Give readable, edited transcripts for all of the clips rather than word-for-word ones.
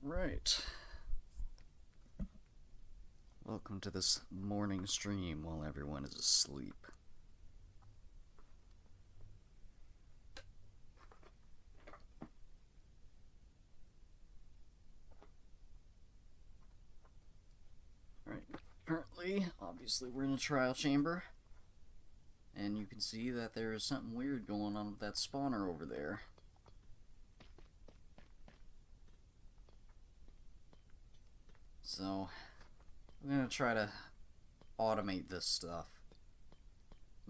Right. Welcome to this morning stream while everyone is asleep. Alright, currently, obviously, we're in a trial chamber. And you can see that there is something weird going on with that spawner over there. So, I'm gonna try to automate this stuff.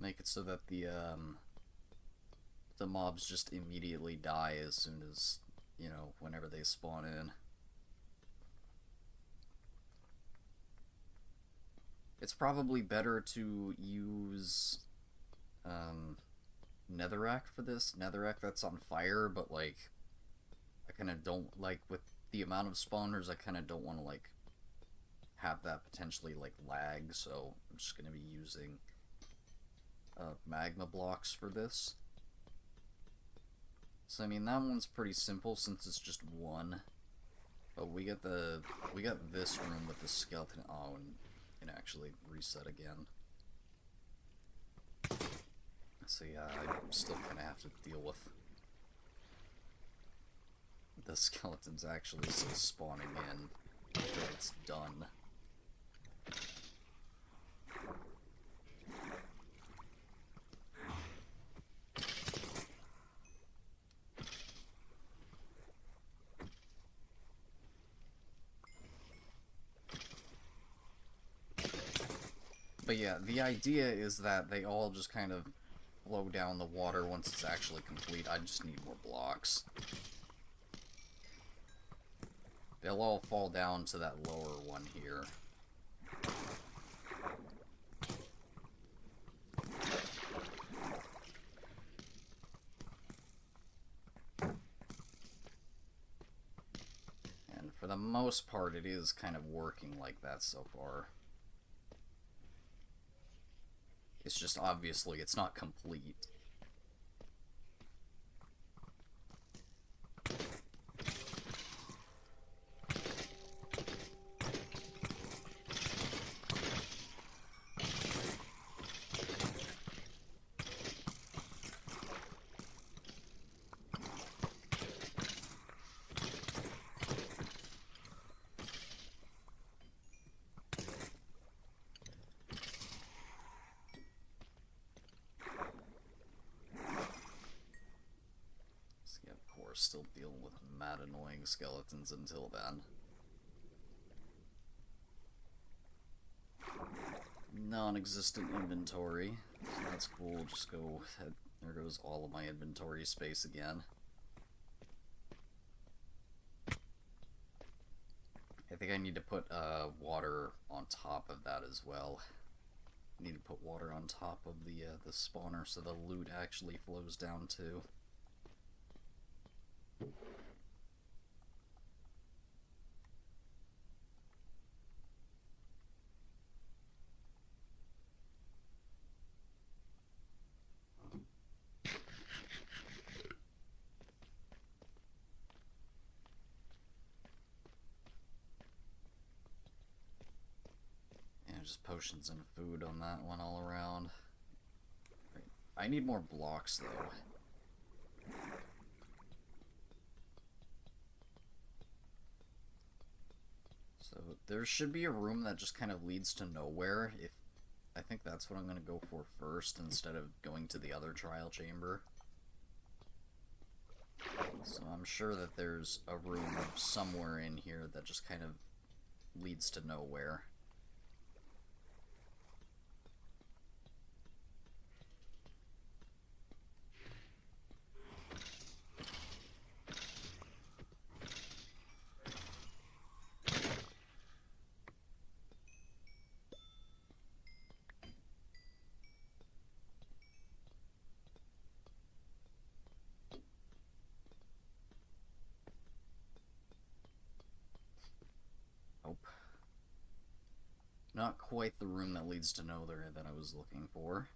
Make it so that the mobs just immediately die as soon as, whenever they spawn in. It's probably better to use netherrack for this. Netherrack that's on fire, but like I kind of don't like, with the amount of spawners, I kind of don't want to like have that potentially like lag, so I'm just going to be using magma blocks for this. So I mean, that one's pretty simple since it's just one. But we got this room with the skeleton. Oh, and it can actually reset again. So yeah, I still kind of have to deal with the skeletons actually still spawning in until it's done. But yeah, the idea is that they all just kind of flow down the water once it's actually complete. I just need more blocks. They'll all fall down to that lower one here. And for the most part, it is kind of working like that so far. It's just obviously it's not complete. Still dealing with mad annoying skeletons until then. Non-existent inventory. So that's cool. Just go ahead. There goes all of my inventory space again. I think I need to put water on top of that as well. I need to put water on top of the spawner so the loot actually flows down too. Just potions and food on that one all around. Right. I need more blocks though. So there should be a room that just kind of leads to nowhere. I think that's what I'm going to go for first instead of going to the other trial chamber. So I'm sure that there's a room somewhere in here that just kind of leads to nowhere. Not quite the room that leads to nowhere that I was looking for.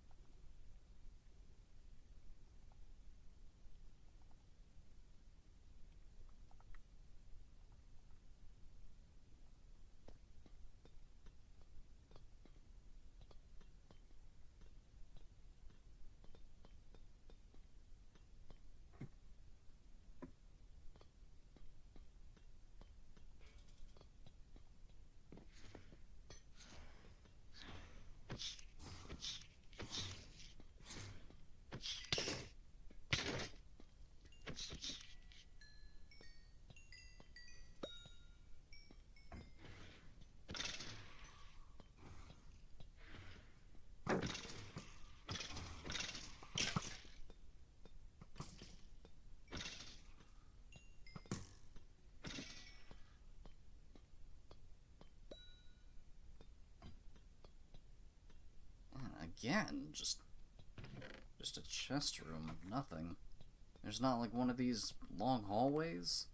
again. Just a chest room, nothing. There's not like one of these long hallways?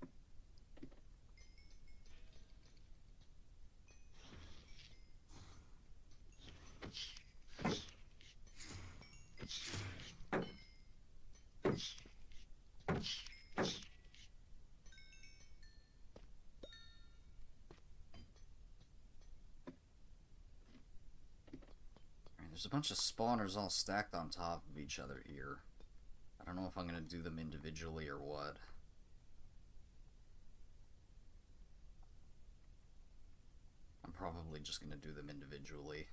There's a bunch of spawners all stacked on top of each other here. I don't know if I'm going to do them individually or what. I'm probably just going to do them individually.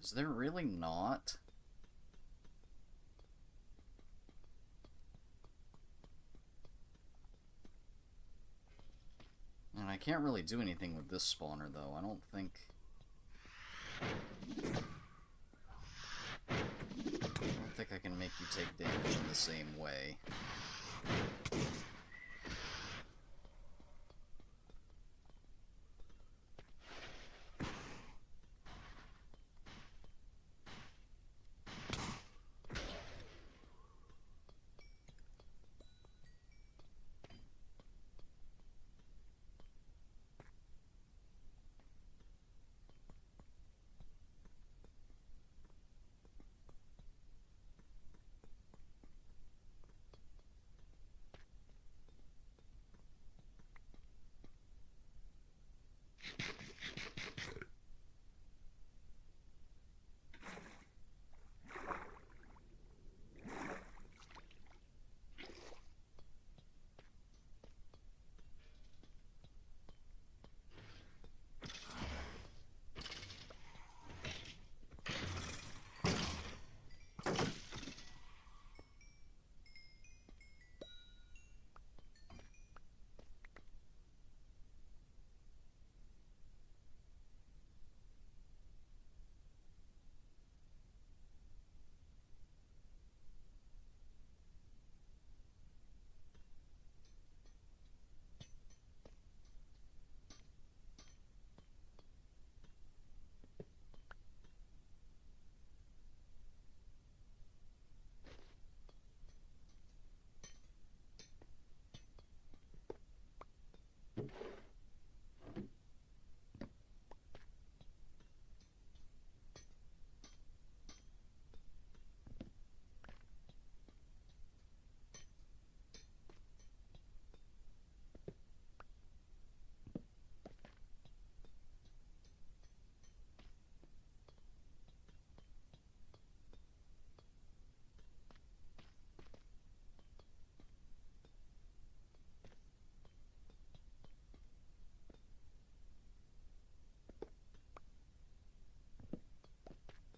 Is there really not? And I can't really do anything with this spawner, though. I don't think I can make you take damage in the same way.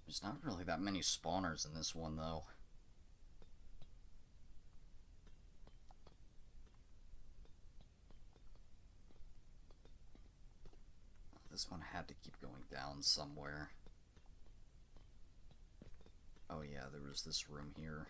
There's not really that many spawners in this one, though. This one had to keep going down somewhere. Oh yeah, there was this room here.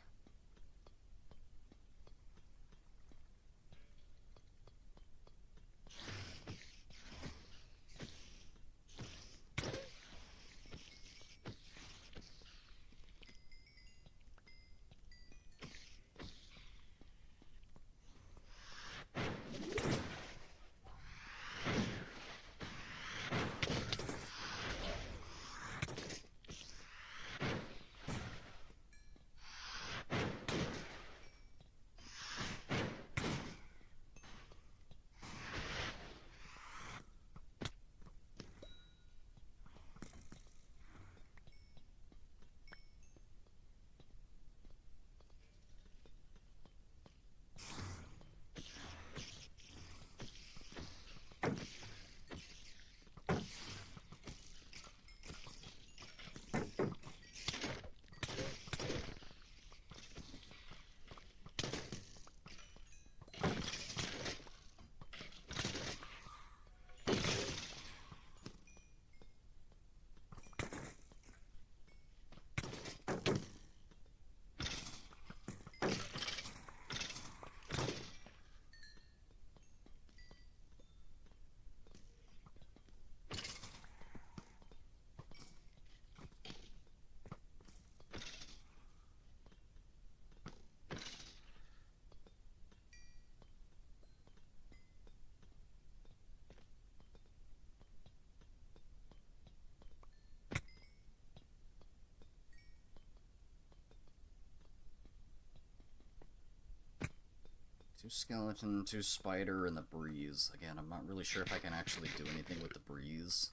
Two skeleton, two spider, and the breeze. Again, I'm not really sure if I can actually do anything with the breeze.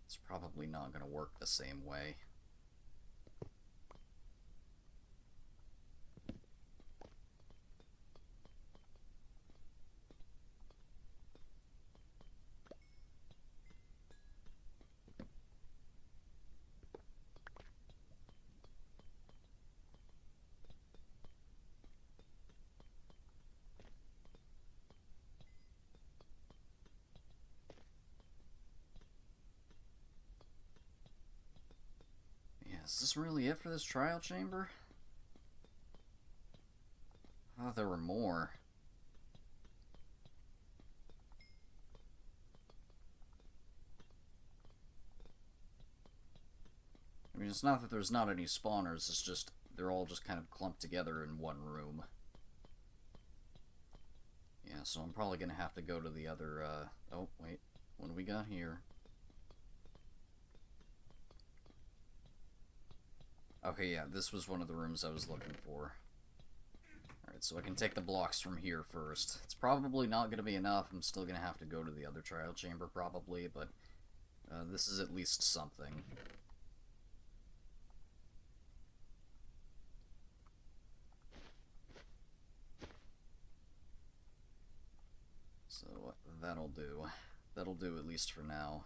It's probably not going to work the same way. Is this really it for this trial chamber? I thought there were more. I mean, it's not that there's not any spawners, it's just they're all just kind of clumped together in one room. Yeah, so I'm probably gonna have to go to the other, oh, wait. What do we got here? Okay, yeah, this was one of the rooms I was looking for. Alright, so I can take the blocks from here first. It's probably not going to be enough. I'm still going to have to go to the other trial chamber, probably, but this is at least something. So that'll do. That'll do at least for now.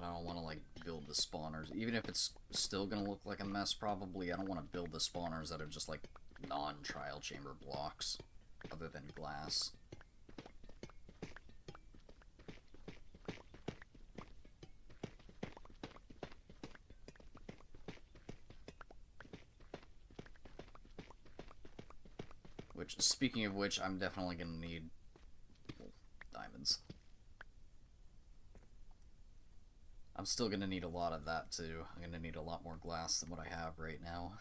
I don't want to, like, build the spawners. Even if it's still going to look like a mess, probably, I don't want to build the spawners out of just, like, non-trial chamber blocks, other than glass. Which, speaking of which, I'm definitely going to need diamonds. I'm still going to need a lot of that, too. I'm going to need a lot more glass than what I have right now.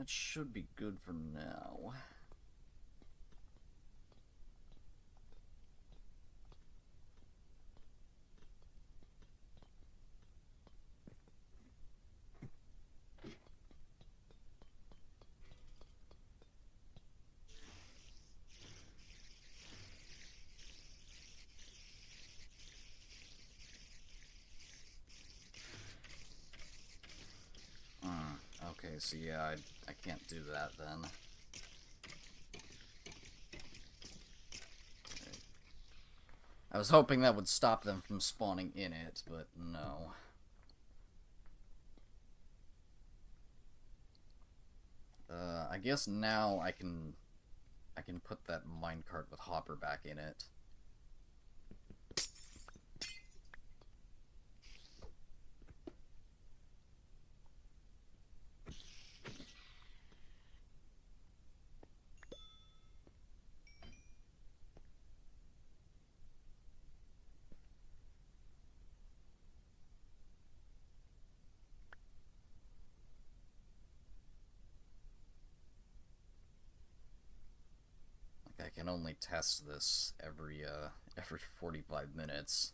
That should be good for now. Okay, so yeah, I can't do that then. I was hoping that would stop them from spawning in it, but no. I guess now I can put that minecart with Hopper back in it. I can only test this every 45 minutes.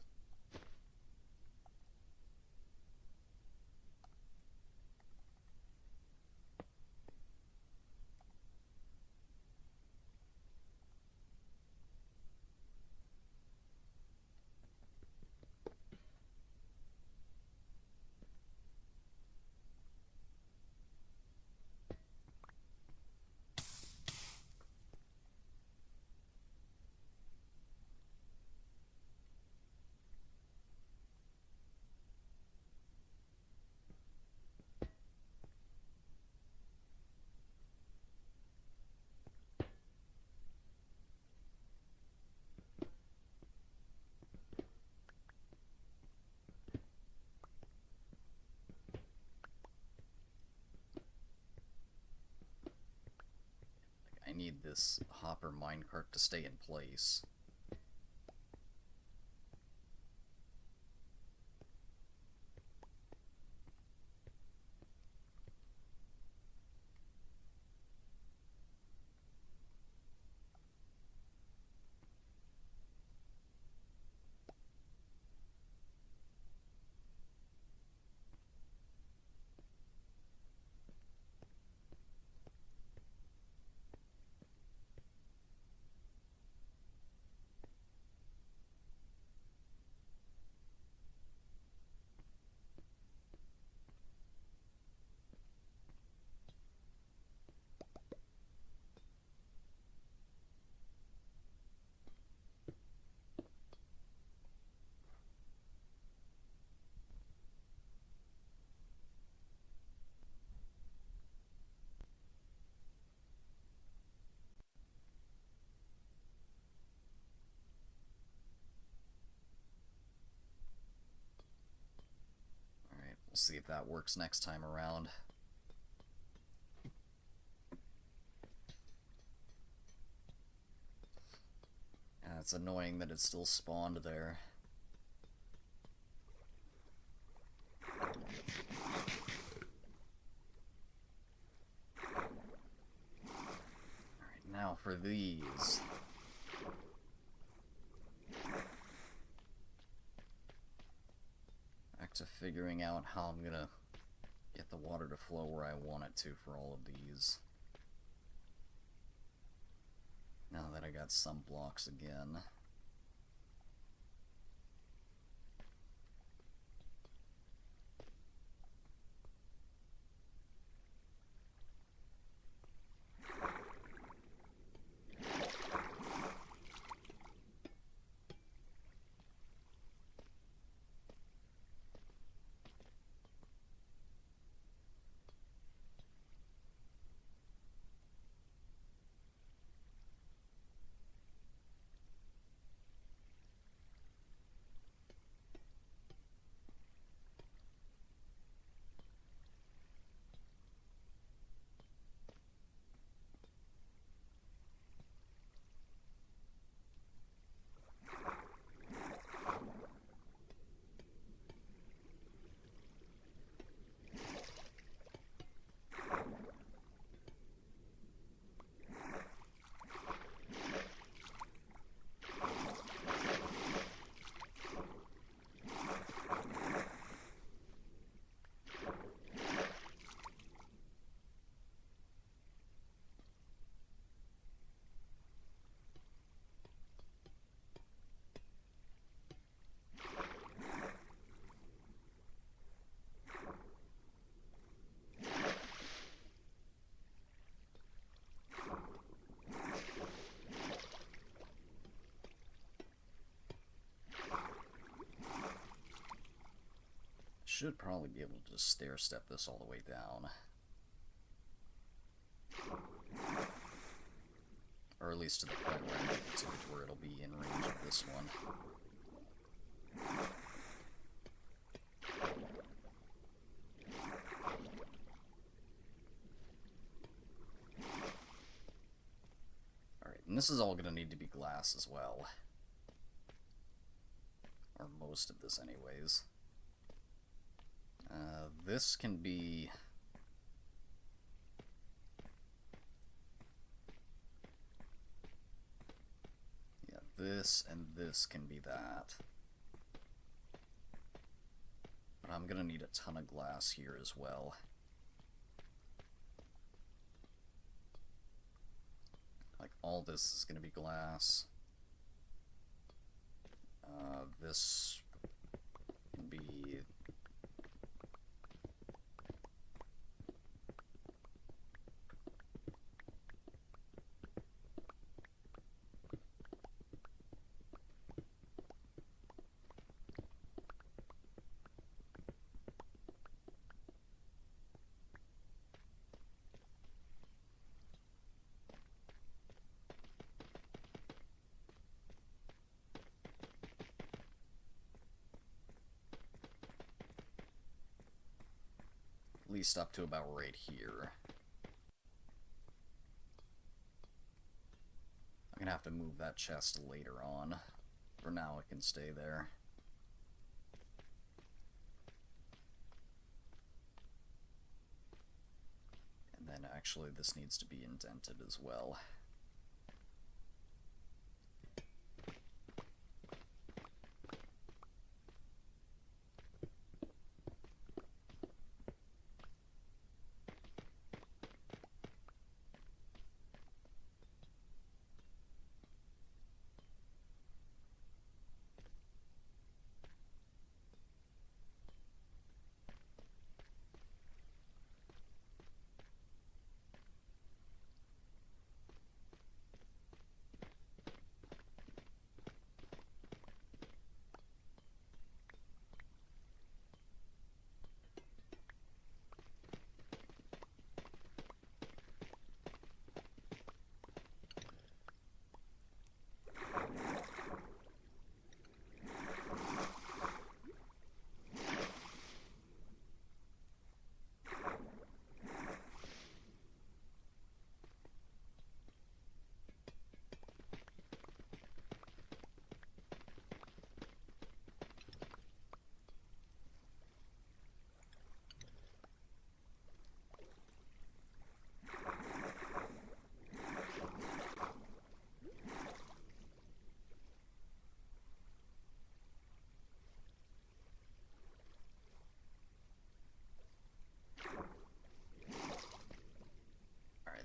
I need this Hopper minecart to stay in place. Alright, we'll see if that works next time around. It's annoying that it still spawned there. Alright, now for these. Back to figuring out how I'm gonna get the water to flow where I want it to for all of these. Now that I got some blocks again. should probably be able to just stair step this all the way down. Or at least to the point where I need it to where it'll be in range of this one. Alright, and this is all going to need to be glass as well. Or most of this anyways. This can be... yeah, this and this can be that. But I'm gonna need a ton of glass here as well. Like, all this is gonna be glass. This can be... at least up to about right here. I'm gonna have to move that chest later on. For now, it can stay there. And then actually this needs to be indented as well.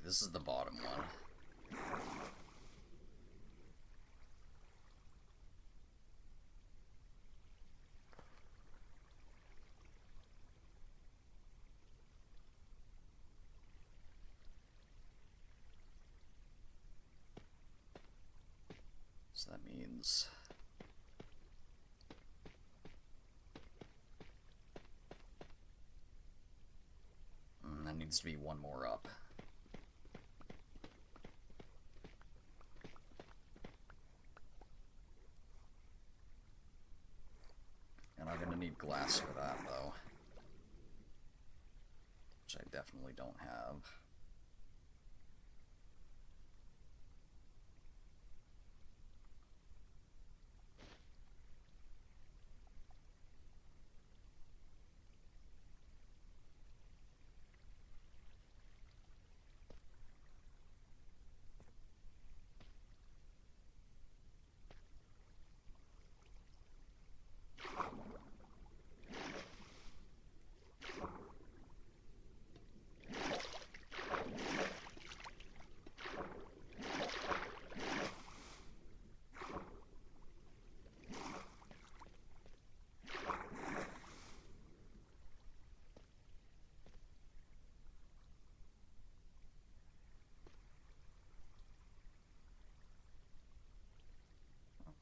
This is the bottom one. So that means... that needs to be one more up. And I'm gonna need glass for that, though. Which I definitely don't have.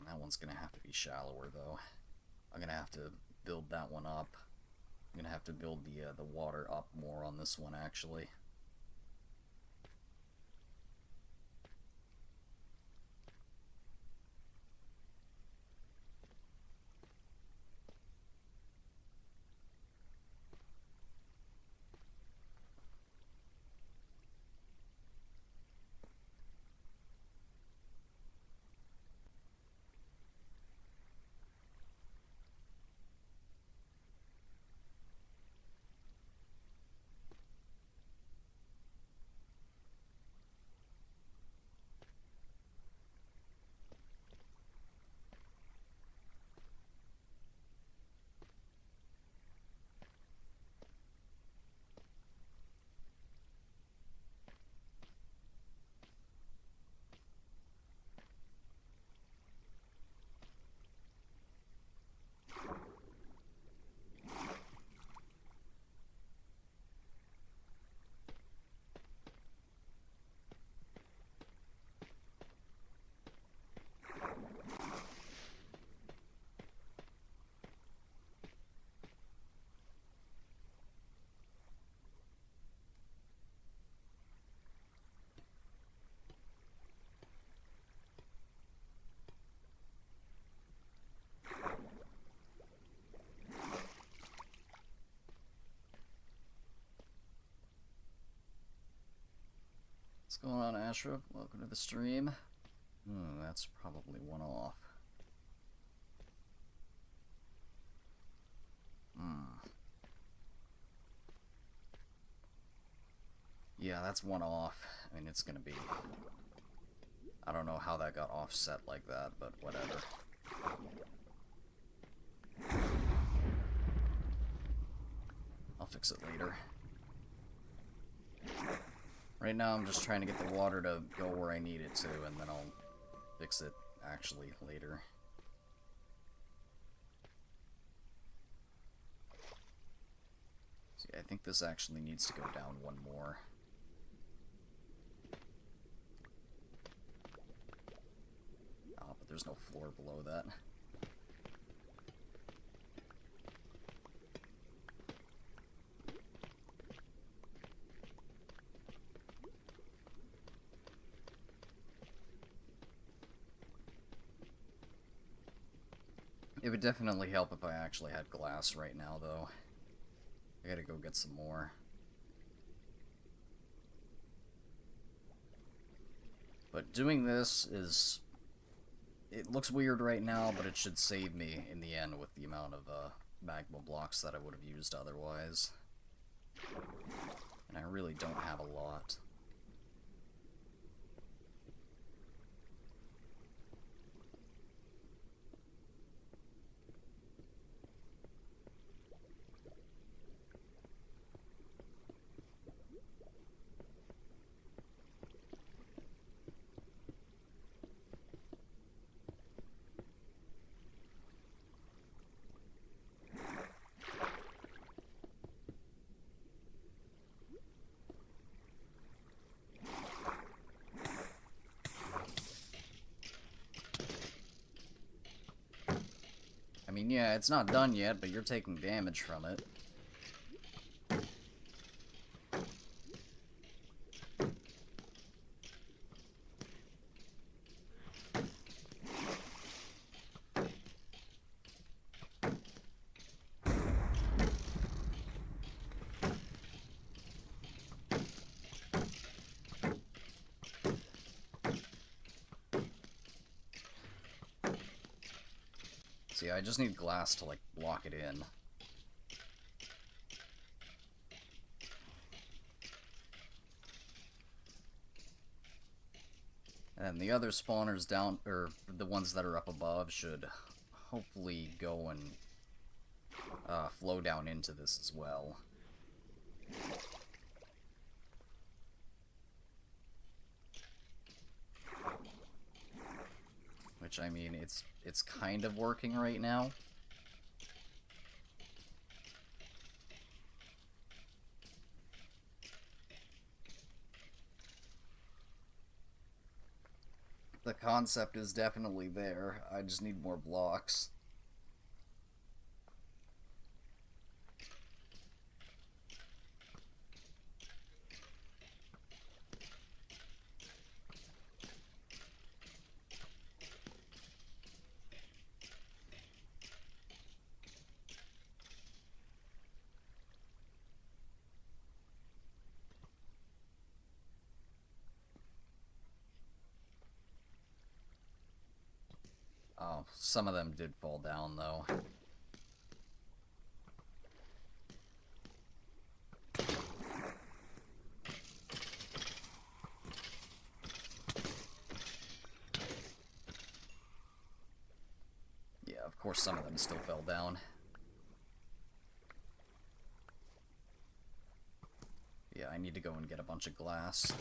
That one's gonna have to be shallower, though. I'm gonna have to build that one up I'm gonna have to build the water up more on this one, actually. What's going on, Ashra? Welcome to the stream. That's probably one off. Yeah, that's one off. I mean, it's gonna be... I don't know how that got offset like that, but whatever. I'll fix it later. Right now I'm just trying to get the water to go where I need it to, and then I'll fix it actually later. See, I think this actually needs to go down one more. Oh, but there's no floor below that. It would definitely help if I actually had glass right now, though. I gotta go get some more. But doing this is... It looks weird right now, but it should save me in the end with the amount of magma blocks that I would have used otherwise. And I really don't have a lot. I mean, yeah, it's not done yet, but you're taking damage from it. See, I just need glass to, like, block it in. And the other spawners down, or the ones that are up above, should hopefully go and flow down into this as well. Which, I mean, it's kind of working right now. The concept is definitely there. I just need more blocks. some of them did fall down, though. Yeah, of course some of them still fell down. Yeah, I need to go and get a bunch of glass.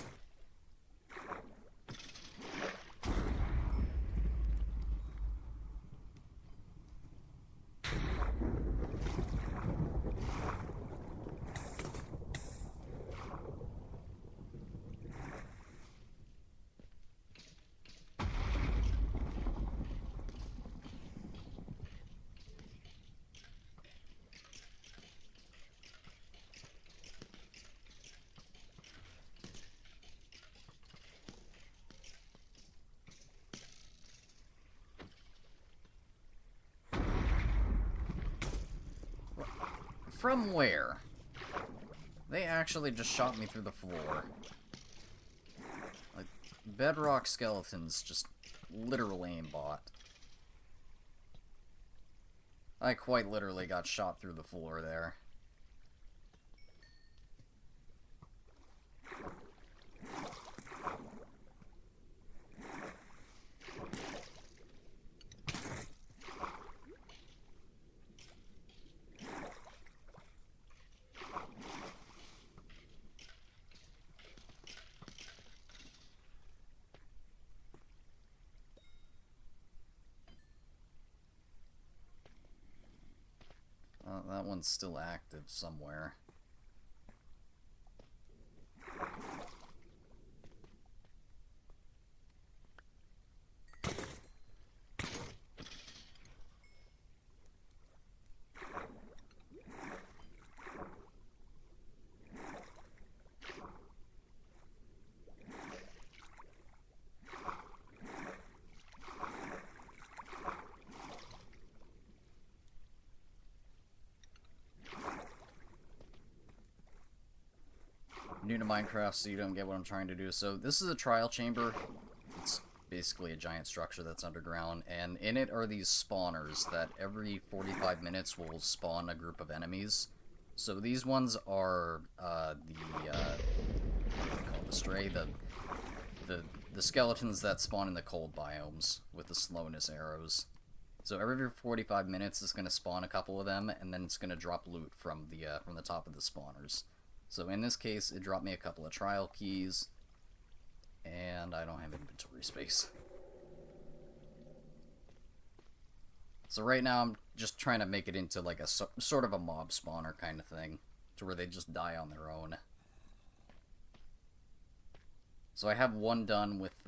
From where? They actually just shot me through the floor. Like, bedrock skeletons just literal aimbot. I quite literally got shot through the floor there. That one's still active somewhere. New to Minecraft, so you don't get what I'm trying to do. So this is a trial chamber. It's basically a giant structure that's underground, and in it are these spawners that every 45 minutes will spawn a group of enemies. So these ones are the stray, the skeletons that spawn in the cold biomes with the slowness arrows. So every 45 minutes it's going to spawn a couple of them, and then it's going to drop loot from the top of the spawners. So in this case, it dropped me a couple of trial keys, and I don't have inventory space. So right now I'm just trying to make it into like a sort of a mob spawner kind of thing, to where they just die on their own. So I have one done with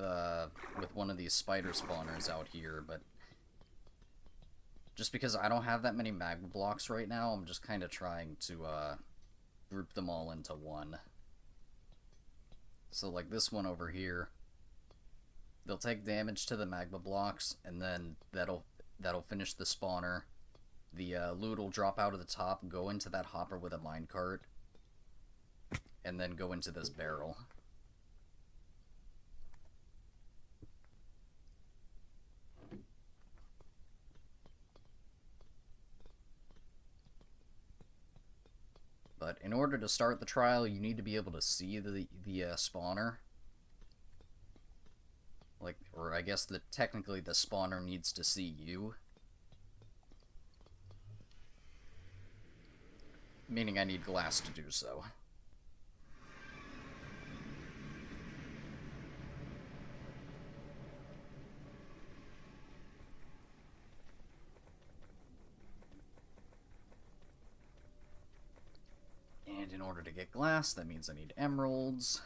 one of these spider spawners out here, but just because I don't have that many magma blocks right now, I'm just kind of trying to group them all into one. So like this one over here, they'll take damage to the magma blocks, and then that'll finish the spawner. The loot will drop out of the top, go into that hopper with a minecart, and then go into this barrel. But in order to start the trial, you need to be able to see the spawner. Like, or I guess technically the spawner needs to see you. Meaning I need glass to do so. And in order to get glass, that means I need emeralds.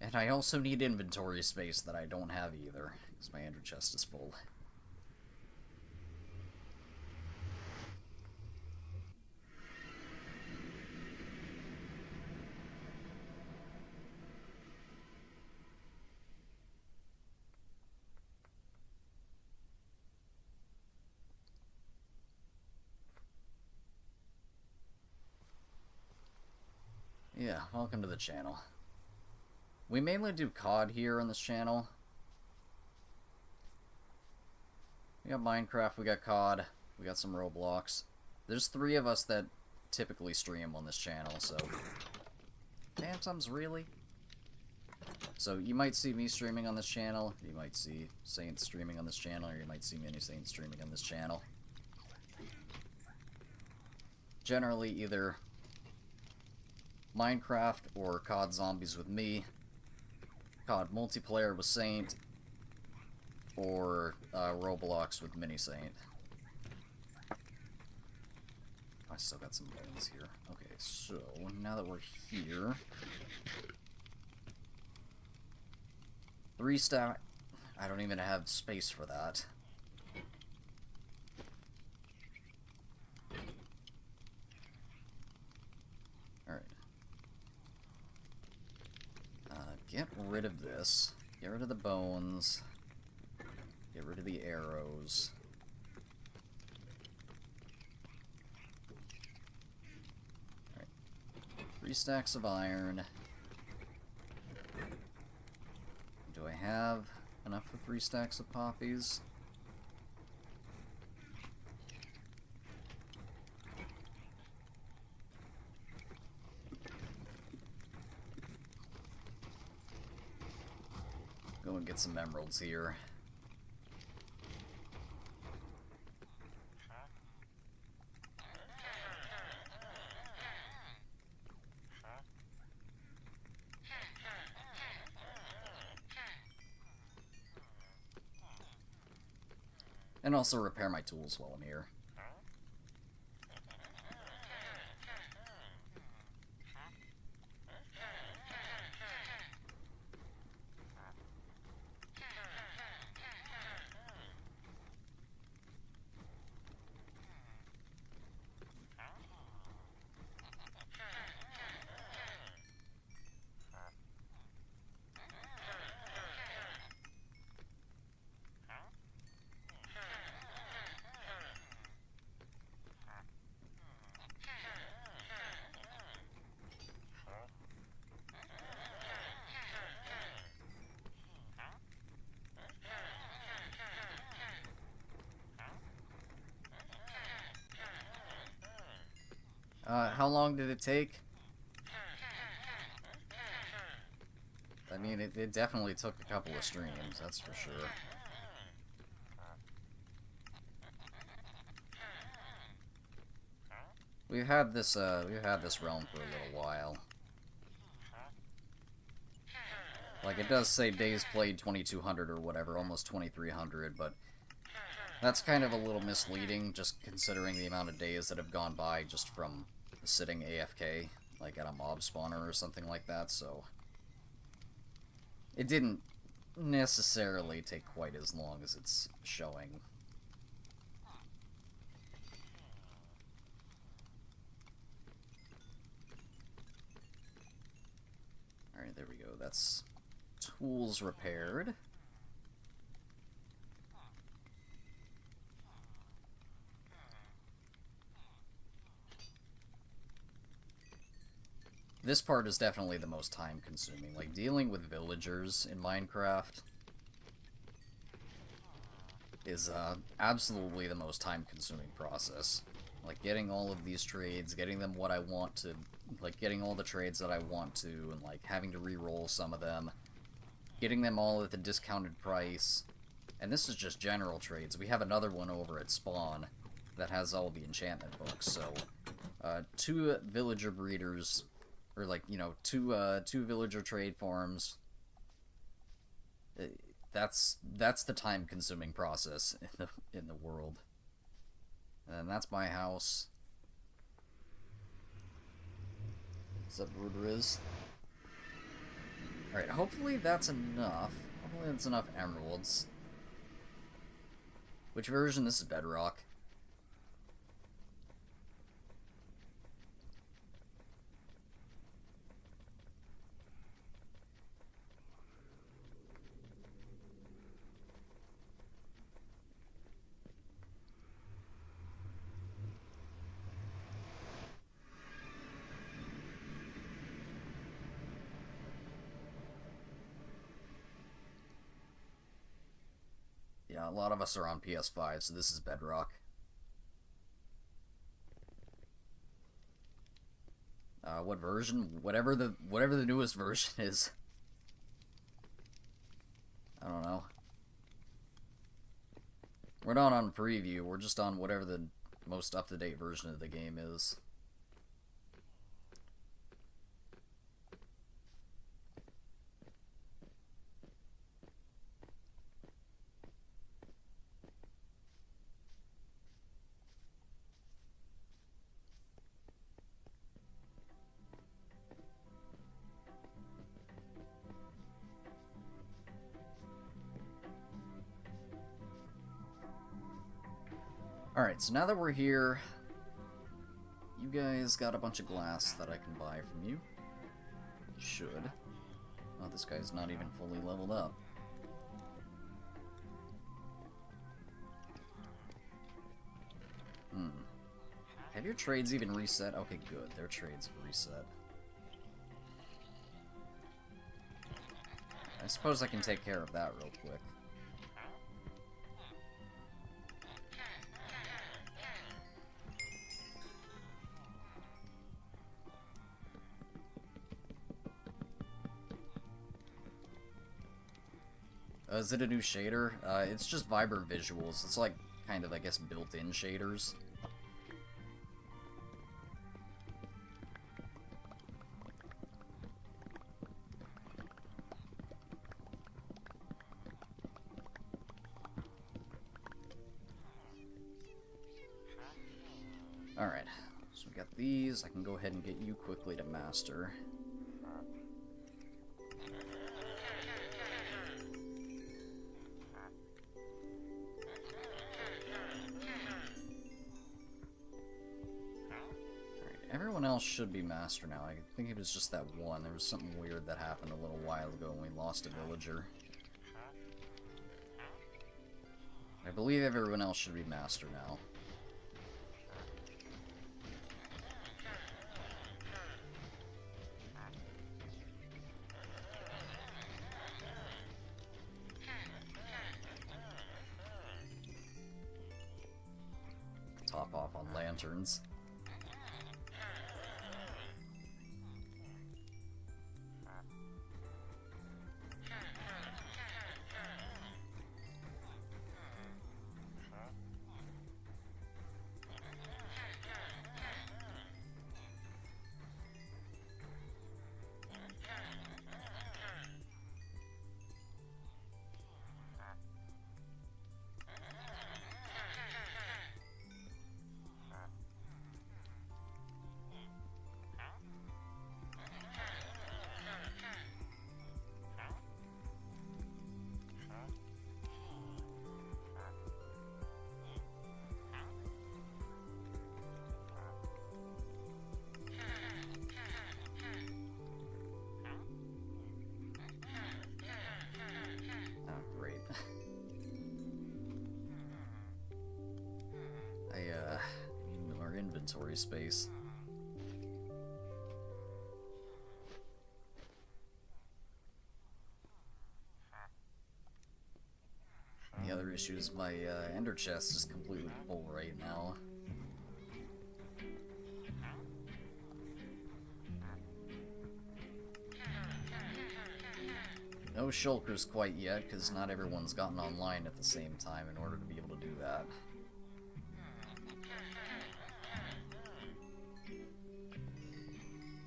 And I also need inventory space that I don't have either, because my ender chest is full. Yeah, welcome to the channel. We mainly do COD here on this channel. We got Minecraft, we got COD, we got some Roblox. There's 3 of us that typically stream on this channel, so... Phantoms, really? So you might see me streaming on this channel, you might see Saint streaming on this channel, or you might see Mini Saint streaming on this channel. Generally, either Minecraft or COD Zombies with me, COD Multiplayer with Saint, or Roblox with Mini Saint. I still got some bones here. Okay, so now that we're here... 3 stack... I don't even have space for that. Alright. Get rid of this. Get rid of the bones. Get rid of the arrows. Alright. 3 stacks of iron. Do I have enough for 3 stacks of poppies? Go and get some emeralds here. And also repair my tools while I'm here. How long did it take? I mean, it definitely took a couple of streams, that's for sure. We've had this realm for a little while. Like, it does say days played 2200 or whatever, almost 2300, but that's kind of a little misleading, just considering the amount of days that have gone by just from sitting AFK, like at a mob spawner or something like that, so... It didn't necessarily take quite as long as it's showing. Alright, there we go. That's tools repaired. This part is definitely the most time-consuming. Like, dealing with villagers in Minecraft is absolutely the most time-consuming process. Like, getting all of these trades, getting them what I want to... Like, getting all the trades that I want to, and, like, having to re-roll some of them. Getting them all at the discounted price. And this is just general trades. We have another one over at Spawn that has all the enchantment books, so... 2 villager breeders... Or, like, you know, two villager trade farms. That's the time-consuming process in the world. And that's my house. What's up, Ruderiz? Alright, hopefully that's enough. Hopefully that's enough emeralds. Which version? This is Bedrock. lot of us are on PS5, so this is Bedrock. What version? Whatever the newest version is. I don't know. We're not on preview, we're just on whatever the most up-to-date version of the game is. Alright, so now that we're here, you guys got a bunch of glass that I can buy from you. Should. Oh, this guy's not even fully leveled up. Have your trades even reset? Okay, good. Their trades have reset. I suppose I can take care of that real quick. Is it a new shader? It's just vibrant visuals. It's like, kind of, I guess, built-in shaders. Alright, so we got these. I can go ahead and get you quickly to master. Everyone else should be master now. I think it was just that one. There was something weird that happened a little while ago when we lost a villager. I believe everyone else should be master now. Top off on lanterns. Inventory space. The other issue is my ender chest is completely full right now. No shulkers quite yet, because not everyone's gotten online at the same time in order to be able to do that.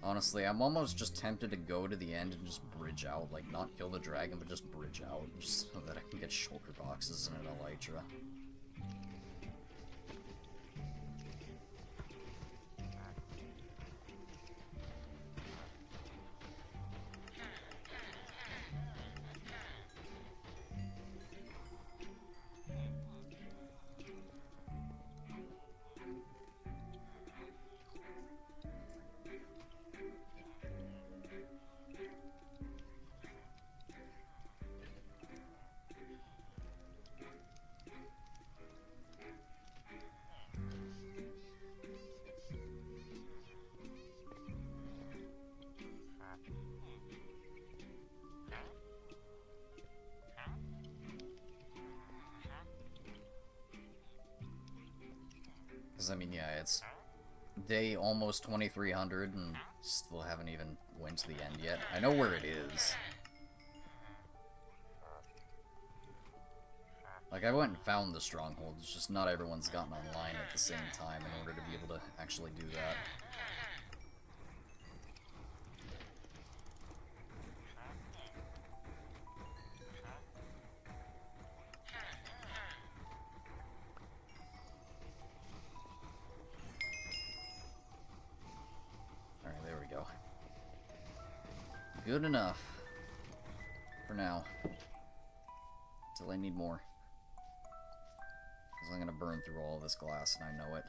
Honestly, I'm almost just tempted to go to the end and just bridge out. Like, not kill the dragon, but just bridge out. Just so that I can get shulker boxes and an elytra. Because, I mean, yeah, it's day almost 2300 and still haven't even went to the end yet. I know where it is. Like, I went and found the stronghold, it's just not everyone's gotten online at the same time in order to be able to actually do that. Alright, there we go. Good enough. For now. Until I need more. Because I'm gonna burn through all this glass and I know it.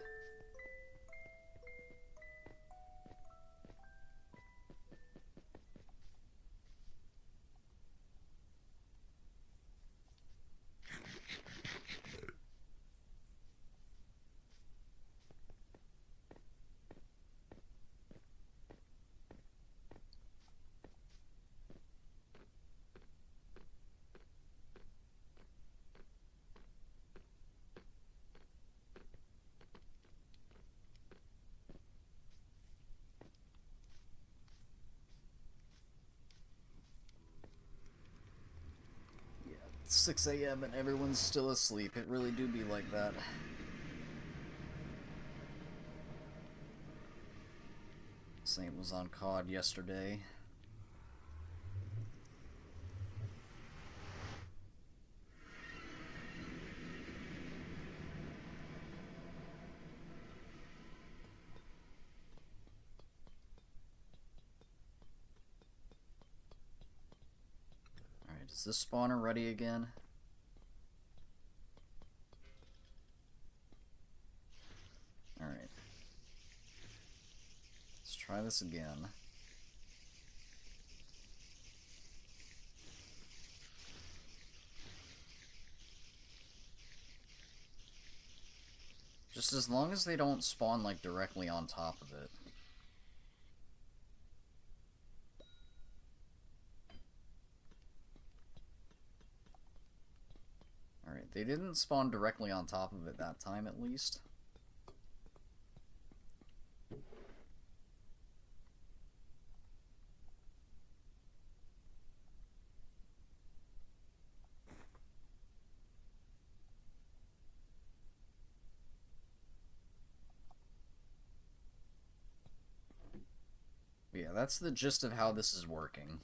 It's 6 a.m. and everyone's still asleep. It really do be like that. Same was on COD yesterday. Alright, is this spawner ready again? Alright. Let's try this again. Just as long as they don't spawn, like, directly on top of it. Alright, they didn't spawn directly on top of it that time, at least. But yeah, that's the gist of how this is working.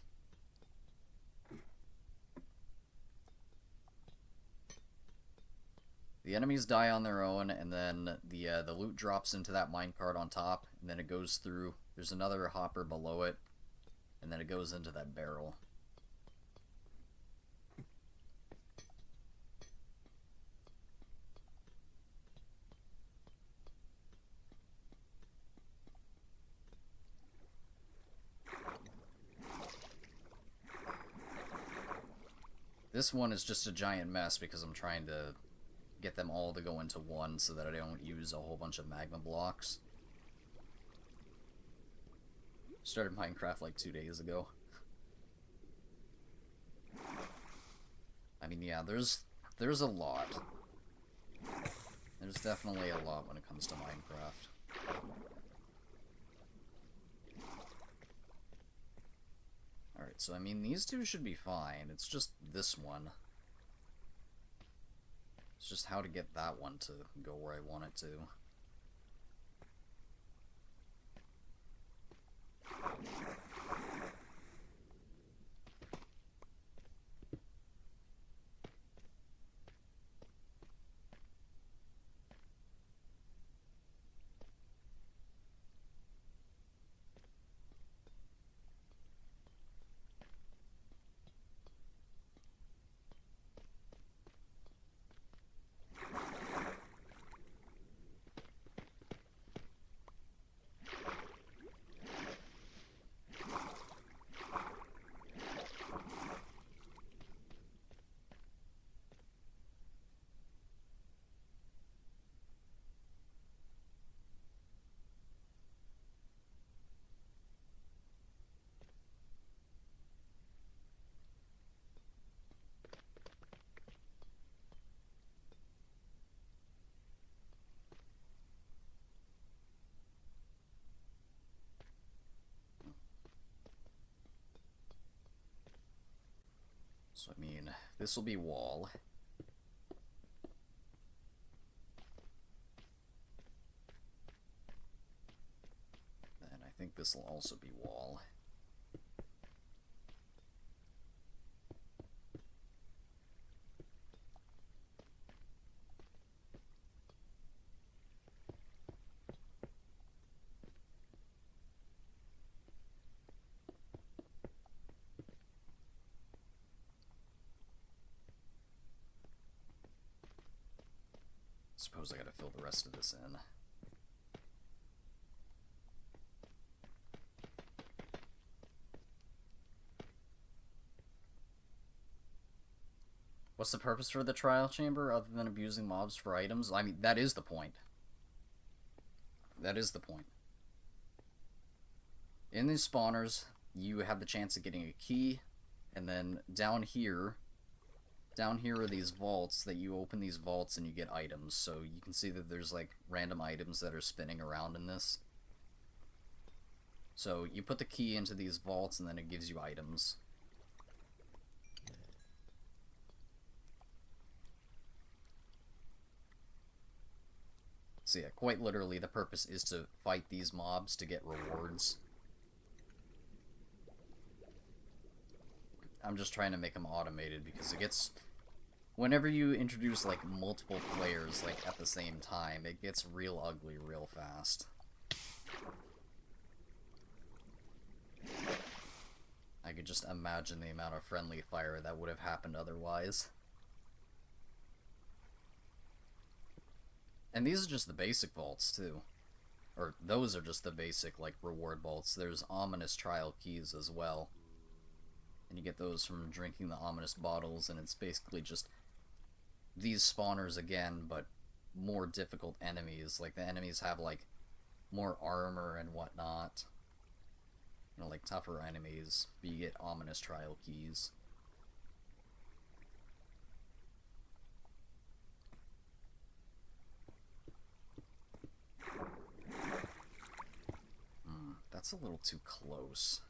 The enemies die on their own, and then the loot drops into that minecart on top, and then it goes through. There's another hopper below it, and then it goes into that barrel. This one is just a giant mess because I'm trying to get them all to go into one so that I don't use a whole bunch of magma blocks. Started Minecraft like 2 days ago. I mean, yeah, there's a lot. There's definitely a lot when it comes to Minecraft. Alright, so I mean, these two should be fine. It's just this one. It's just how to get that one to go where I want it to. So, I mean, this will be wall. And I think this will also be wall. Suppose I gotta fill the rest of this in. What's the purpose for the trial chamber other than abusing mobs for items? I mean, that is the point. That is the point. In these spawners, you have the chance of getting a key, and then down here are these vaults that you open these vaults and you get items. So you can see that there's like random items that are spinning around in this. So you put the key into these vaults and then it gives you items. So yeah, quite literally the purpose is to fight these mobs to get rewards. I'm just trying to make them automated because it gets... Whenever you introduce, like, multiple players, like, at the same time, it gets real ugly real fast. I could just imagine the amount of friendly fire that would have happened otherwise. And these are just the basic vaults, too. Or, those are just the basic, like, reward vaults. There's ominous trial keys as well. And you get those from drinking the ominous bottles, and it's basically just these spawners again, but more difficult enemies. Like, the enemies have, like, more armor and whatnot. You know, like, tougher enemies, but you get ominous trial keys. That's a little too close.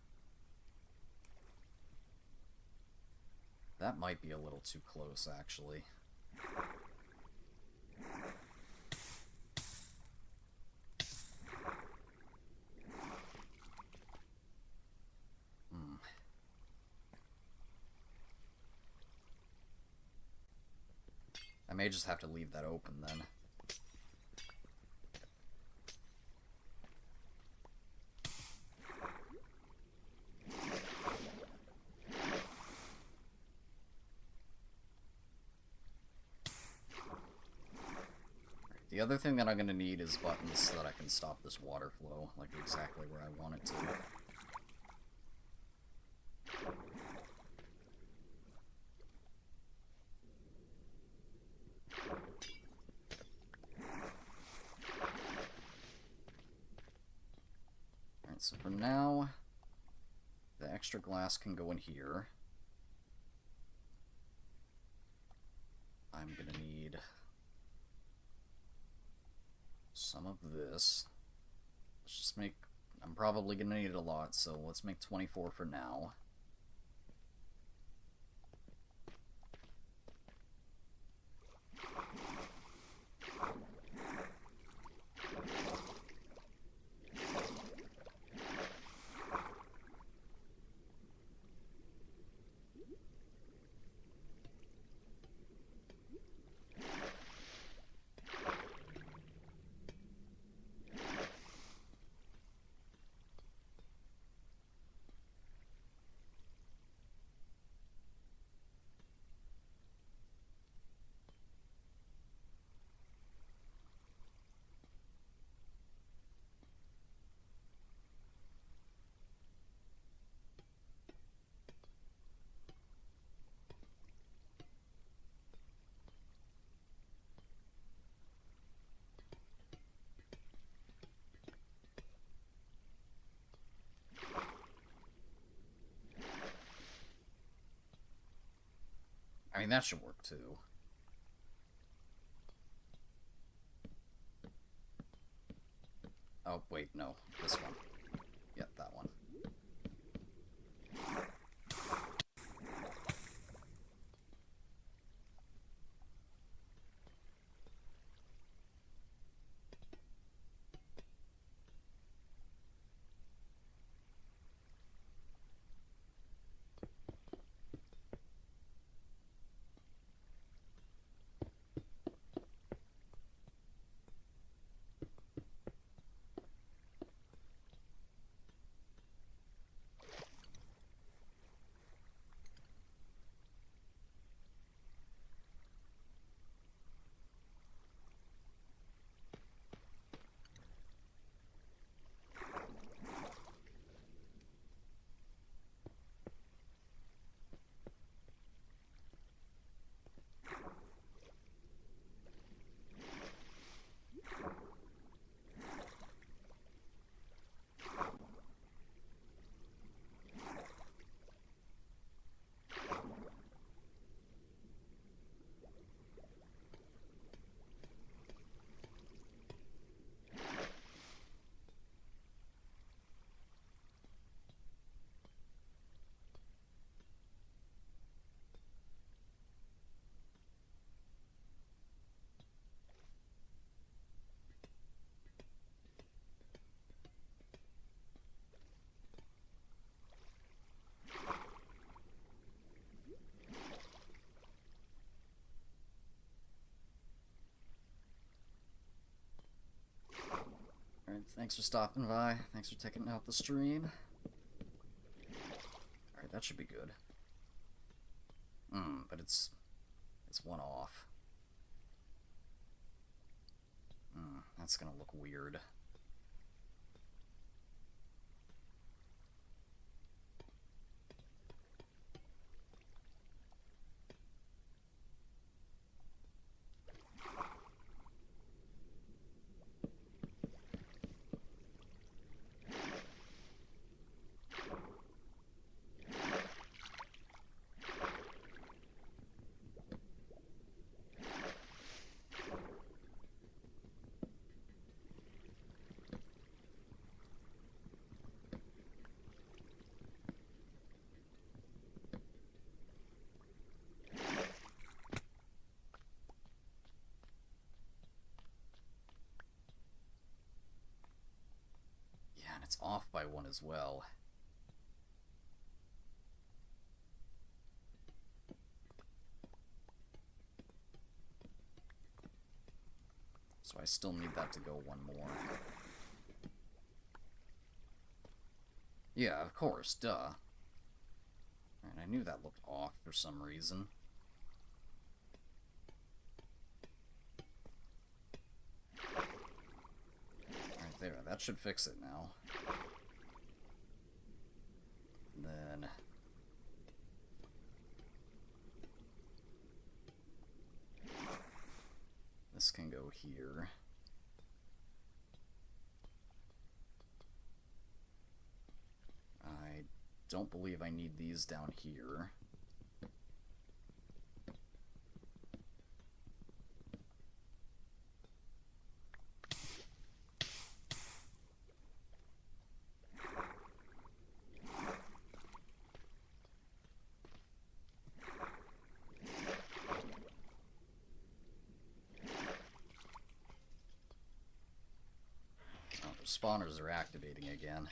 That might be a little too close, actually. I may just have to leave that open then. The other thing that I'm going to need is buttons so that I can stop this water flow, like exactly where I want it to. Alright, so for now, the extra glass can go in here. I'm going to need some of this. Let's just make... I'm probably going to need a lot, so let's make 24 for now. I mean, that should work too. Oh, wait, no. This one. Yep, that one. thanks for stopping by. Thanks for taking out the stream. Alright, that should be good. But it's one off. That's gonna look weird. It's off by one as well. So I still need that to go one more. Yeah, of course, duh. Alright, I knew that looked off for some reason. There, that should fix it now. And then... this can go here. I don't believe I need these down here. Spawners are activating again.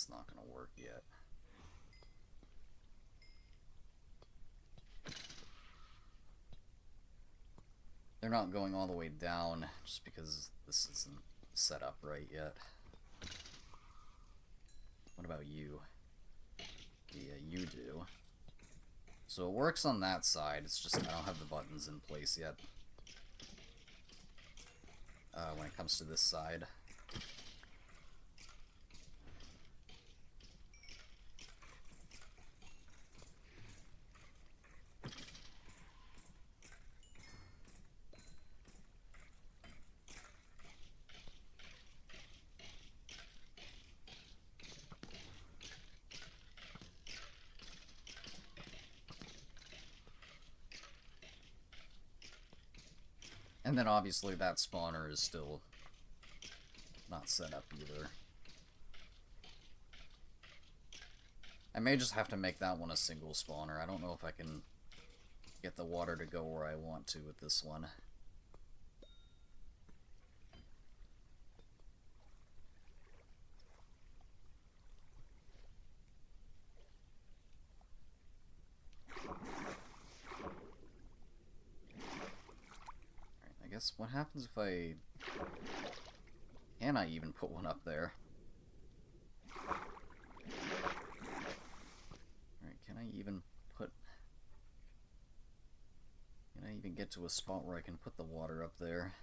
That's not gonna work yet. They're not going all the way down just because this isn't set up right yet. What about you? Yeah, you do. So it works on that side, it's just I don't have the buttons in place yet. When it comes to this side. And then obviously that spawner is still not set up either. I may just have to make that one a single spawner. I don't know if I can get the water to go where I want to with this one. I guess what happens if I... Can I even put one up there? Alright, can I even put... Can I even get to a spot where I can put the water up there?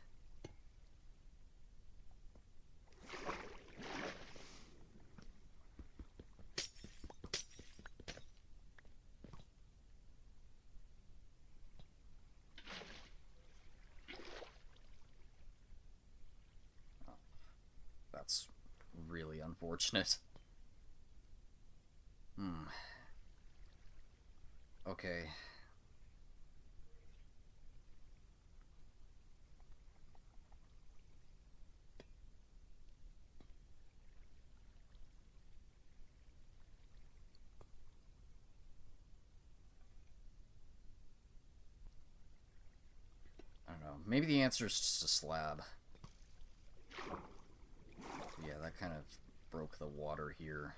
That's really unfortunate. Okay. I don't know. Maybe the answer is just a slab. Yeah, that kind of broke the water here.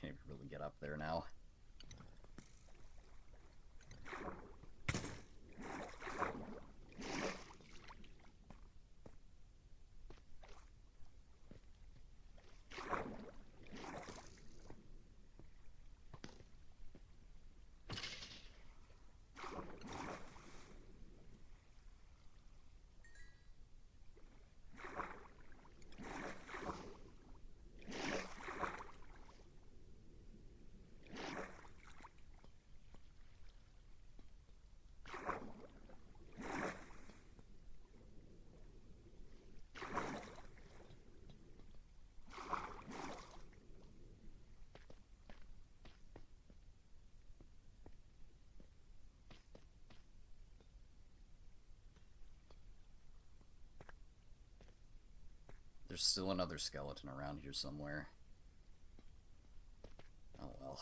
Can't even really get up there now. There's still another skeleton around here somewhere. Oh well.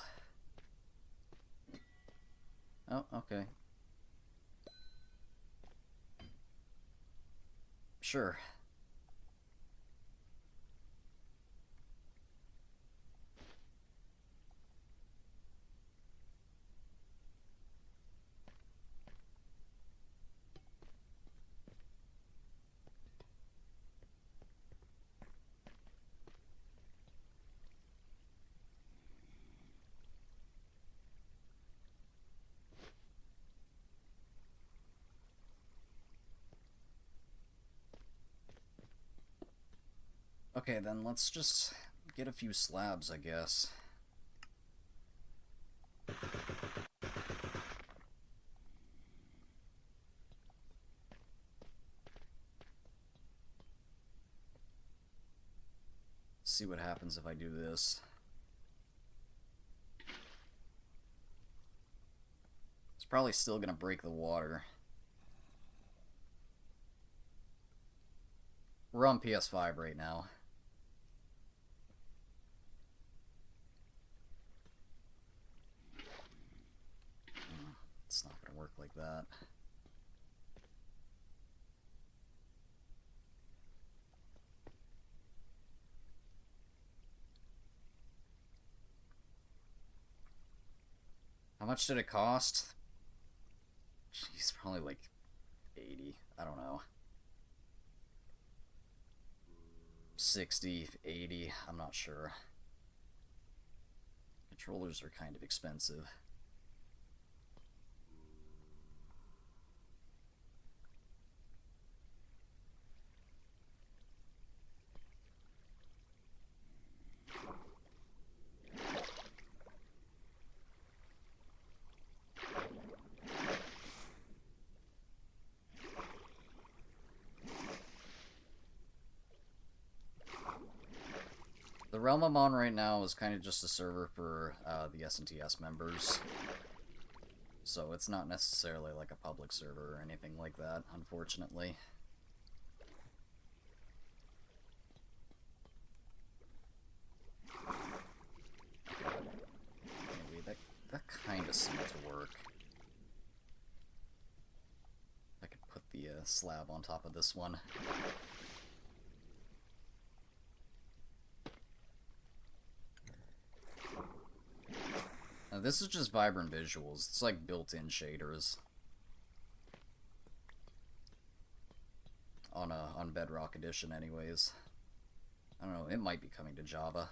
Oh, okay. Sure. Okay, then let's just get a few slabs, I guess. See what happens if I do this. It's probably still gonna break the water. We're on PS5 right now. It's not gonna work like that. How much did it cost? Jeez, probably like 80. I don't know. 60, 80, I'm not sure. Controllers are kind of expensive. The realm I'm on right now is kind of just a server for the SNTS members. So it's not necessarily like a public server or anything like that, unfortunately. Anyway, that kind of seemed to work. I could put the slab on top of this one. Now, this is just vibrant visuals. It's like built-in shaders on Bedrock Edition, anyways. I don't know. It might be coming to Java.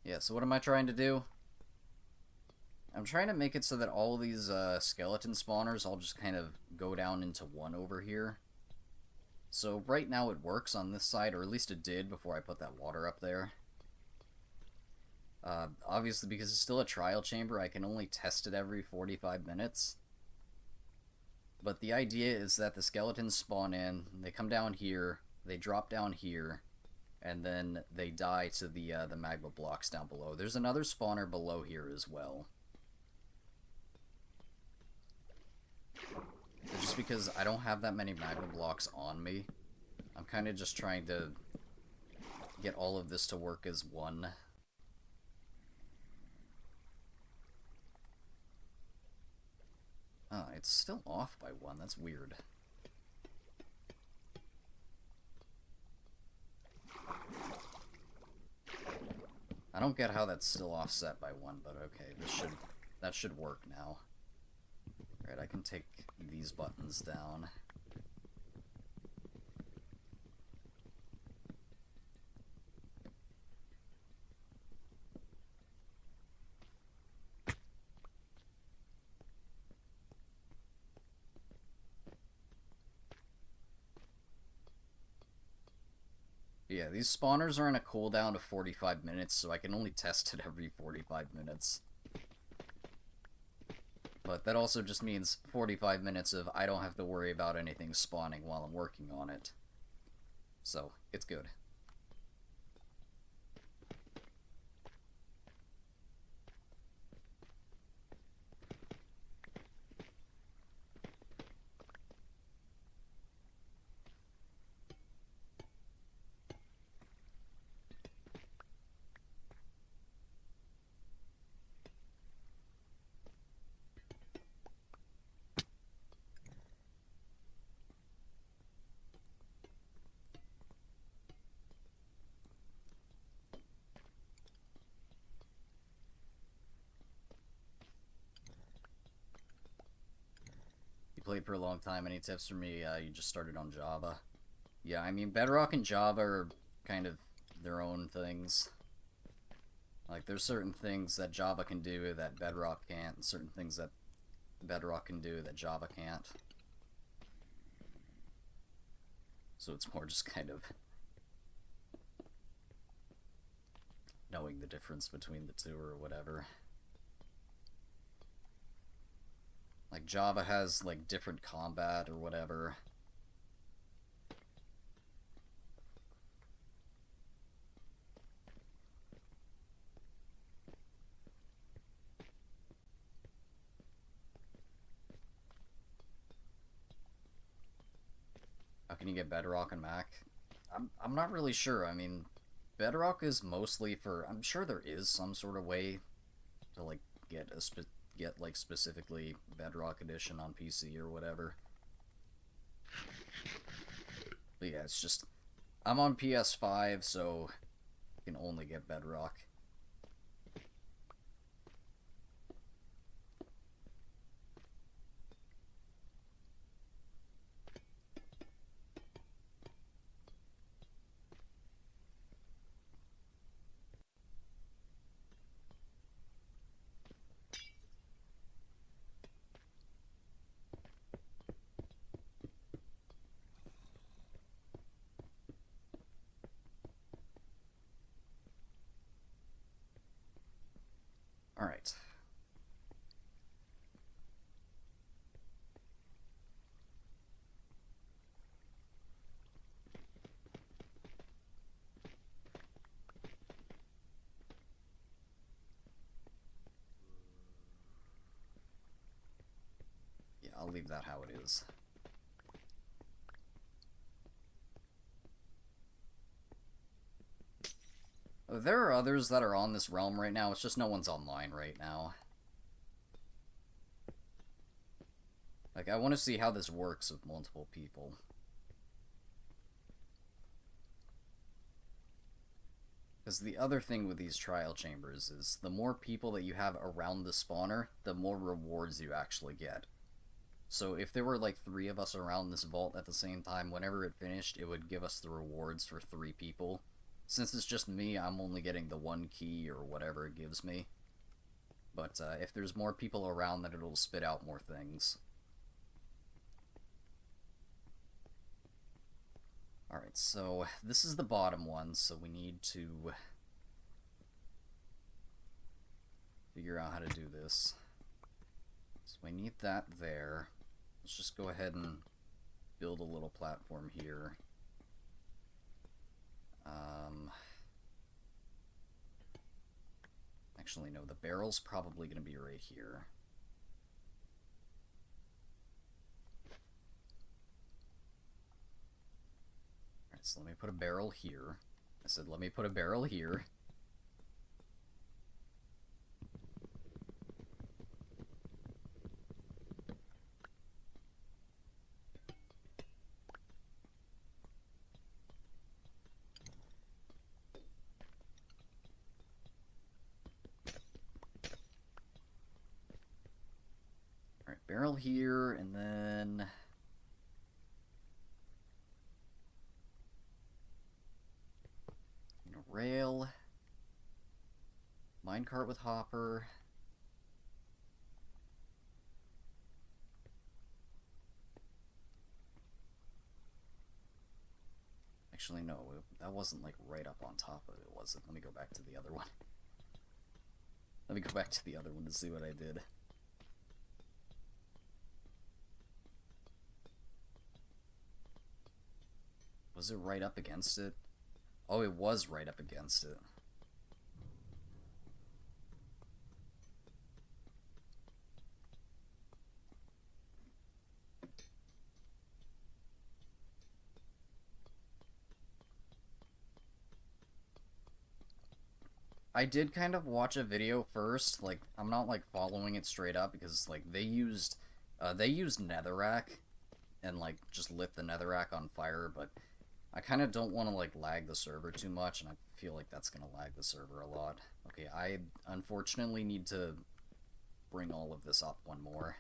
Yeah. So what am I trying to do? I'm trying to make it so that all of these skeleton spawners all just kind of go down into one over here. So right now it works on this side, or at least it did before I put that water up there. Obviously, because it's still a trial chamber, I can only test it every 45 minutes. But the idea is that the skeletons spawn in, they come down here, they drop down here, and then they die to the magma blocks down below. There's another spawner below here as well. But just because I don't have that many magma blocks on me, I'm kind of just trying to get all of this to work as one. Oh, it's still off by one. That's weird. I don't get how that's still offset by one, but okay, that should work now. Alright, I can take these buttons down. Yeah, these spawners are on a cooldown of 45 minutes, so I can only test it every 45 minutes. But that also just means 45 minutes of I don't have to worry about anything spawning while I'm working on it. So, it's good. Played for a long time. Any tips for me? You just started on Java. Yeah, I mean, Bedrock and Java are kind of their own things. Like, there's certain things that Java can do that Bedrock can't, and certain things that Bedrock can do that Java can't. So it's more just kind of knowing the difference between the two or whatever. Like Java has like different combat or whatever. How can you get Bedrock and Mac? I'm not really sure. I mean, Bedrock is mostly for. I'm sure there is some sort of way to like get like specifically Bedrock Edition on PC or whatever. But yeah, it's just I'm on PS5, so I can only get Bedrock. All right. Yeah, I'll leave that how it is. There are others that are on this realm right now, it's just no one's online right now. Like, I want to see how this works with multiple people. Because the other thing with these trial chambers is the more people that you have around the spawner, the more rewards you actually get. So if there were like 3 of us around this vault at the same time, whenever it finished, it would give us the rewards for 3 people. Since it's just me, I'm only getting the 1 key or whatever it gives me. But if there's more people around, then it'll spit out more things. Alright, so this is the bottom one, so we need to figure out how to do this. So we need that there. Let's just go ahead and build a little platform here. Actually, no, the barrel's probably going to be right here. Alright, so let me put a barrel here. I said, let me put a barrel here. Alright, barrel here, and then... rail, minecart with hopper. Actually, no, that wasn't like right up on top of it, was it? Let me go back to the other one. Let me go back to the other one to see what I did. Was it right up against it? Oh, it was right up against it. I did kind of watch a video first, like, I'm not, like, following it straight up, because, like, they used netherrack, and, like, just lit the netherrack on fire, but I kind of don't want to, like, lag the server too much, and I feel like that's going to lag the server a lot. Okay, I unfortunately need to bring all of this up one more.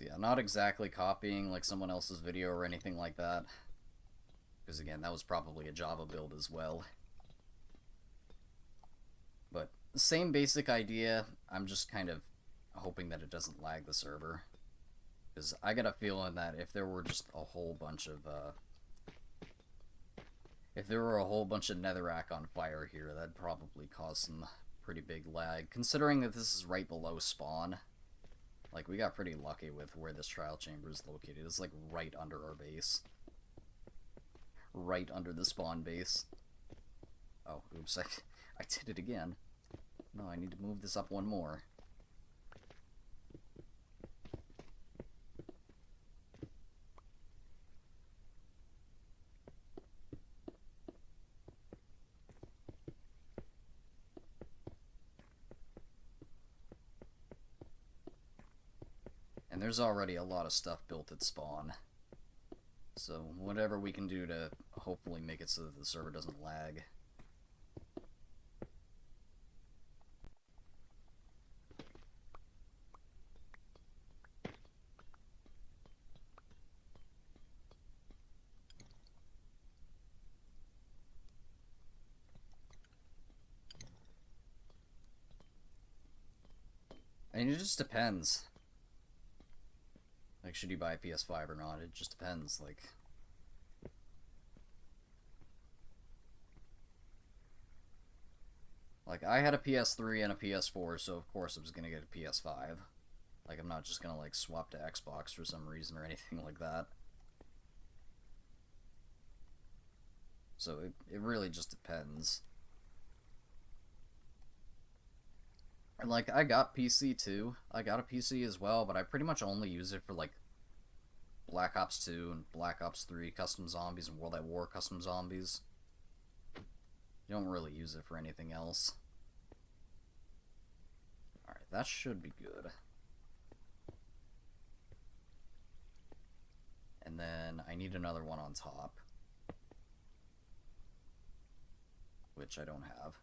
So yeah, not exactly copying like someone else's video or anything like that. Because again, that was probably a Java build as well. But same basic idea, I'm just kind of hoping that it doesn't lag the server. Because I got a feeling that if there were just a whole bunch of, netherrack on fire here, that'd probably cause some pretty big lag. Considering that this is right below spawn, like, we got pretty lucky with where this trial chamber is located. It's, like, right under our base. Right under the spawn base. Oh, oops, I did it again. No, I need to move this up one more. And there's already a lot of stuff built at spawn. So whatever we can do to hopefully make it so that the server doesn't lag. And it just depends. Like, should you buy a PS5 or not? It just depends, like... Like, I had a PS3 and a PS4, so of course I was gonna get a PS5. Like, I'm not just gonna, like, swap to Xbox for some reason or anything like that. So it really just depends. And, like, I got PC too. I got a PC as well, but I pretty much only use it for, like, Black Ops 2 and Black Ops 3 custom zombies and World at War custom zombies. You don't really use it for anything else. Alright, that should be good. And then I need another one on top. Which I don't have.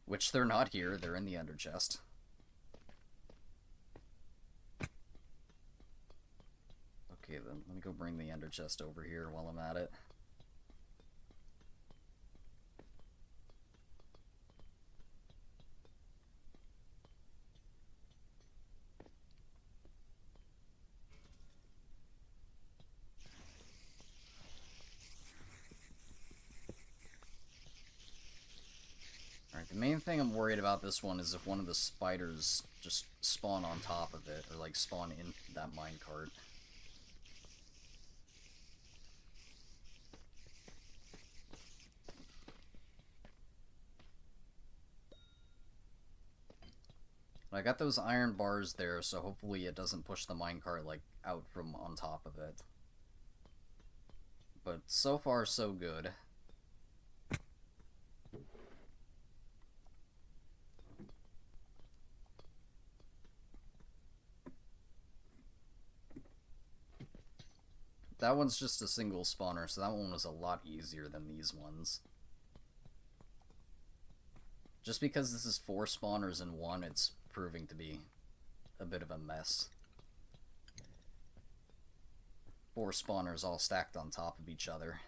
Which they're not here, they're in the ender chest. Okay then, let me go bring the ender chest over here while I'm at it. Alright, the main thing I'm worried about this one is if one of the spiders just spawn on top of it, or like spawn in that minecart. I got those iron bars there, so hopefully it doesn't push the minecart like out from on top of it. But so far so good. That one's just a single spawner, so that one was a lot easier than these ones. Just because this is 4 spawners in one, it's proving to be a bit of a mess. 4 spawners all stacked on top of each other.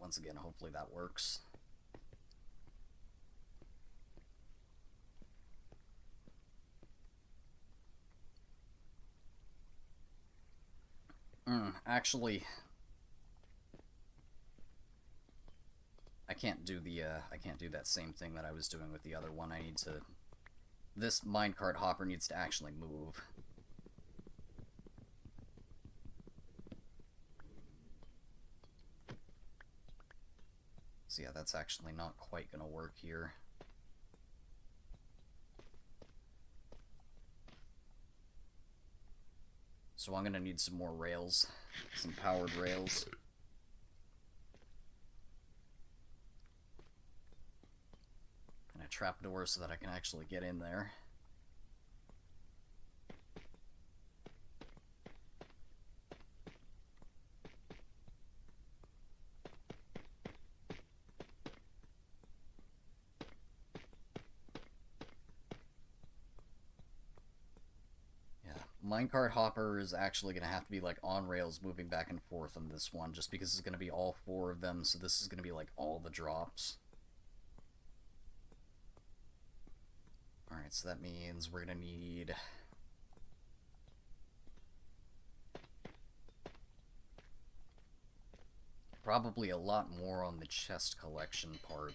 once again, hopefully that works. Actually, I can't do that same thing that I was doing with the other one. This minecart hopper needs to actually move. So yeah, that's actually not quite gonna work here. So I'm gonna need some more rails, some powered rails. And a trapdoor so that I can actually get in there. Minecart hopper is actually going to have to be like on rails moving back and forth on this one, just because it's going to be all 4 of them, so this is going to be like all the drops. Alright, so that means we're going to need... probably a lot more on the chest collection part.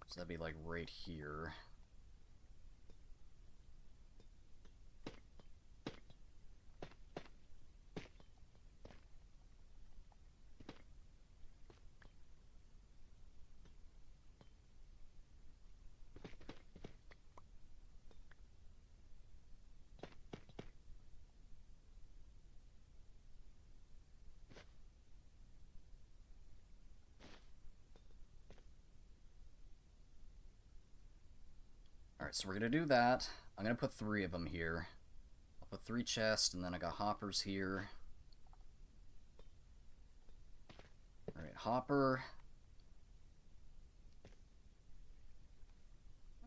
So that'd be like right here. Alright, so we're gonna do that. I'm gonna put 3 of them here. I'll put 3 chests, and then I got hoppers here. Alright, hopper.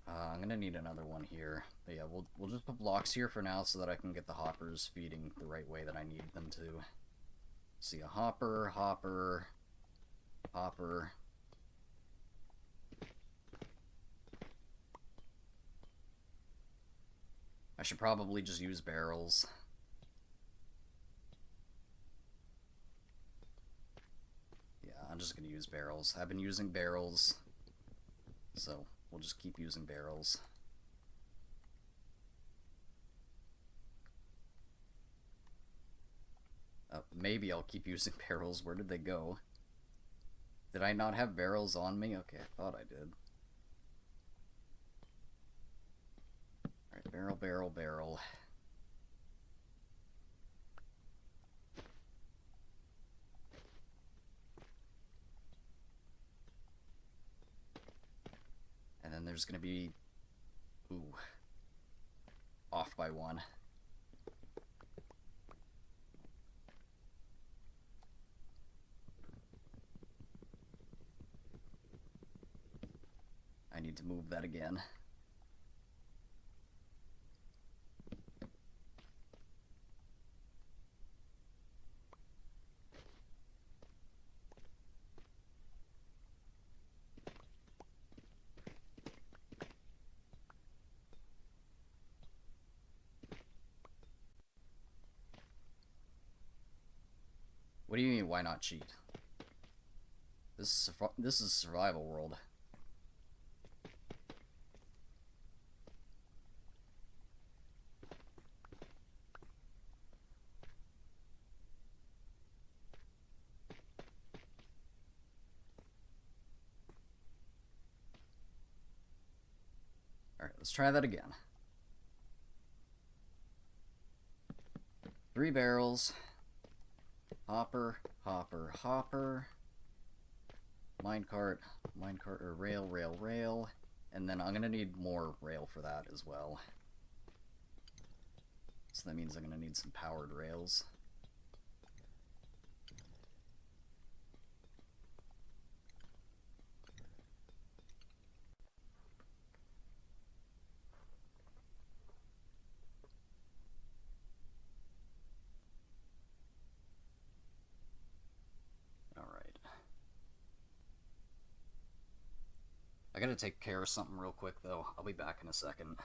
I'm gonna need another one here. But yeah, we'll just put blocks here for now so that I can get the hoppers feeding the right way that I need them to. See, a hopper, hopper, hopper. I should probably just use barrels. Yeah, I'm just gonna use barrels. I've been using barrels, so we'll just keep using barrels. Maybe I'll keep using barrels. Where did they go? Did I not have barrels on me? Okay, I thought I did. Alright, barrel, barrel, barrel. And then there's gonna be... ooh. Off by 1. I need to move that again. What do you mean, why not cheat? This is survival world. Alright, let's try that again. 3 barrels. Hopper, hopper, hopper. Minecart, minecart, or rail, rail, rail. And then I'm gonna need more rail for that as well. So that means I'm gonna need some powered rails. Alright. I gotta take care of something real quick though. I'll be back in a second.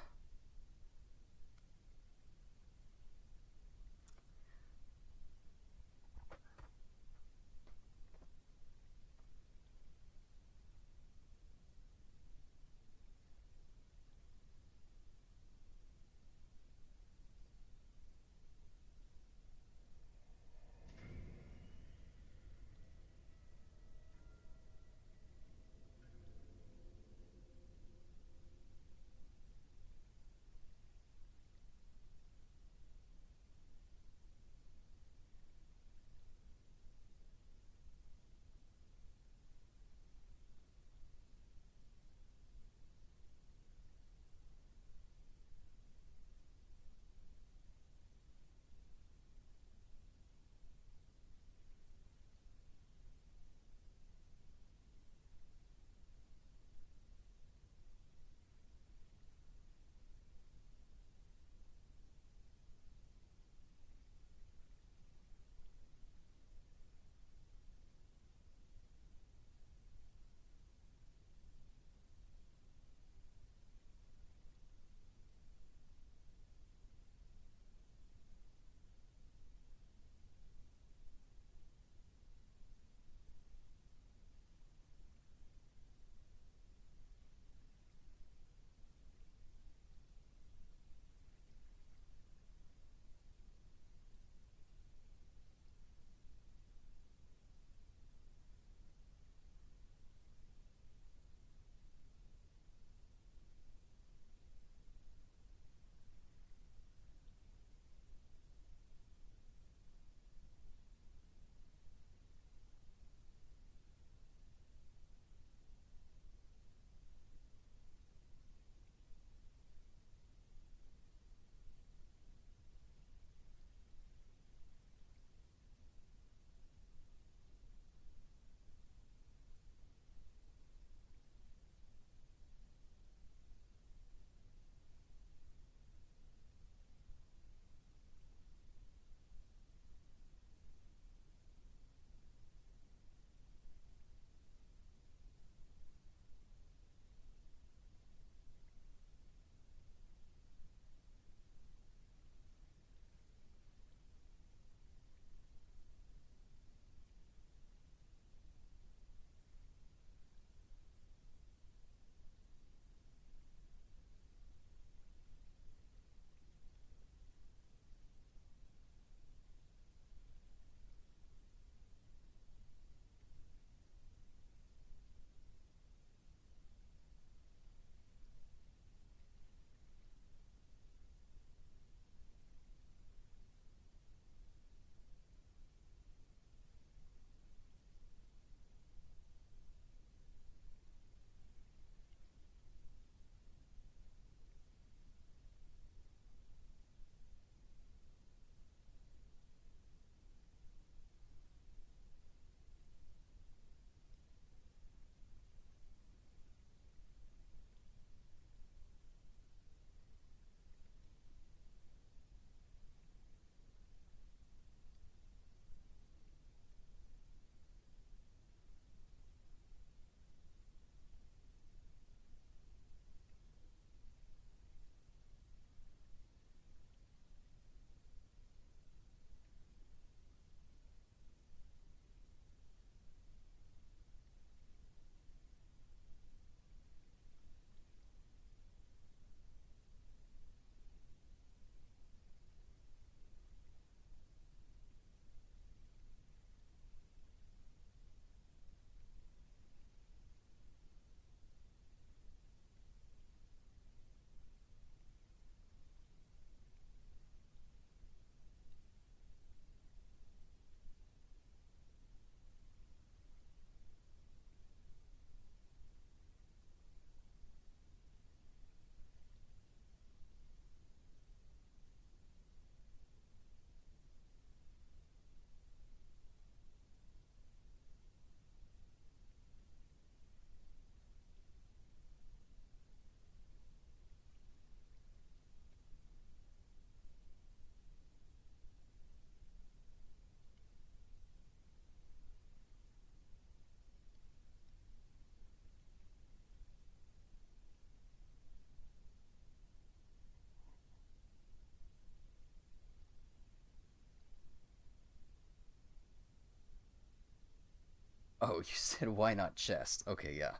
Oh, you said why not chest? Okay, yeah.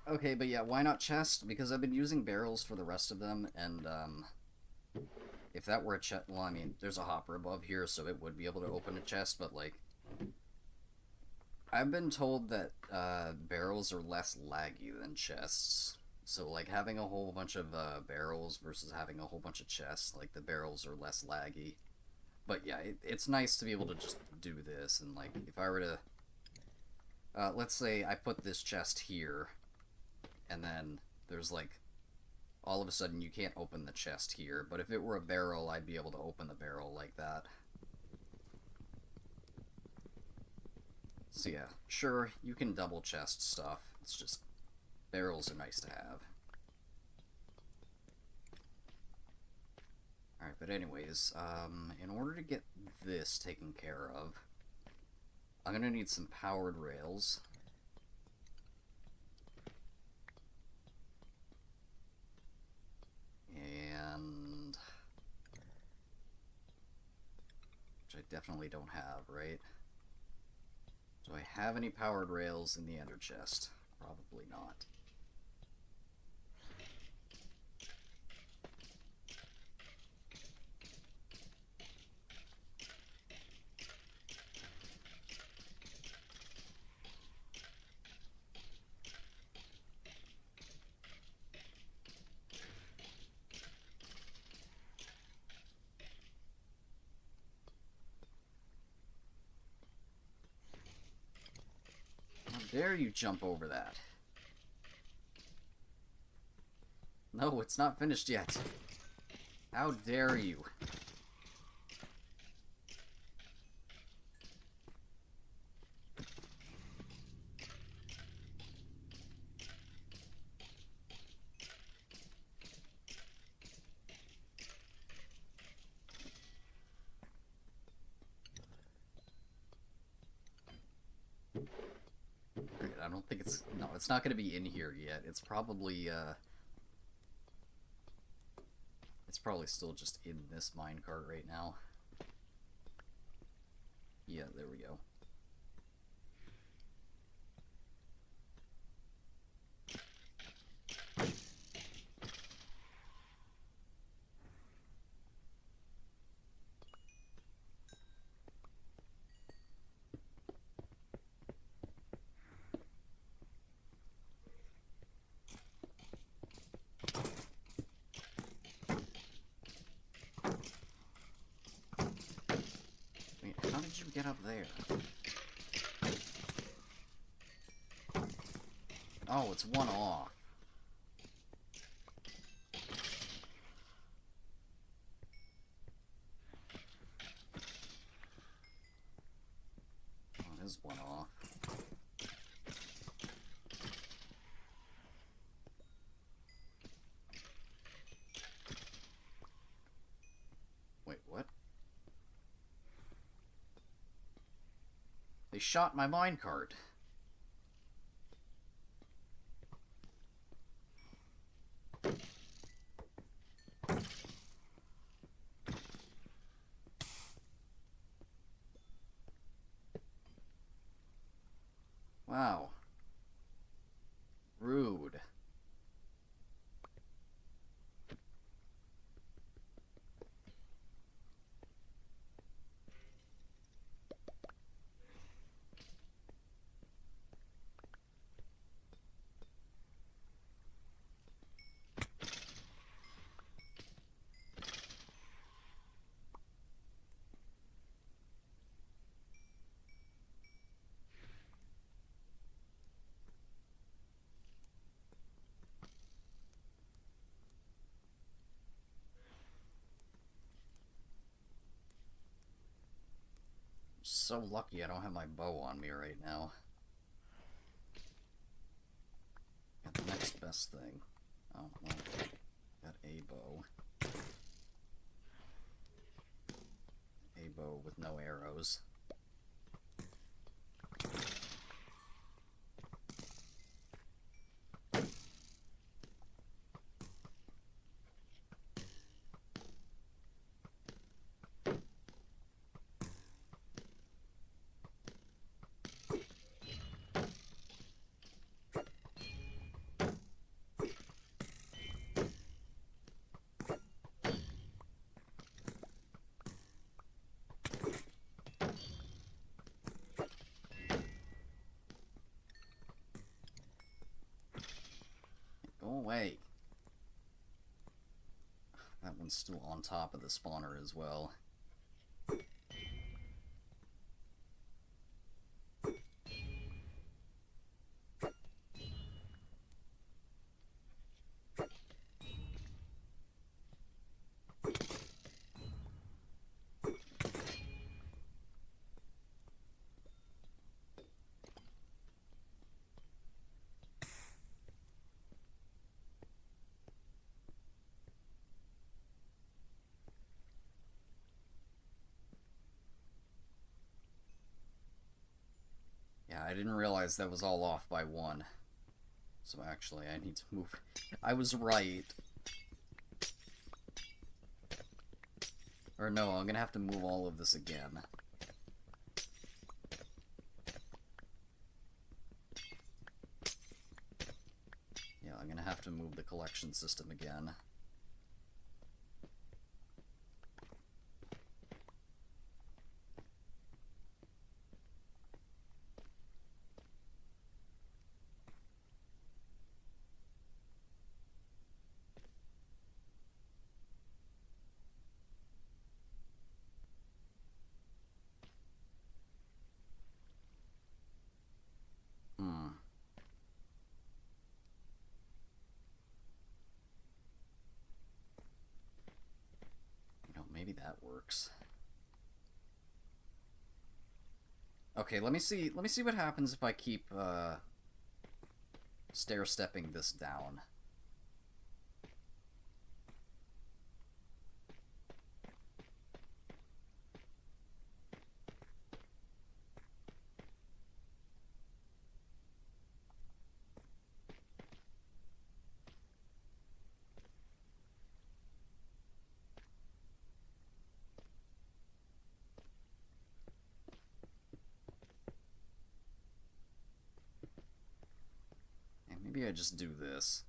Okay, but yeah, why not chest? Because I've been using barrels for the rest of them, and if that were a chest, well, I mean, there's a hopper above here, so it would be able to open a chest, but like, I've been told that barrels are less laggy than chests. So like having a whole bunch of barrels versus having a whole bunch of chests, like the barrels are less laggy. But yeah, it's nice to be able to just do this, and like if I were to, let's say I put this chest here, and then there's like all of a sudden you can't open the chest here, but if it were a barrel, I'd be able to open the barrel like that. So yeah, sure, you can double chest stuff. It's just barrels are nice to have. Alright, but anyways, in order to get this taken care of, I'm gonna need some powered rails. And... which I definitely don't have, right? Do I have any powered rails in the ender chest? Probably not. How dare you jump over that? No, it's not finished yet. How dare you? I don't think it's... no, it's not going to be in here yet. It's probably still just in this minecart right now. Yeah, there we go. Wait, how did you get up there? Oh, it's one off. Oh, it is one off. Wait, what? They shot my minecart. Wow. Rude. So lucky I don't have my bow on me right now. Got the next best thing. Oh, well, got a bow. A bow with no arrows. away. That one's still on top of the spawner as well. Yeah, I didn't realize that was all off by one. So actually, I need to move. I was right. Or no, I'm gonna have to move all of this again. Yeah, I'm gonna have to move the collection system again. Maybe that works. Okay, let me see what happens if I keep stair-stepping this down. Maybe I just do this.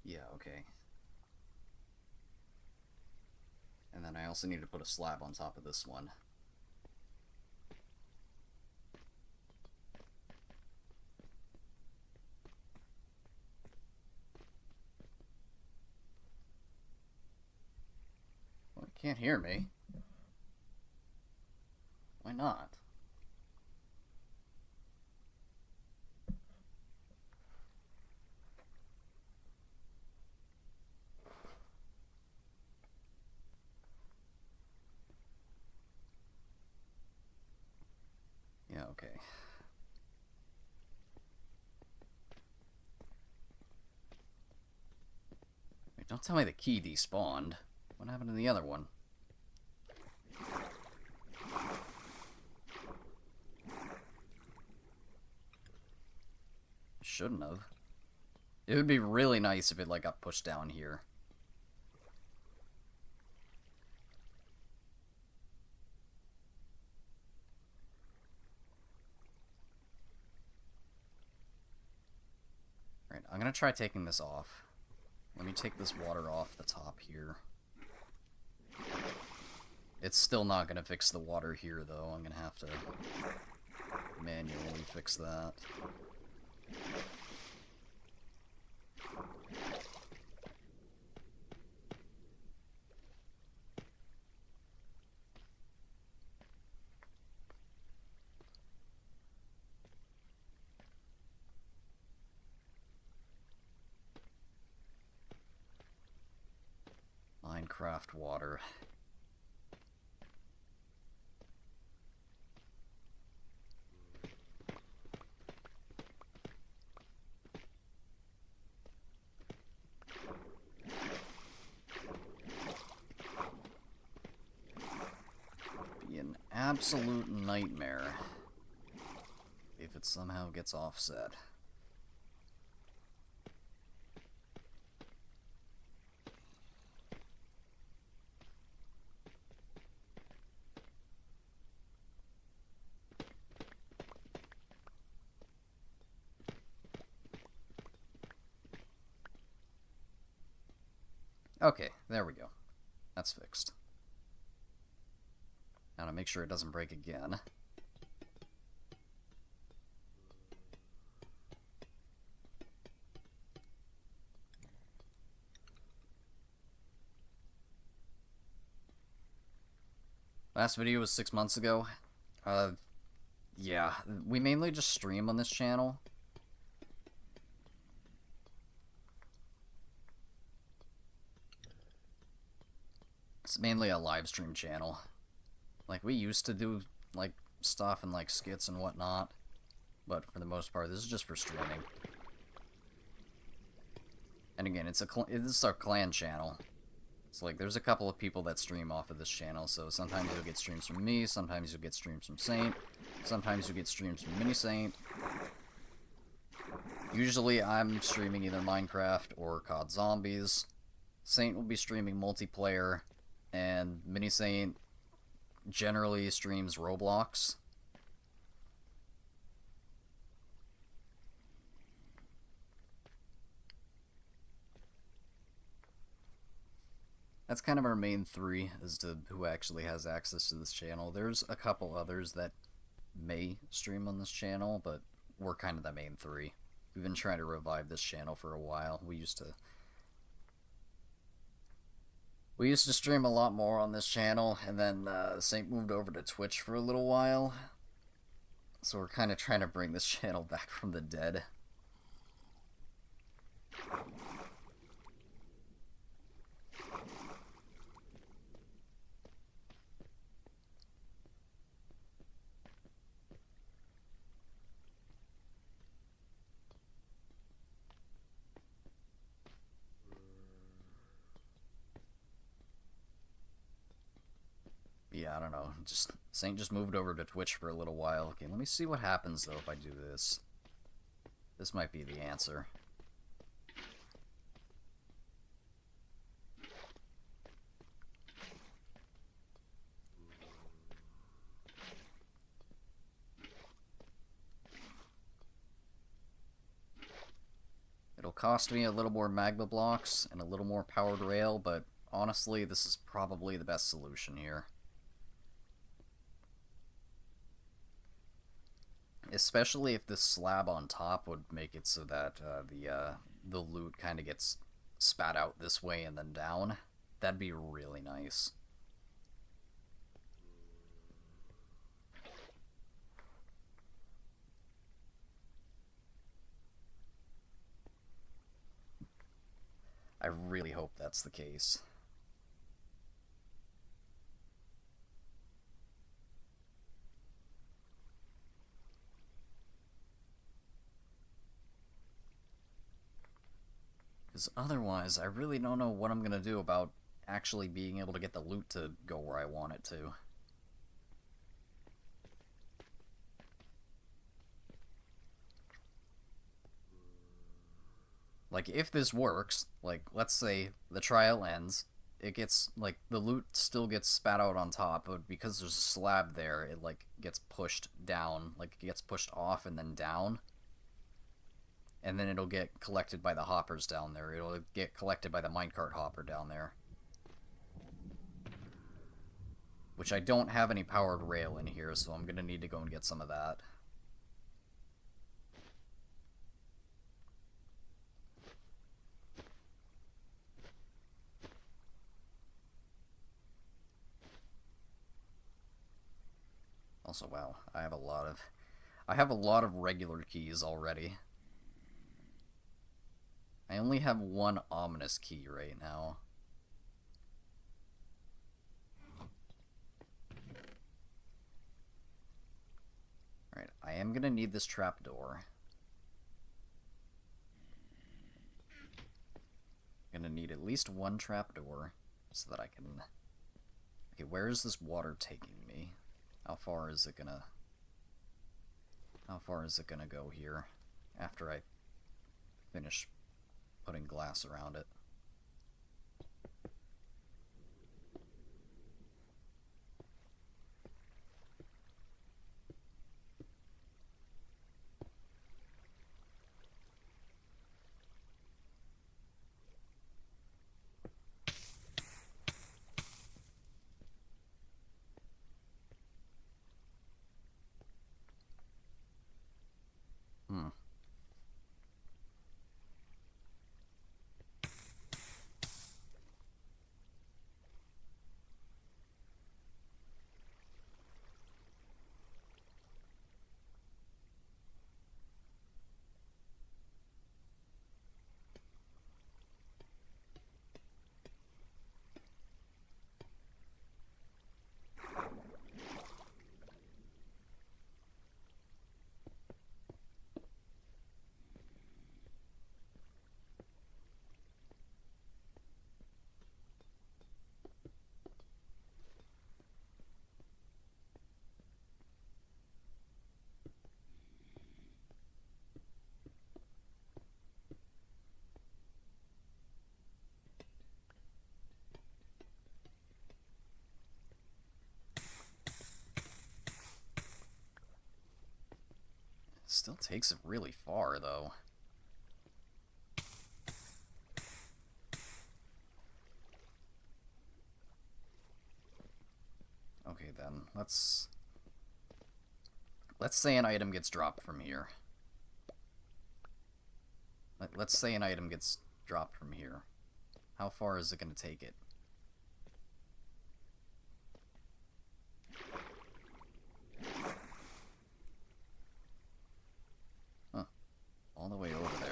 Yeah, okay. And then I also need to put a slab on top of this one. Well, it can't hear me. Why not? Yeah, okay. Wait, don't tell me the key despawned. What happened to the other one? Shouldn't have. It would be really nice if it, like, got pushed down here. Right, I'm gonna try taking this off. Let me take this water off the top here. It's still not gonna fix the water here, though. I'm gonna have to manually fix that. Minecraft water. Be an absolute nightmare if it somehow gets offset. Okay, there we go. That's fixed. Now to make sure it doesn't break again. Last video was 6 months ago. Yeah, we mainly just stream on this channel. It's mainly a live stream channel. Like, we used to do, like, stuff and, like, skits and whatnot. But for the most part, this is just for streaming. And again, this is our clan channel. So, like, there's a couple of people that stream off of this channel, so sometimes you'll get streams from me, sometimes you'll get streams from Saint, sometimes you'll get streams from Mini Saint. Usually I'm streaming either Minecraft or COD Zombies. Saint will be streaming multiplayer, and Mini Saint generally streams Roblox. That's kind of our main three as to who actually has access to this channel. There's a couple others that may stream on this channel, but we're kind of the main three. We've been trying to revive this channel for a while. We used to stream a lot more on this channel, and then Saint moved over to Twitch for a little while. So we're kind of trying to bring this channel back from the dead. Yeah, I don't know. Saint just moved over to Twitch for a little while. Okay, let me see what happens, though, if I do this. This might be the answer. It'll cost me a little more magma blocks and a little more powered rail, but honestly, this is probably the best solution here. Especially if this slab on top would make it so that the loot kind of gets spat out this way and then down. That'd be really nice. I really hope that's the case. Because otherwise, I really don't know what I'm going to do about actually being able to get the loot to go where I want it to. Like, if this works, like, let's say the trial ends, it gets, like, the loot still gets spat out on top, but because there's a slab there, it, like, gets pushed down, like, it gets pushed off and then down. And then it'll get collected by the hoppers down there. It'll get collected by the minecart hopper down there. Which I don't have any powered rail in here, so I'm gonna need to go and get some of that. Also, wow, I have a lot of regular keys already. I only have one ominous key right now. Alright, I am gonna need this trapdoor. I'm gonna need at least one trapdoor so that I can... Okay, where is this water taking me? How far is it gonna go here after I finish putting glass around it? Hmm. Still takes it really far, though. Okay, then. Let's say an item gets dropped from here. Let's say an item gets dropped from here. How far is it going to take it? Huh. All the way over there.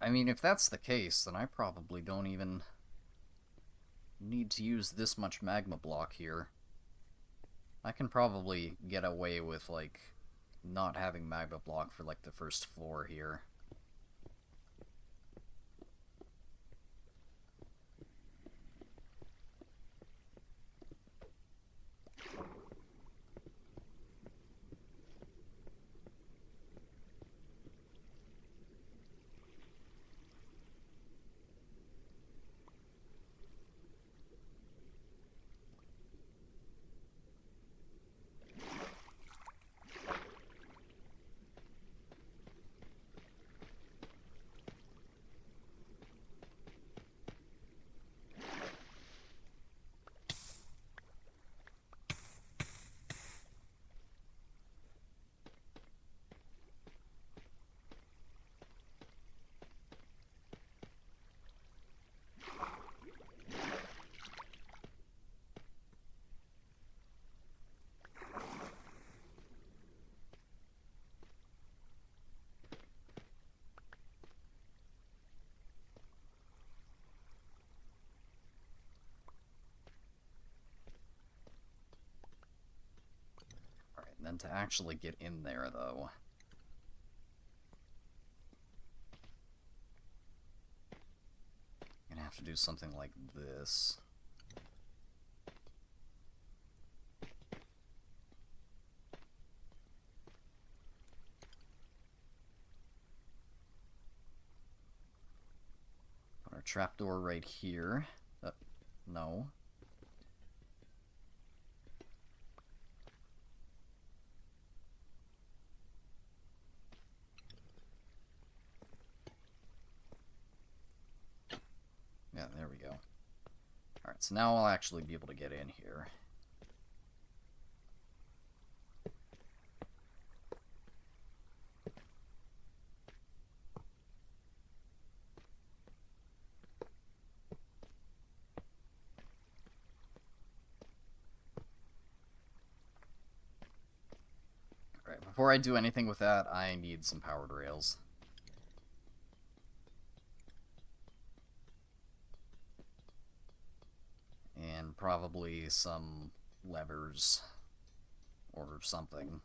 I mean, if that's the case, then I probably don't even need to use this much magma block here. I can probably get away with, like, not having magma block for, like, the first floor here. Alright, and then to actually get in there, though... I'm gonna have to do something like this. Put our trapdoor right here. No. Yeah, there we go. Alright, so now I'll actually be able to get in here. Alright, before I do anything with that, I need some powered rails. And probably some levers or something.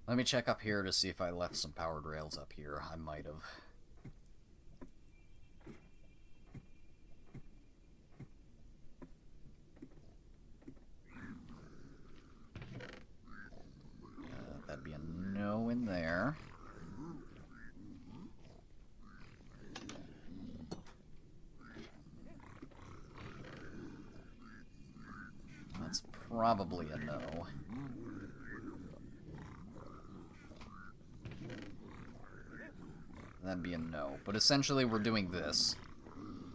Let me check up here to see if I left some powered rails up here. I might have. That'd be a no in there. That's probably a no. That'd be a no. But essentially we're doing this.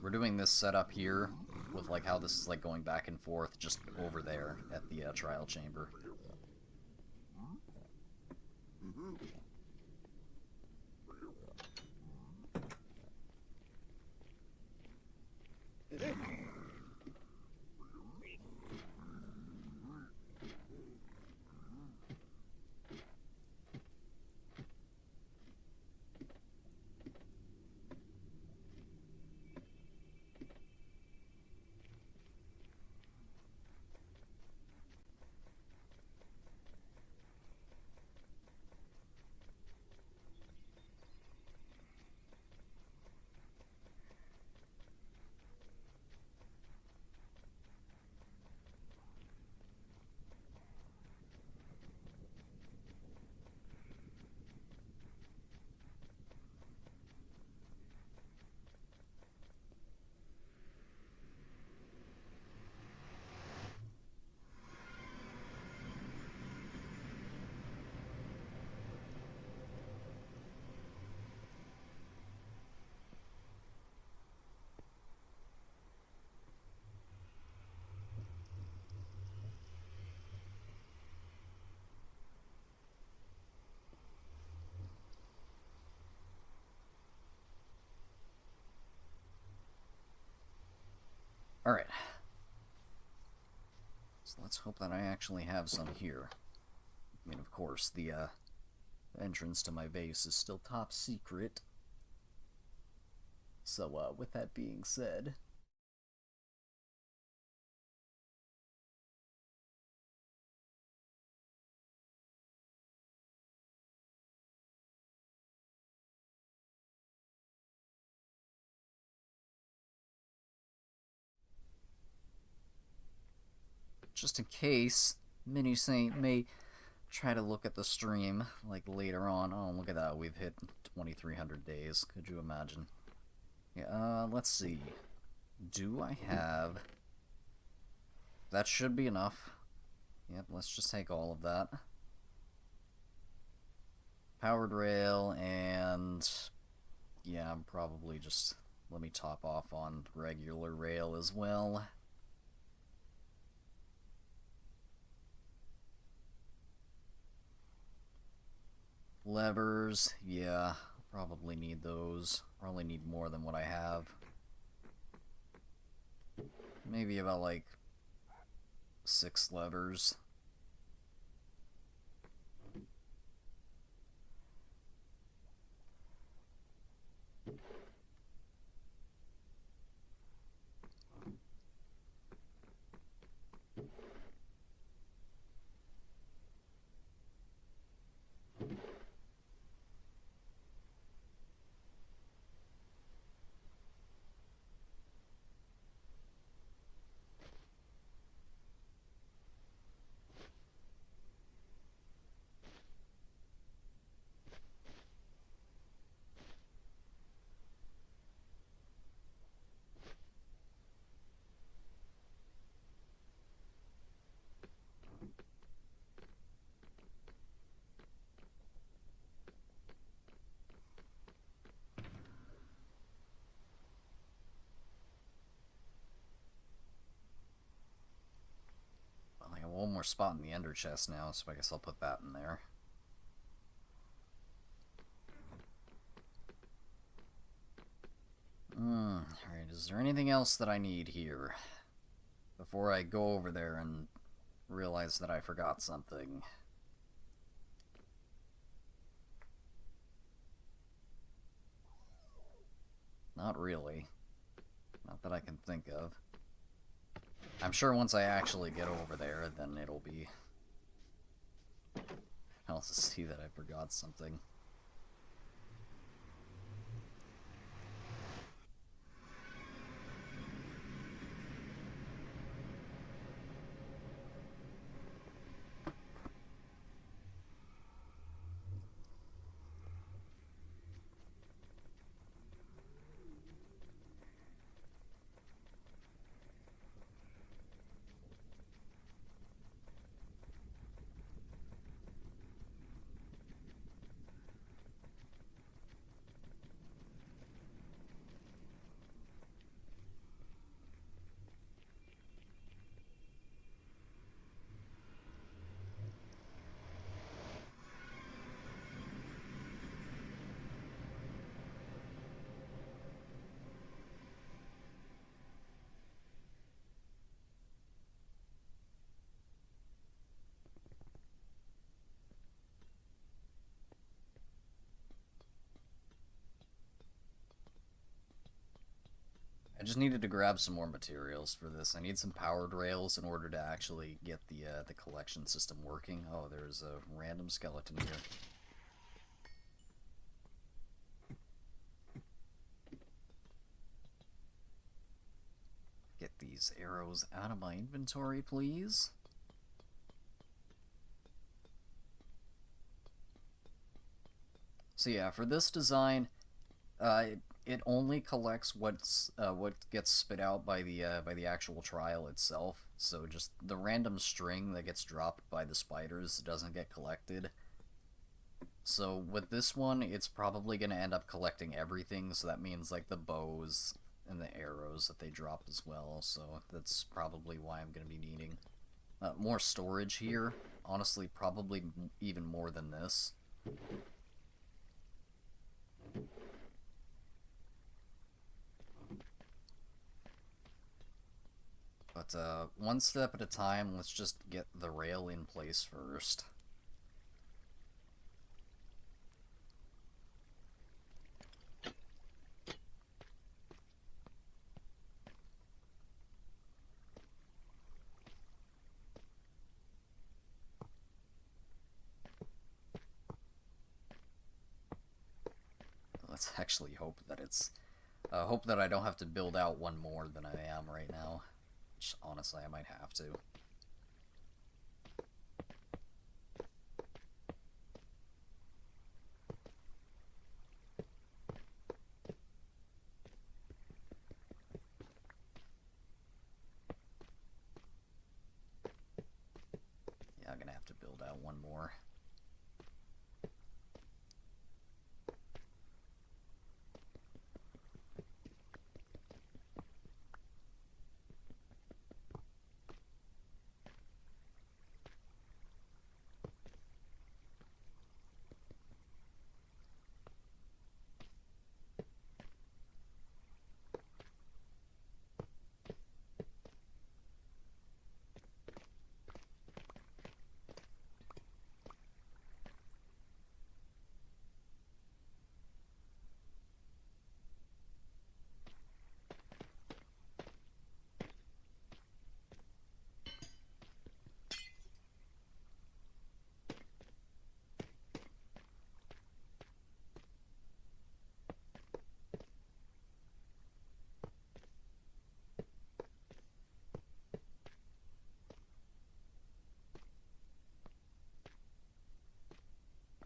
We're doing this setup here with like how this is like going back and forth just over there at the trial chamber. Alright. So let's hope that I actually have some here. I mean, of course, the entrance to my base is still top secret. So, with that being said... just in case, Mini Saint may try to look at the stream, like, later on. Oh, look at that, we've hit 2,300 days. Could you imagine? Yeah, let's see. Do I have... That should be enough. Yep, let's just take all of that. Powered rail, and yeah, probably just let me top off on regular rail as well. Levers, yeah, probably need those. Probably need more than what I have. Maybe about like 6 levers. I got one more spot in the ender chest now, so I guess I'll put that in there. Alright, is there anything else that I need here? Before I go over there and realize that I forgot something. Not really. Not that I can think of. I'm sure once I actually get over there, then it'll be... I'll see that I forgot something. I just needed to grab some more materials for this. I need some powered rails in order to actually get the collection system working. Oh, there's a random skeleton here. Get these arrows out of my inventory, please. So yeah, for this design, it only collects what gets spit out by the actual trial itself. So just the random string that gets dropped by the spiders doesn't get collected. So with this one, it's probably going to end up collecting everything. So that means like the bows and the arrows that they drop as well. So that's probably why I'm going to be needing more storage here. Honestly, probably even more than this. But one step at a time, let's just get the rail in place first. Let's actually hope that it's... hope that I don't have to build out one more than I am right now. Which, honestly, I might have to. build out one more.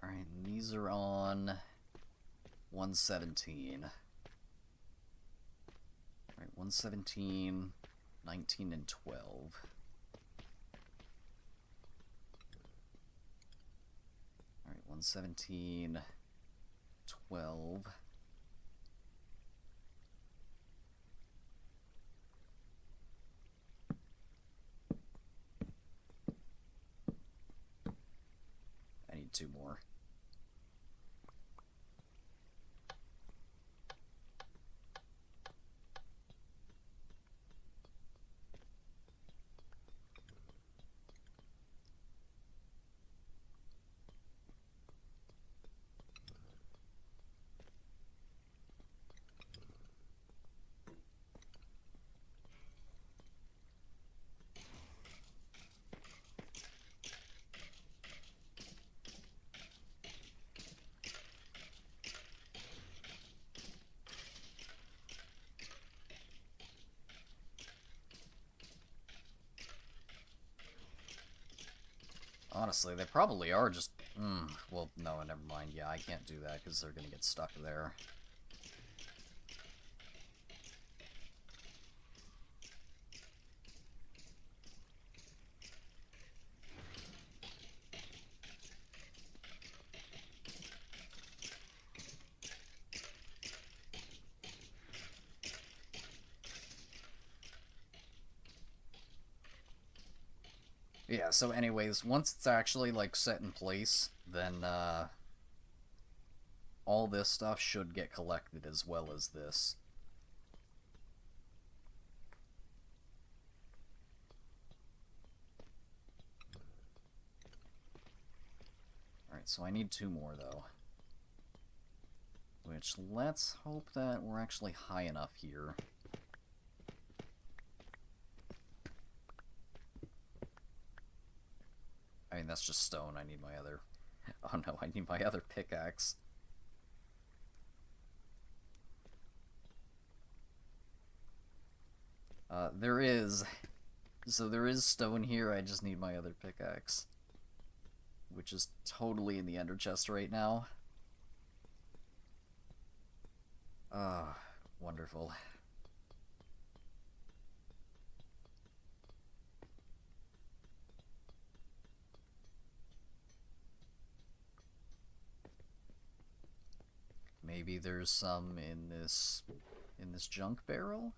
Alright, these are on 117. Alright, 117, 19, and 12. Alright, 117, 12. I need 2 more. Honestly, they probably are just... well, no, never mind. Yeah, I can't do that because they're going to get stuck there. Yeah, so anyways, once it's actually, like, set in place, then, all this stuff should get collected as well as this. Alright, so I need 2 more, though. Which, let's hope that we're actually high enough here. I mean, that's just stone. I need my other... Oh no, I need my other pickaxe. There is... So there is stone here, I just need my other pickaxe. Which is totally in the ender chest right now. Ah, wonderful. Maybe there's some in this junk barrel?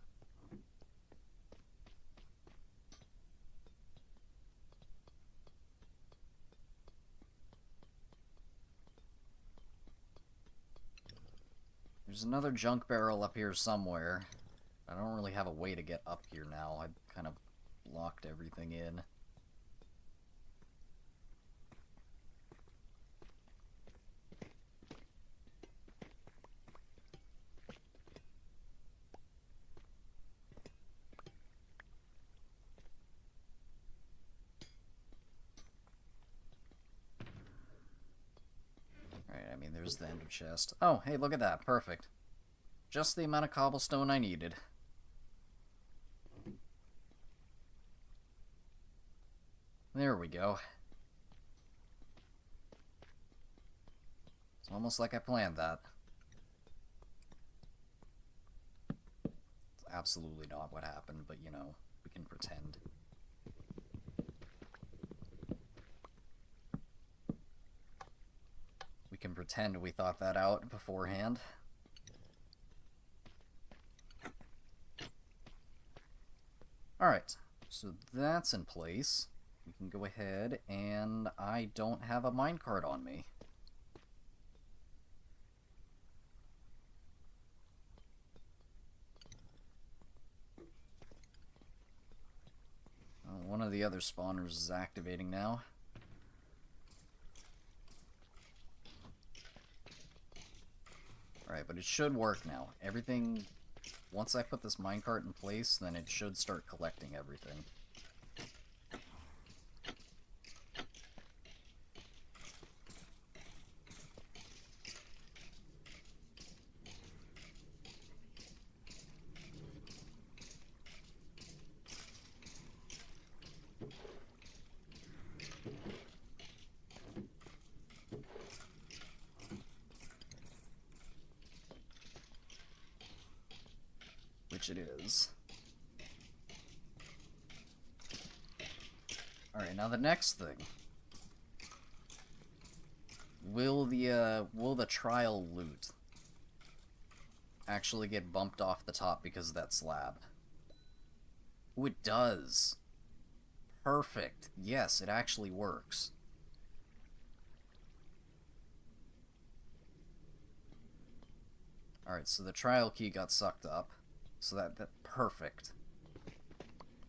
There's another junk barrel up here somewhere. I don't really have a way to get up here now. I've kind of locked everything in. Alright, I mean, there's the ender chest. Oh, hey, look at that. Perfect. Just the amount of cobblestone I needed. There we go. It's almost like I planned that. It's absolutely not what happened, but you know, we can pretend. pretend we thought that out beforehand. Alright, so that's in place. We can go ahead, and I don't have a minecart on me. One of the other spawners is activating now. Alright, but it should work now. Everything, once I put this minecart in place, then it should start collecting everything. Which it is. Alright, now the next thing. Will the trial loot actually get bumped off the top because of that slab? Oh, it does. Perfect. Yes, it actually works. Alright, so the trial key got sucked up. So that perfect.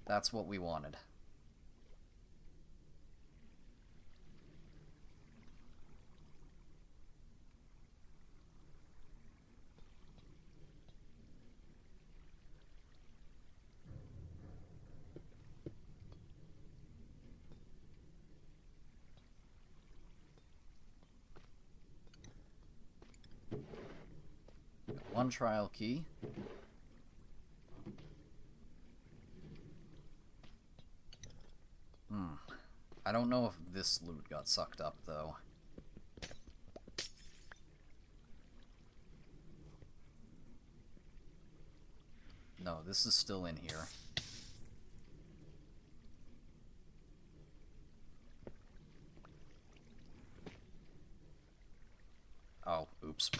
That's what we wanted. One trial key. I don't know if this loot got sucked up, though. No, this is still in here. Oh, oops.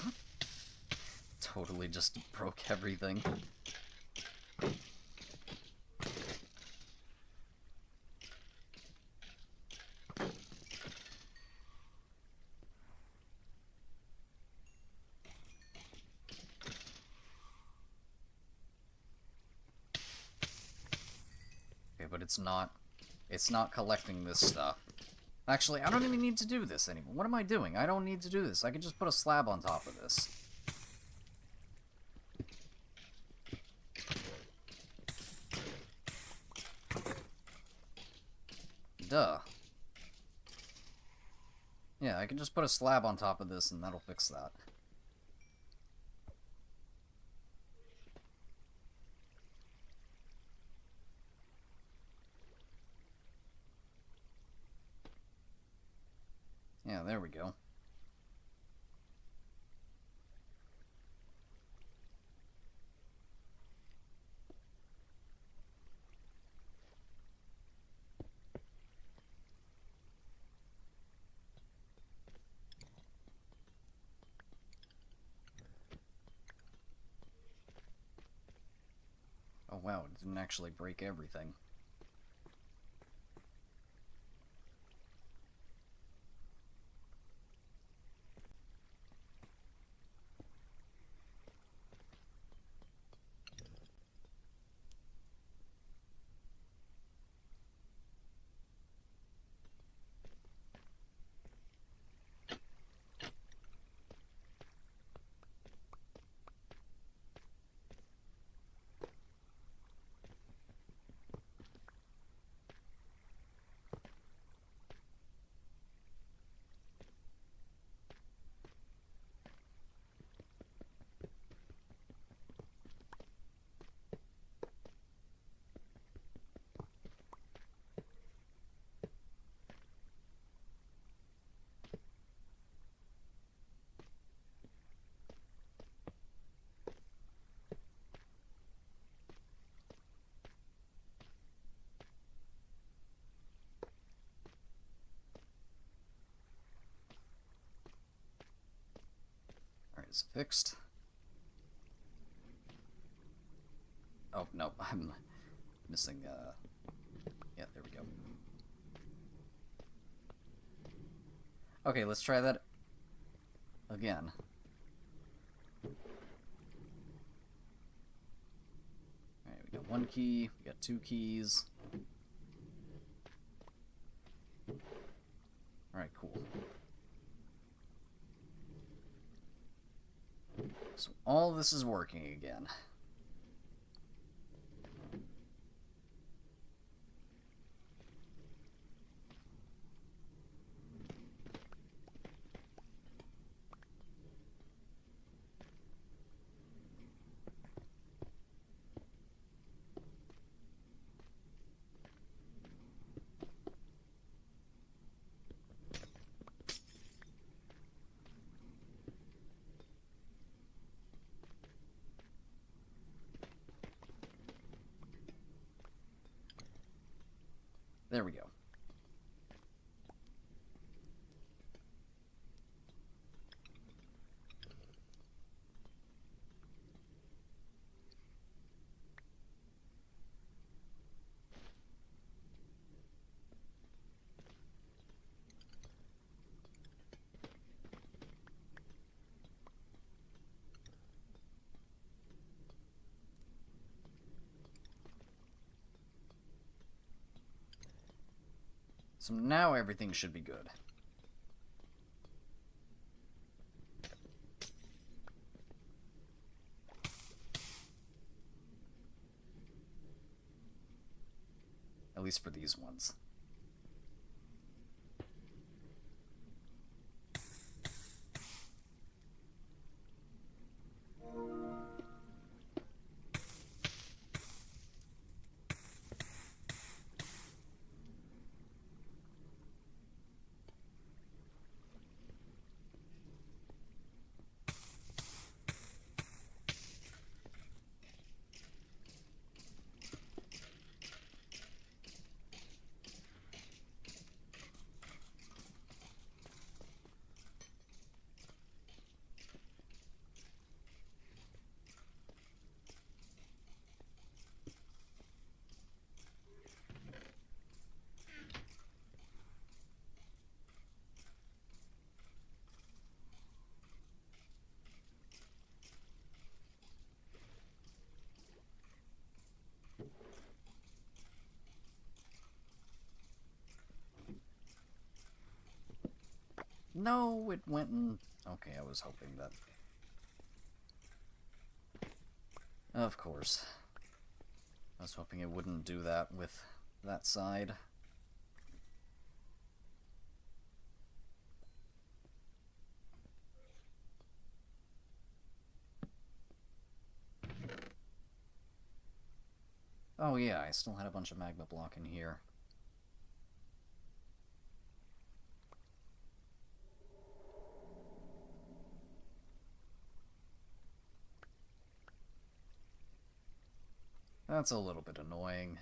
Totally just broke everything. But it's not collecting this stuff. Actually, I don't even need to do this anymore. What am I doing? I don't need to do this. I can just put a slab on top of this. Duh. Yeah, I can just put a slab on top of this and that'll fix that. Yeah, there we go. Oh wow, it didn't actually break everything. is fixed. Oh, no, I'm missing, yeah, there we go. Okay, let's try that again. Alright, we got one key, we got 2 keys. Alright, cool. So all this is working again. There we go. So now everything should be good. At least for these ones. No, it went and... Okay, I was hoping that... Of course. I was hoping it wouldn't do that with that side. Oh yeah, I still had a bunch of magma block in here. That's a little bit annoying.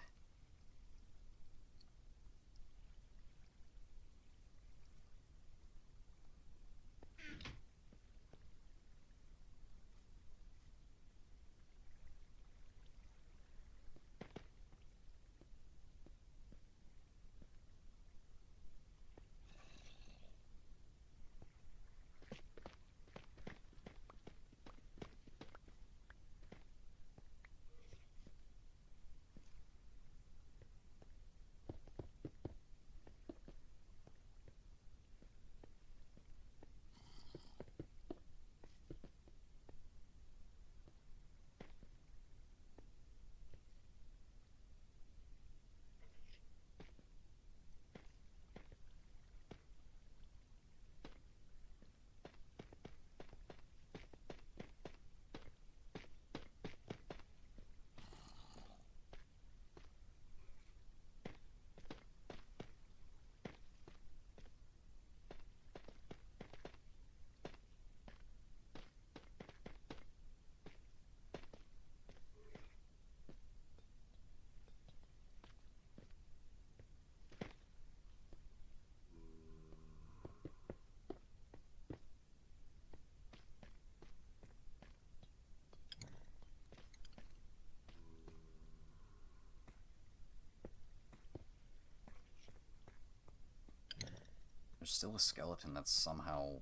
There's still a skeleton that's somehow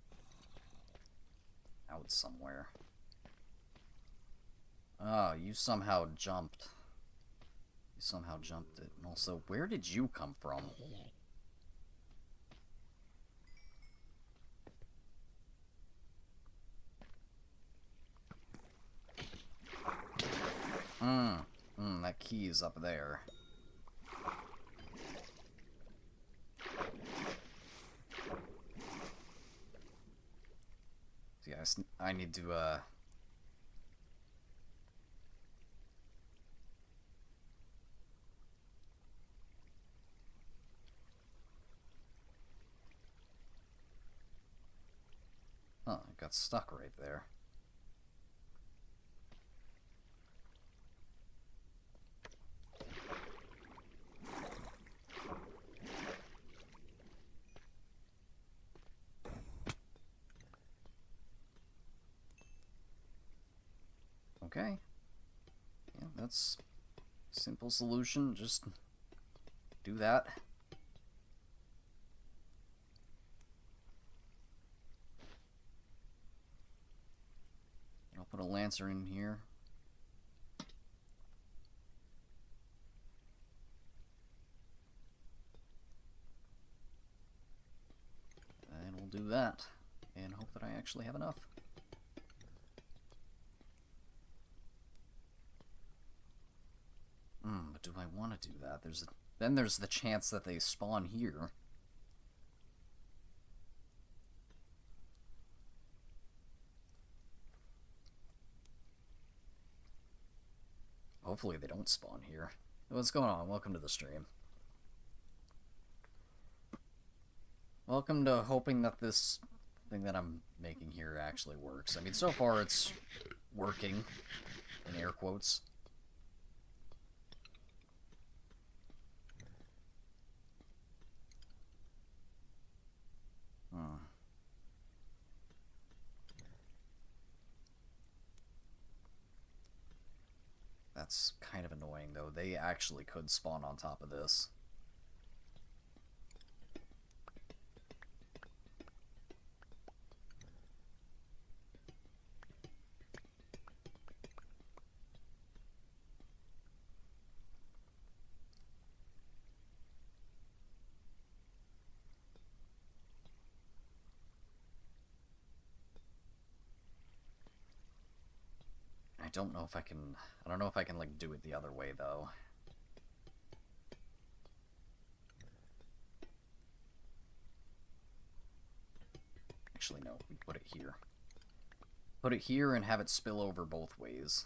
out somewhere. Oh, you somehow jumped. You somehow jumped it. And also, where did you come from? That key is up there. So yeah, I need to, Huh, it got stuck right there. Okay. Yeah, that's a simple solution. Just do that. I'll put a lancer in here. And we'll do that. And hope that I actually have enough. But do I want to do that? Then there's the chance that they spawn here. Hopefully they don't spawn here. What's going on? Welcome to the stream. Welcome to hoping that this thing that I'm making here actually works. I mean, so far it's working, in air quotes. That's kind of annoying, though. They actually could spawn on top of this. I don't know if I can... I don't know if I can, like, do it the other way, though. Actually, no. We put it here. Put it here and have it spill over both ways.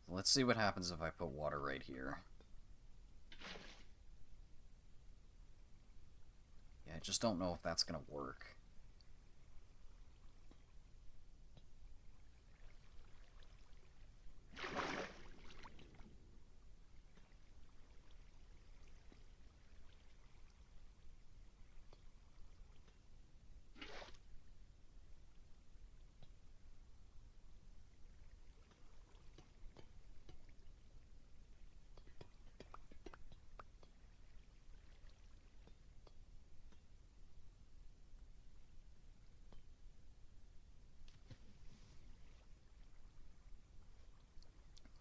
Let's see what happens if I put water right here. Yeah, I just don't know if that's gonna work.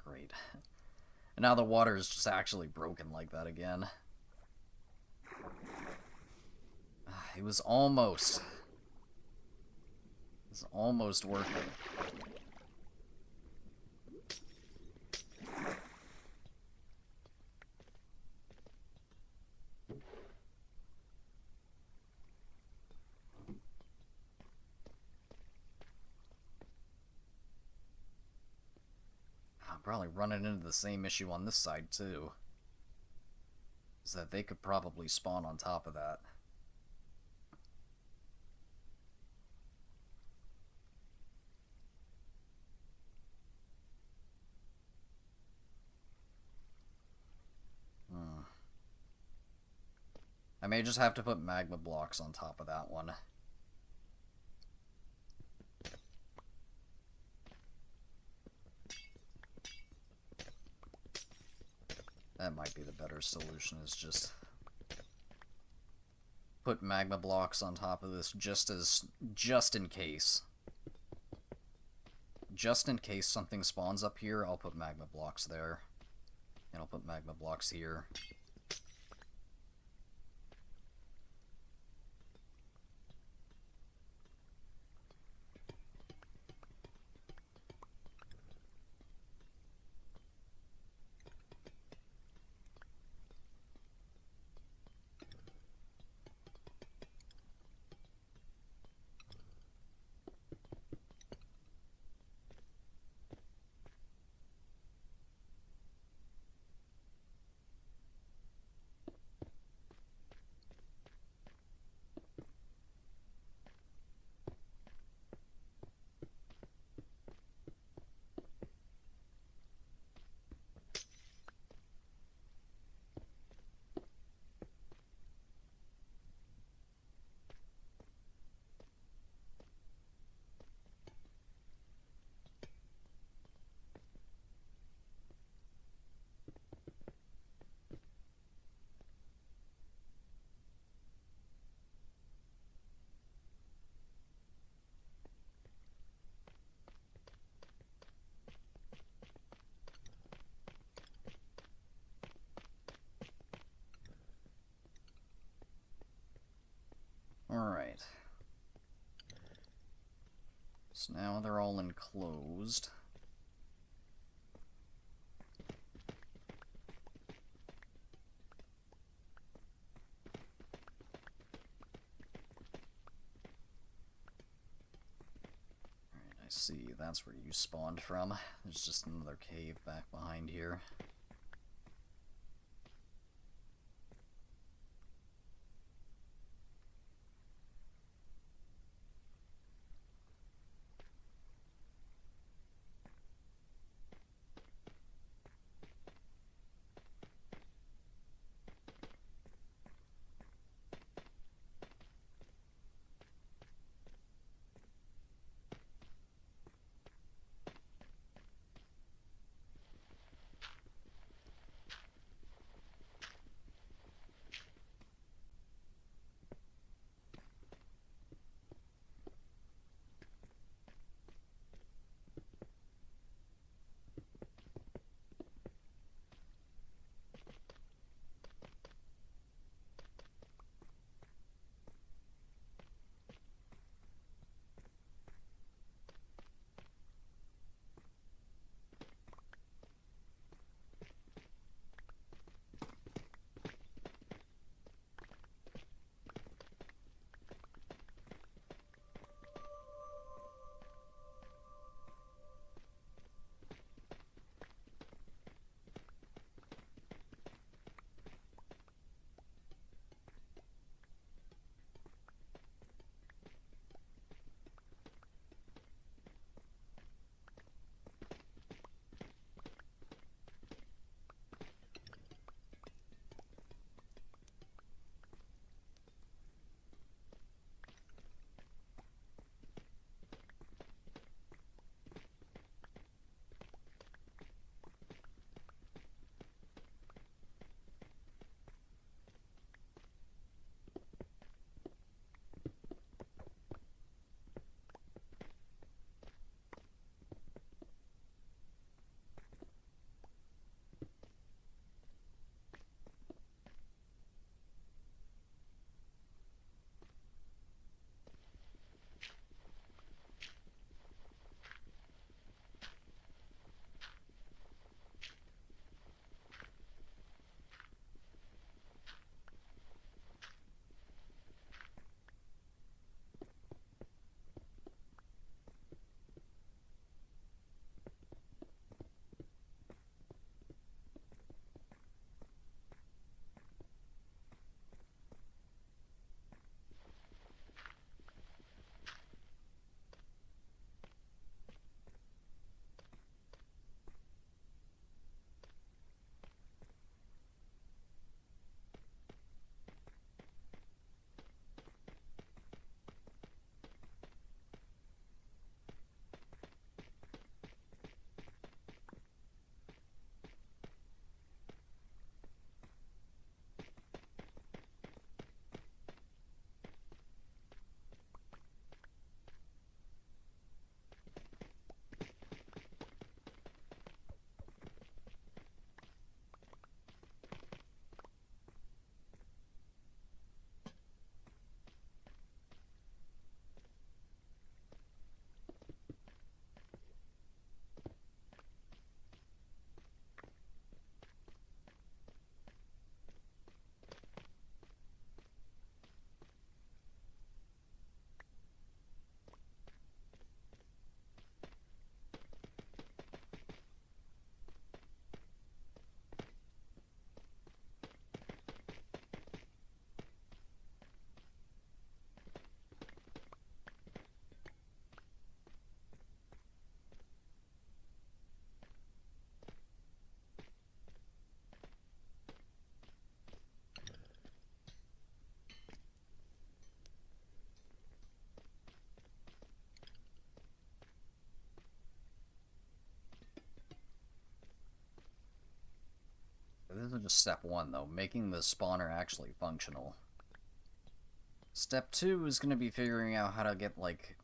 Great. And now the water is just actually broken like that again. It was almost... It's almost working. I'm probably running into the same issue on this side too. Is that they could probably spawn on top of that. I may just have to put magma blocks on top of that one. That might be the better solution, is just put magma blocks on top of this just in case. Just in case something spawns up here, I'll put magma blocks there. And I'll put magma blocks here. Alright. So now they're all enclosed. Alright, I see. That's where you spawned from. There's just another cave back behind here. just step 1, though, making the spawner actually functional. Step 2 is going to be figuring out how to get, like,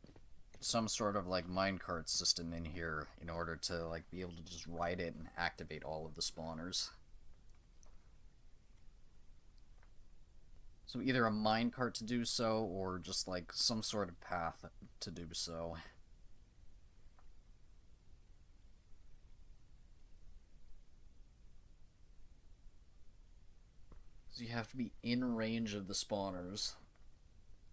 some sort of, like, minecart system in here in order to, like, be able to just ride it and activate all of the spawners. So either a minecart to do so, or just, like, some sort of path to do so. So you have to be in range of the spawners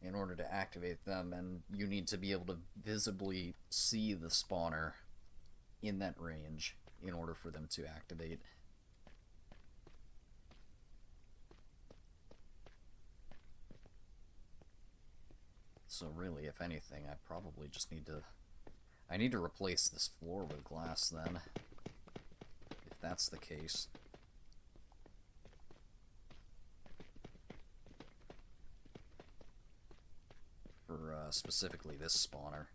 in order to activate them, and you need to be able to visibly see the spawner in that range in order for them to activate. So really, if anything, I probably just need to... I need to replace this floor with glass then, if that's the case. For specifically this spawner.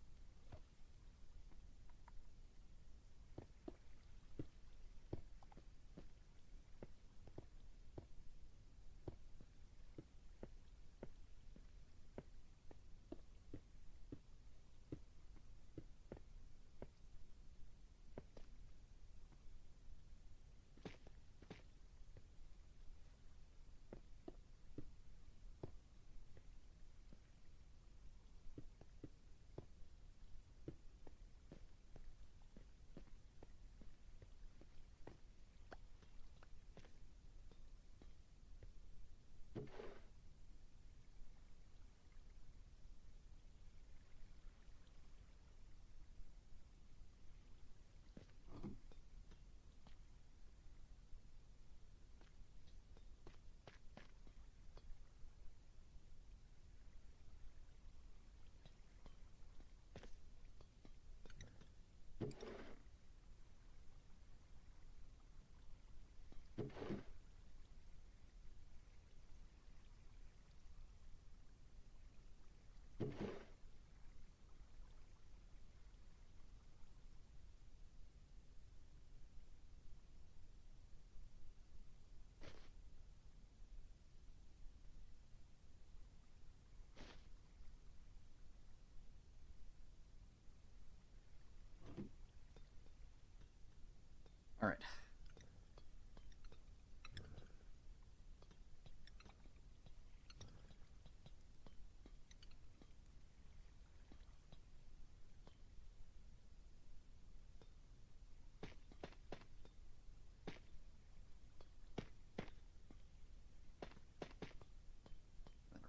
Alright.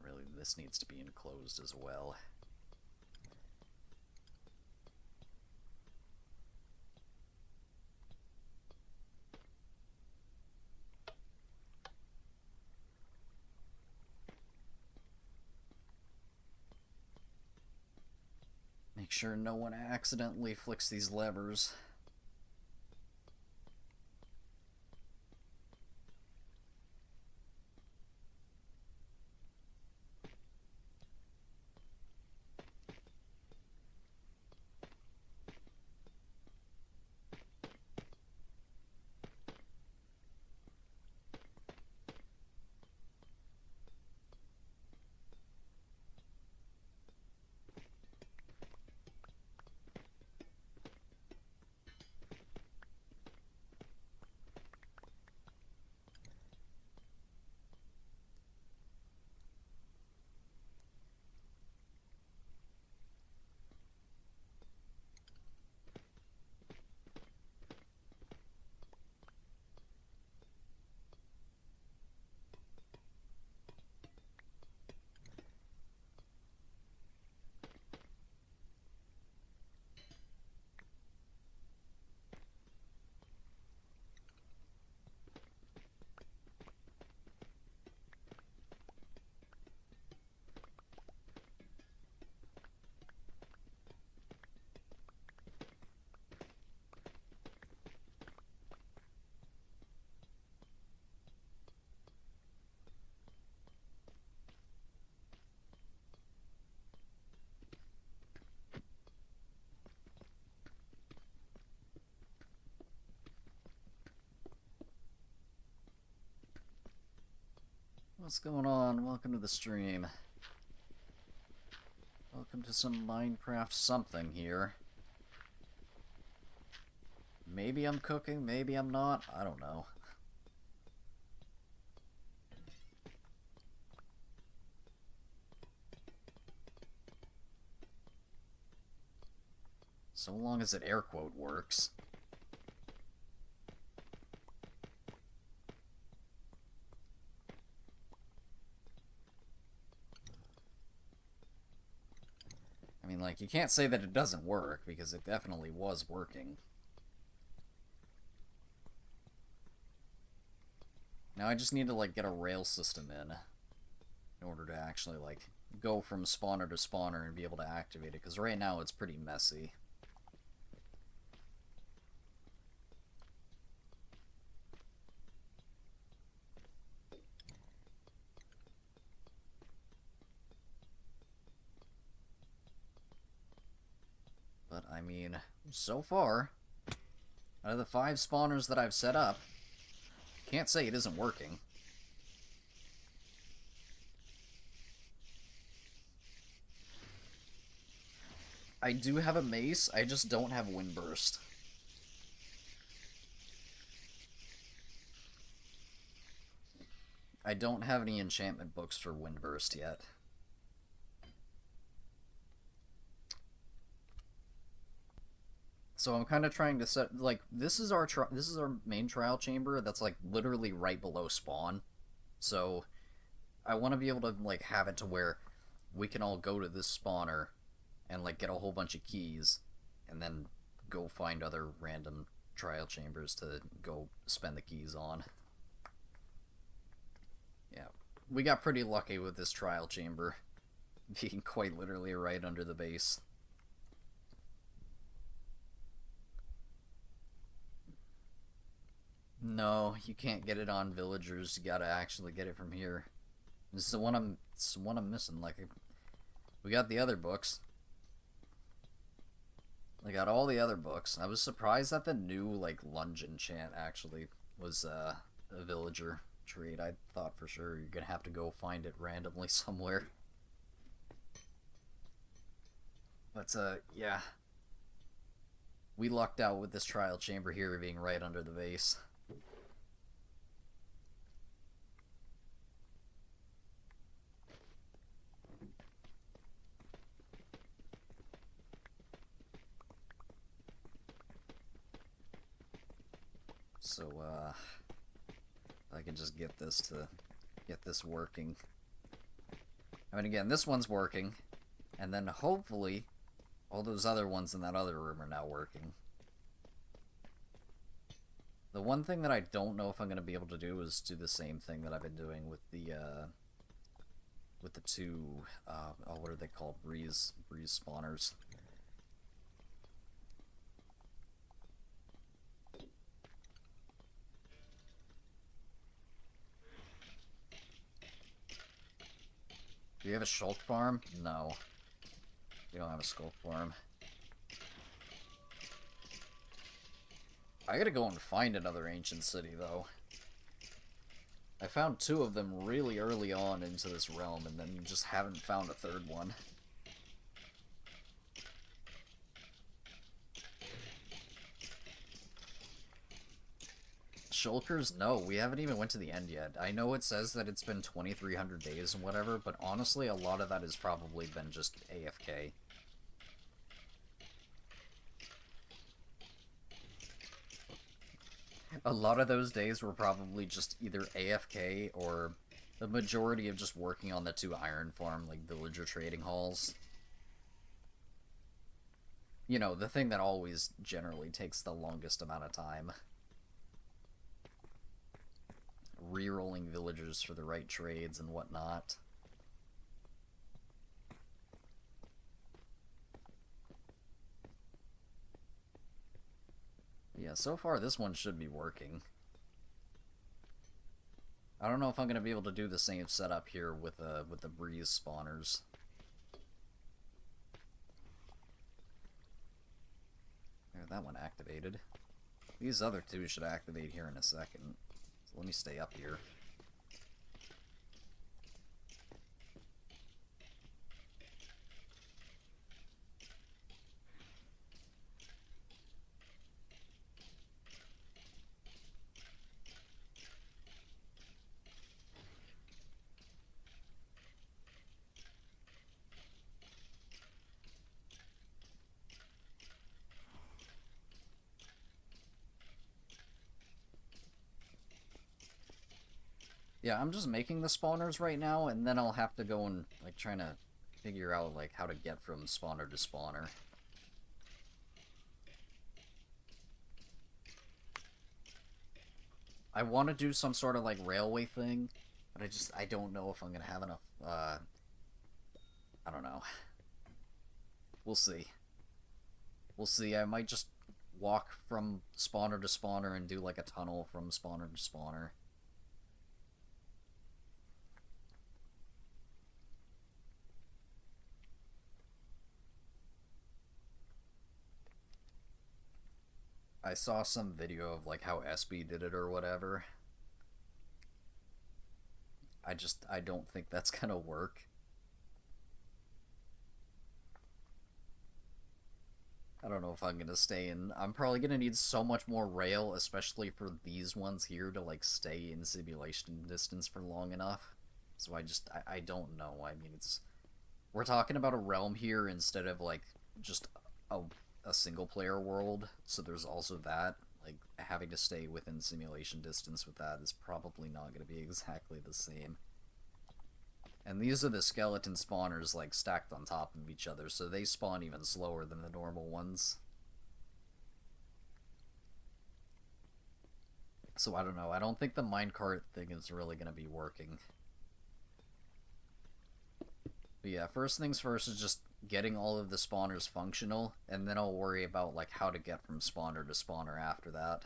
Really, this needs to be enclosed as well. Make sure no one accidentally flicks these levers. What's going on? Welcome to the stream. Welcome to some Minecraft something here. Maybe I'm cooking, maybe I'm not. I don't know. So long as it air quote works. I mean, like, you can't say that it doesn't work, because it definitely was working. Now I just need to, like, get a rail system in order to actually, like, go from spawner to spawner and be able to activate it, because right now it's pretty messy. But, I mean, so far, out of the 5 spawners that I've set up, can't say it isn't working. I do have a mace, I just don't have Windburst. I don't have any enchantment books for Windburst yet. So I'm kind of trying to set, like, this is our main trial chamber that's, like, literally right below spawn. So I want to be able to, like, have it to where we can all go to this spawner and, like, get a whole bunch of keys and then go find other random trial chambers to go spend the keys on. Yeah, we got pretty lucky with this trial chamber being quite literally right under the base. No, you can't get it on villagers. You gotta actually get it from here. This is the one I'm missing. Like, we got the other books. I got all the other books. I was surprised that the new, like, lunge enchant actually was a villager trait. I thought for sure you're gonna have to go find it randomly somewhere. But yeah, we lucked out with this trial chamber here being right under the base. So, I can just get this working. I mean, again, this one's working, and then hopefully all those other ones in that other room are now working. The one thing that I don't know if I'm going to be able to do is do the same thing that I've been doing with the two, what are they called? Breeze spawners. Do you have a shulk farm? No. You don't have a skulk farm. I gotta go and find another ancient city, though. I found 2 of them really early on into this realm, and then just haven't found a 3rd one. Shulkers? No, we haven't even went to the end yet. I know it says that it's been 2,300 days and whatever, but honestly, a lot of that has probably been just AFK. A lot of those days were probably just either AFK or the majority of just working on the 2 iron farm, like, villager trading halls. You know, the thing that always generally takes the longest amount of time. Rerolling villagers for the right trades and whatnot. Yeah, so far this one should be working. I don't know if I'm going to be able to do the same setup here with the breeze spawners. There, that one activated. These other 2 should activate here in a second. So let me stay up here. Yeah, I'm just making the spawners right now, and then I'll have to go and, like, trying to figure out, like, how to get from spawner to spawner. I want to do some sort of, like, railway thing, but I don't know if I'm gonna have enough, I don't know. We'll see. We'll see. I might just walk from spawner to spawner and do, like, a tunnel from spawner to spawner. I saw some video of, like, how SB did it or whatever. I don't think that's gonna work. I don't know if I'm gonna stay in. I'm probably gonna need so much more rail, especially for these ones here, to, like, stay in simulation distance for long enough. So I don't know. I mean, we're talking about a realm here instead of, like, just a, a single player world, so there's also that. Like, having to stay within simulation distance with that is probably not going to be exactly the same. And these are the skeleton spawners, like, stacked on top of each other, so they spawn even slower than the normal ones. So I don't know. I don't think the minecart thing is really going to be working. But yeah, first things first is just getting all of the spawners functional, and then I'll worry about, like, how to get from spawner to spawner after that.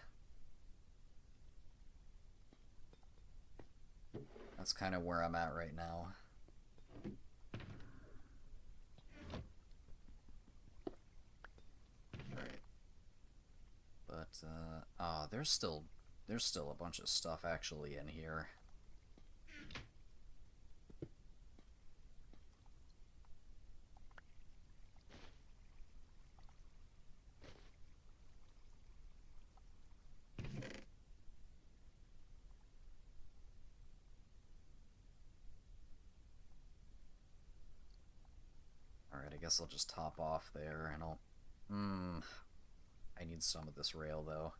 That's kind of where I'm at right now. Alright. But, oh, there's still a bunch of stuff actually in here. Alright, I guess I'll just top off there, and I'll... I need some of this rail, though.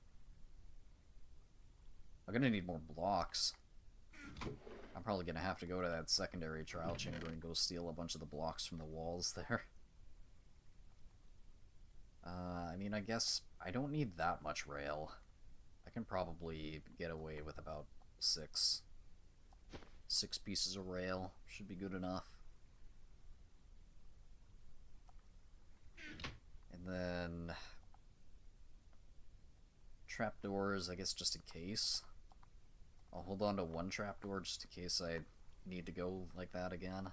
I'm gonna need more blocks. I'm probably gonna have to go to that secondary trial chamber and go steal a bunch of the blocks from the walls there. I mean, I guess I don't need that much rail. I can probably get away with about 6 pieces of rail. Should be good enough. And then trapdoors, I guess, just in case. I'll hold on to one trapdoor just in case I need to go like that again.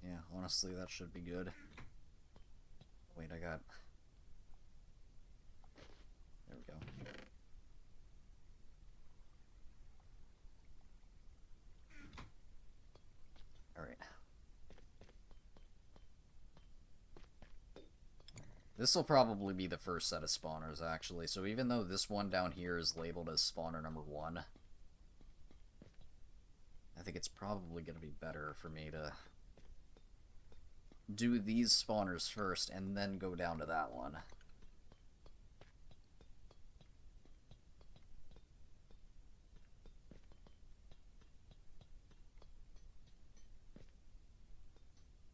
Yeah, honestly, that should be good. Wait, I got... There we go. Alright. This will probably be the first set of spawners, actually. So even though this one down here is labeled as spawner number 1, I think it's probably going to be better for me to do these spawners first and then go down to that one.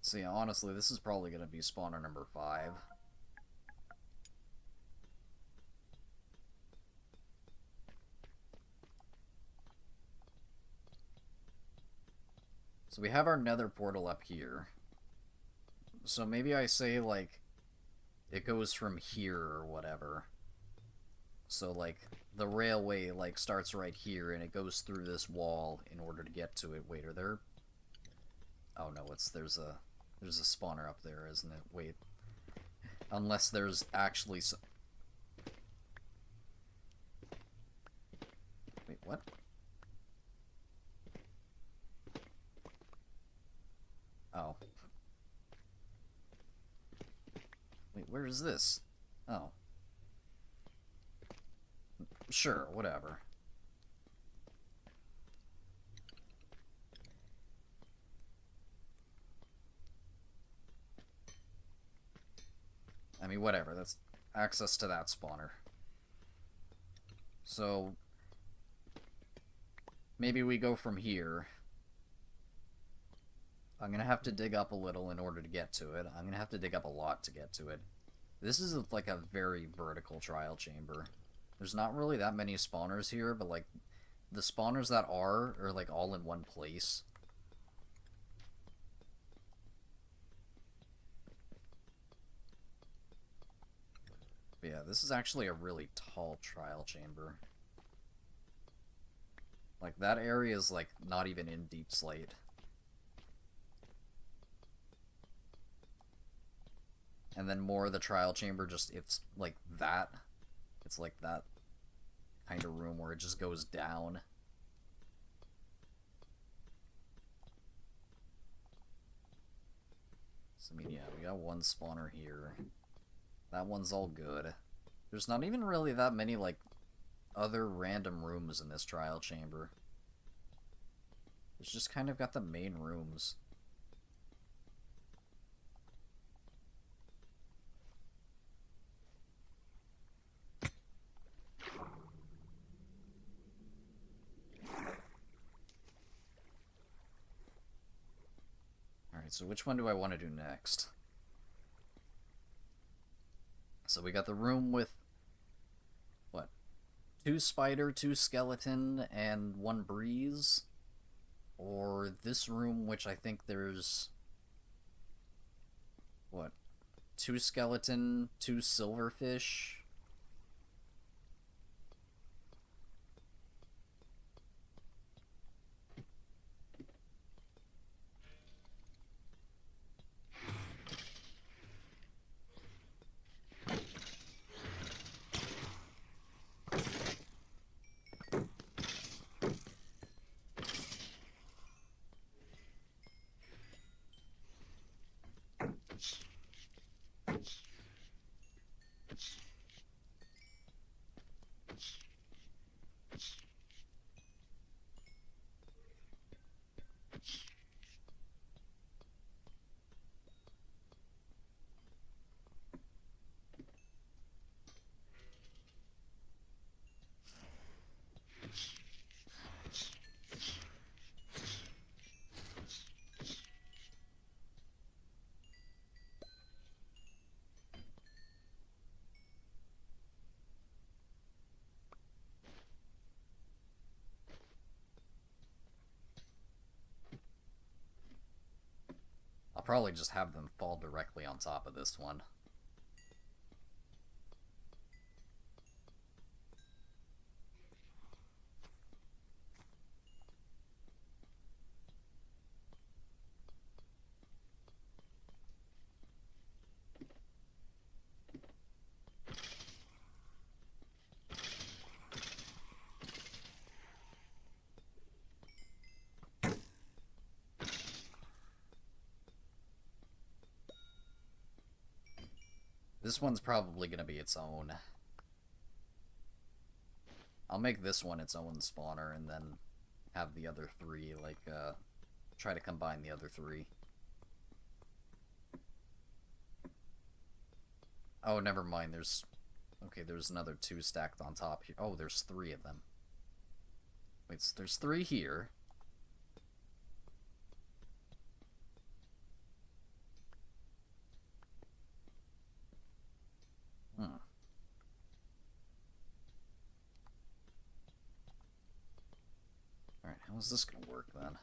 So yeah, honestly, this is probably going to be spawner number 5. So we have our nether portal up here. So maybe I say, like, it goes from here or whatever. So, like, the railway, like, starts right here and it goes through this wall in order to get to it. Wait, are there... Oh no, there's a spawner up there, isn't it? Wait. Unless there's actually some... Wait, what? Oh. Wait, where is this? Oh. Sure, whatever. I mean, whatever. That's access to that spawner. So, maybe we go from here. I'm going to have to dig up a little in order to get to it. I'm going to have to dig up a lot to get to it. This is like a very vertical trial chamber. There's not really that many spawners here, but like the spawners that are like all in one place. But yeah, this is actually a really tall trial chamber. Like that area is like not even in deep slate. And then more of the trial chamber, just it's like that. It's like that kind of room where it just goes down. So, I mean, yeah, we got one spawner here. That one's all good. There's not even really that many, like, other random rooms in this trial chamber. It's just kind of got the main rooms. Alright, so which one do I want to do next? So we got the room with, what, 2 spider, 2 skeleton, and 1 breeze? Or this room, which I think there's, what, 2 skeleton, 2 silverfish? I'll probably just have them fall directly on top of this one. This one's probably going to be its own. I'll make this one its own spawner and then have the other 3, like, try to combine the other 3. Oh, never mind, there's... Okay, there's another 2 stacked on top here. Oh, there's 3 of them. Wait, so there's 3 here. Alright, how is this gonna work then?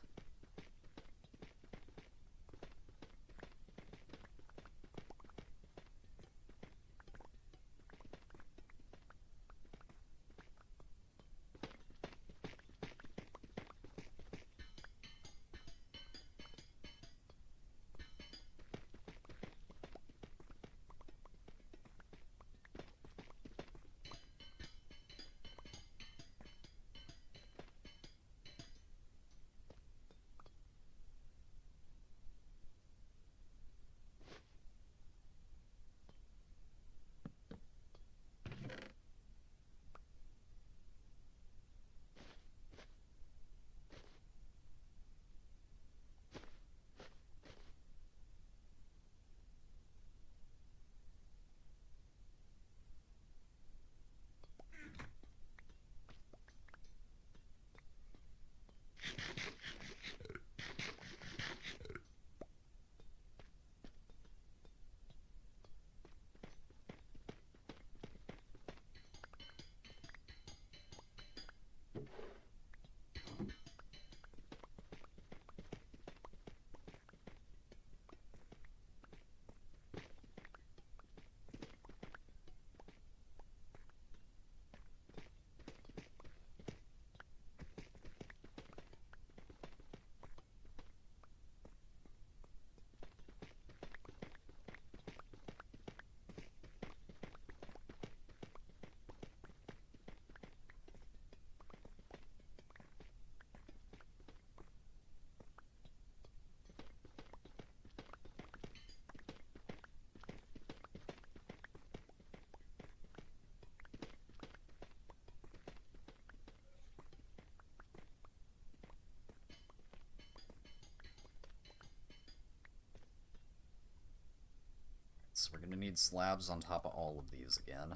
made slabs on top of all of these again.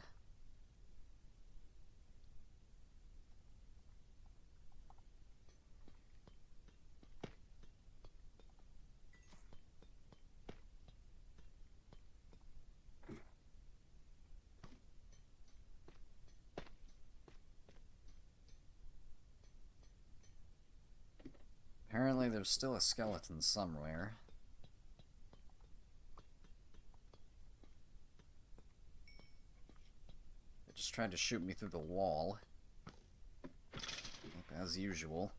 Apparently there's still a skeleton somewhere. They just tried to shoot me through the wall. As usual.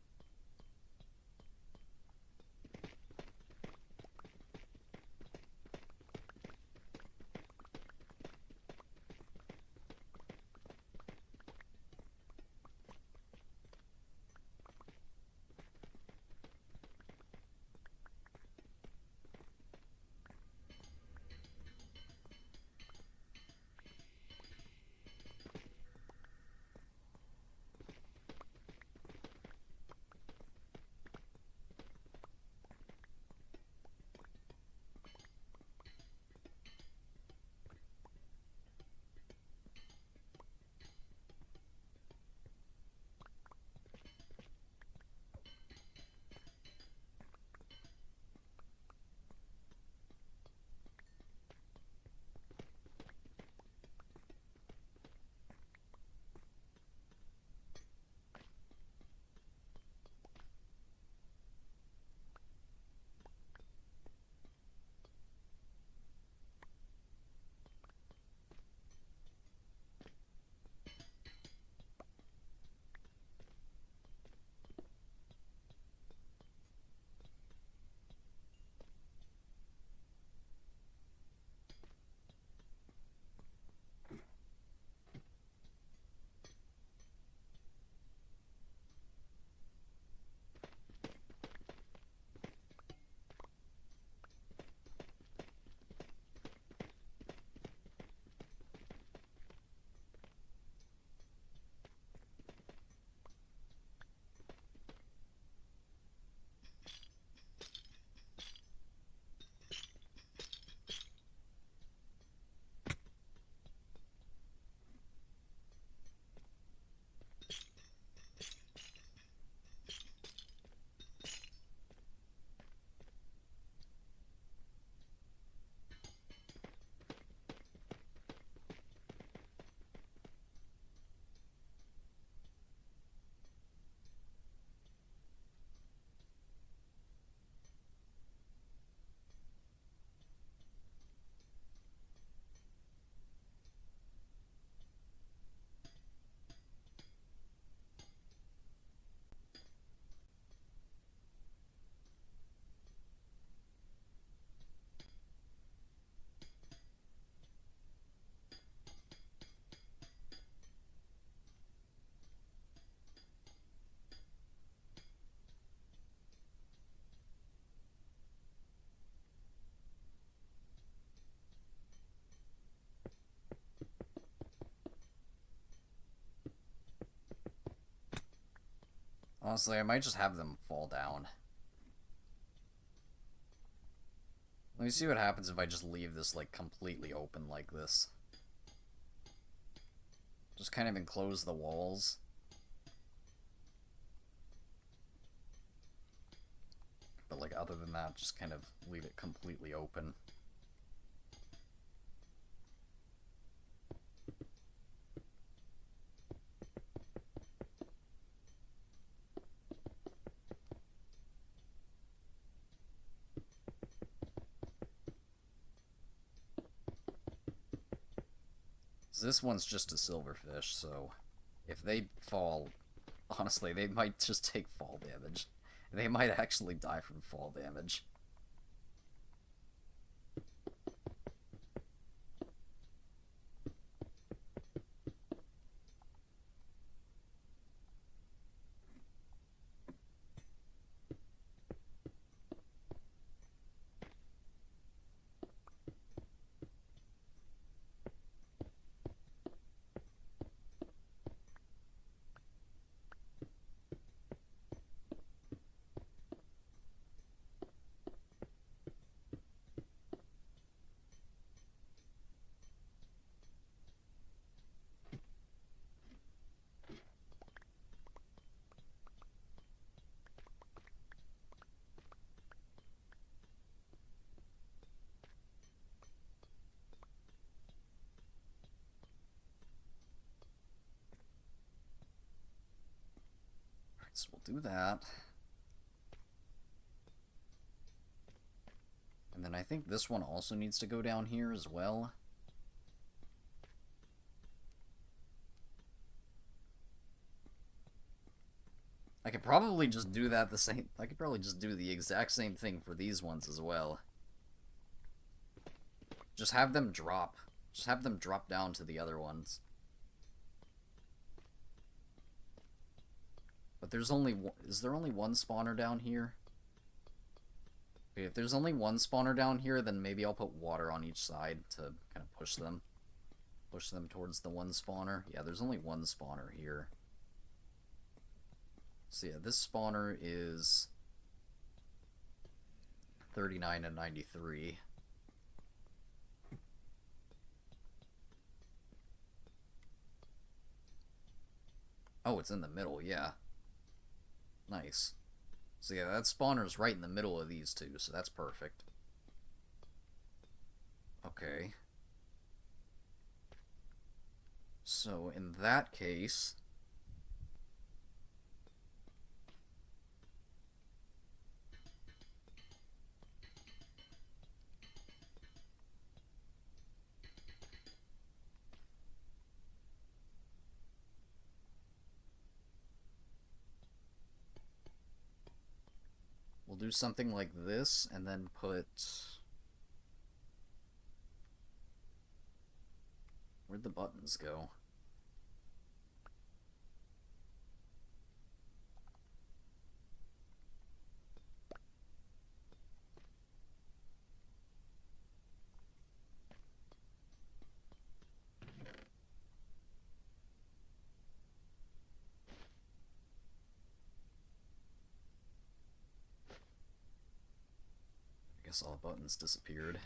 Honestly, I might just have them fall down. Let me see what happens if I just leave this, like, completely open like this. Just kind of enclose the walls. But, like, other than that, just kind of leave it completely open. This one's just a silverfish, so if they fall, honestly, they might just take fall damage. They might actually die from fall damage. So we'll do that. And then I think this one also needs to go down here as well. I could probably just do that I could probably just do the exact same thing for these ones as well. Just have them drop. Just have them drop down to the other ones. But there's only one, is there only one spawner down here? Okay, if there's only one spawner down here, then maybe I'll put water on each side to kind of push them. Push them towards the one spawner. Yeah, there's only one spawner here. So yeah, this spawner is 39 and 93. Oh, it's in the middle, yeah. Nice. So yeah, that spawner's right in the middle of these two, so that's perfect. Okay. So in that case... we'll do something like this, and then put... where'd the buttons go? I guess all the buttons disappeared.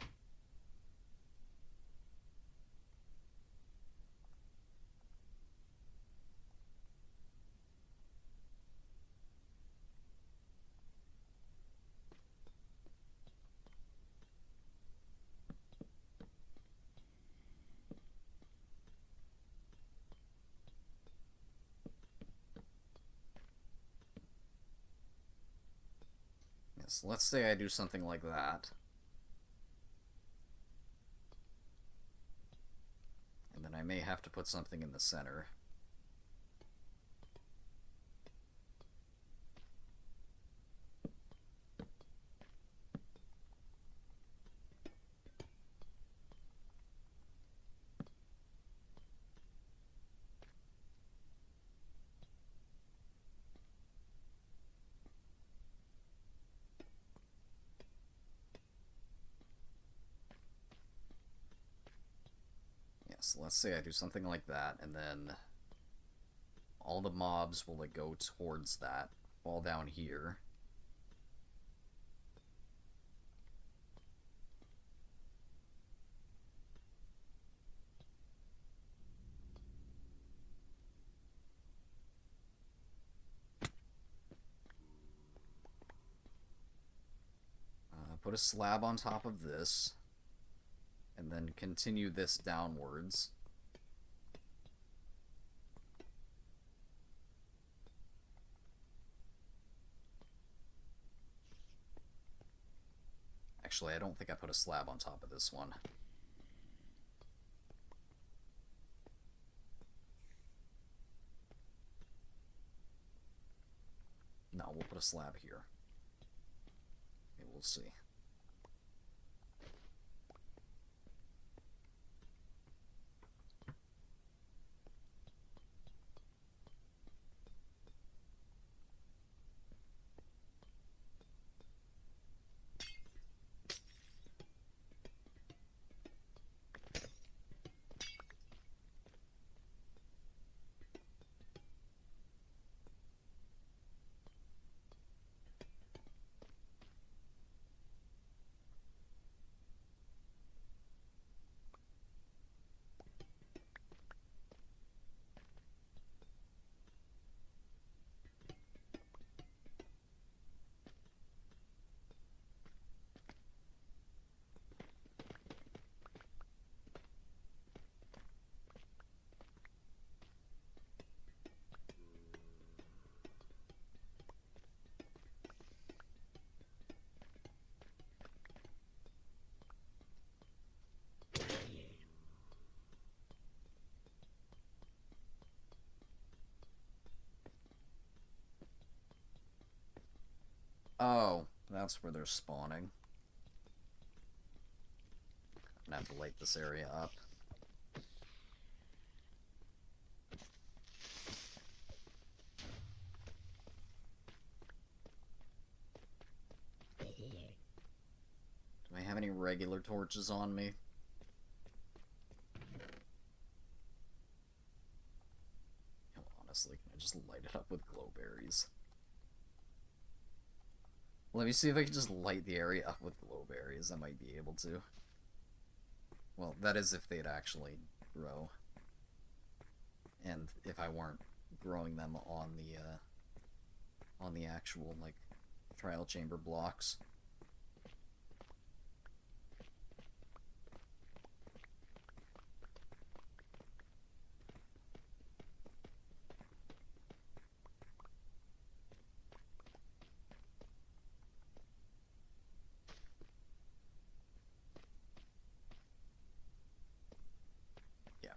Yes, let's say I do something like that. And then I may have to put something in the center. So let's say I do something like that, and then all the mobs will like go towards that, fall down here. Put a slab on top of this, and then continue this downwards. Actually, I don't think I put a slab on top of this one. No, we'll put a slab here. Okay, we'll see. that's where they're spawning. I'm gonna have to light this area up. Do I have any regular torches on me? Honestly, can I just light it up with glowberries? Let me see if I can just light the area up with glowberries. I might be able to. Well, that is if they'd actually grow. And if I weren't growing them on the actual, like, trial chamber blocks.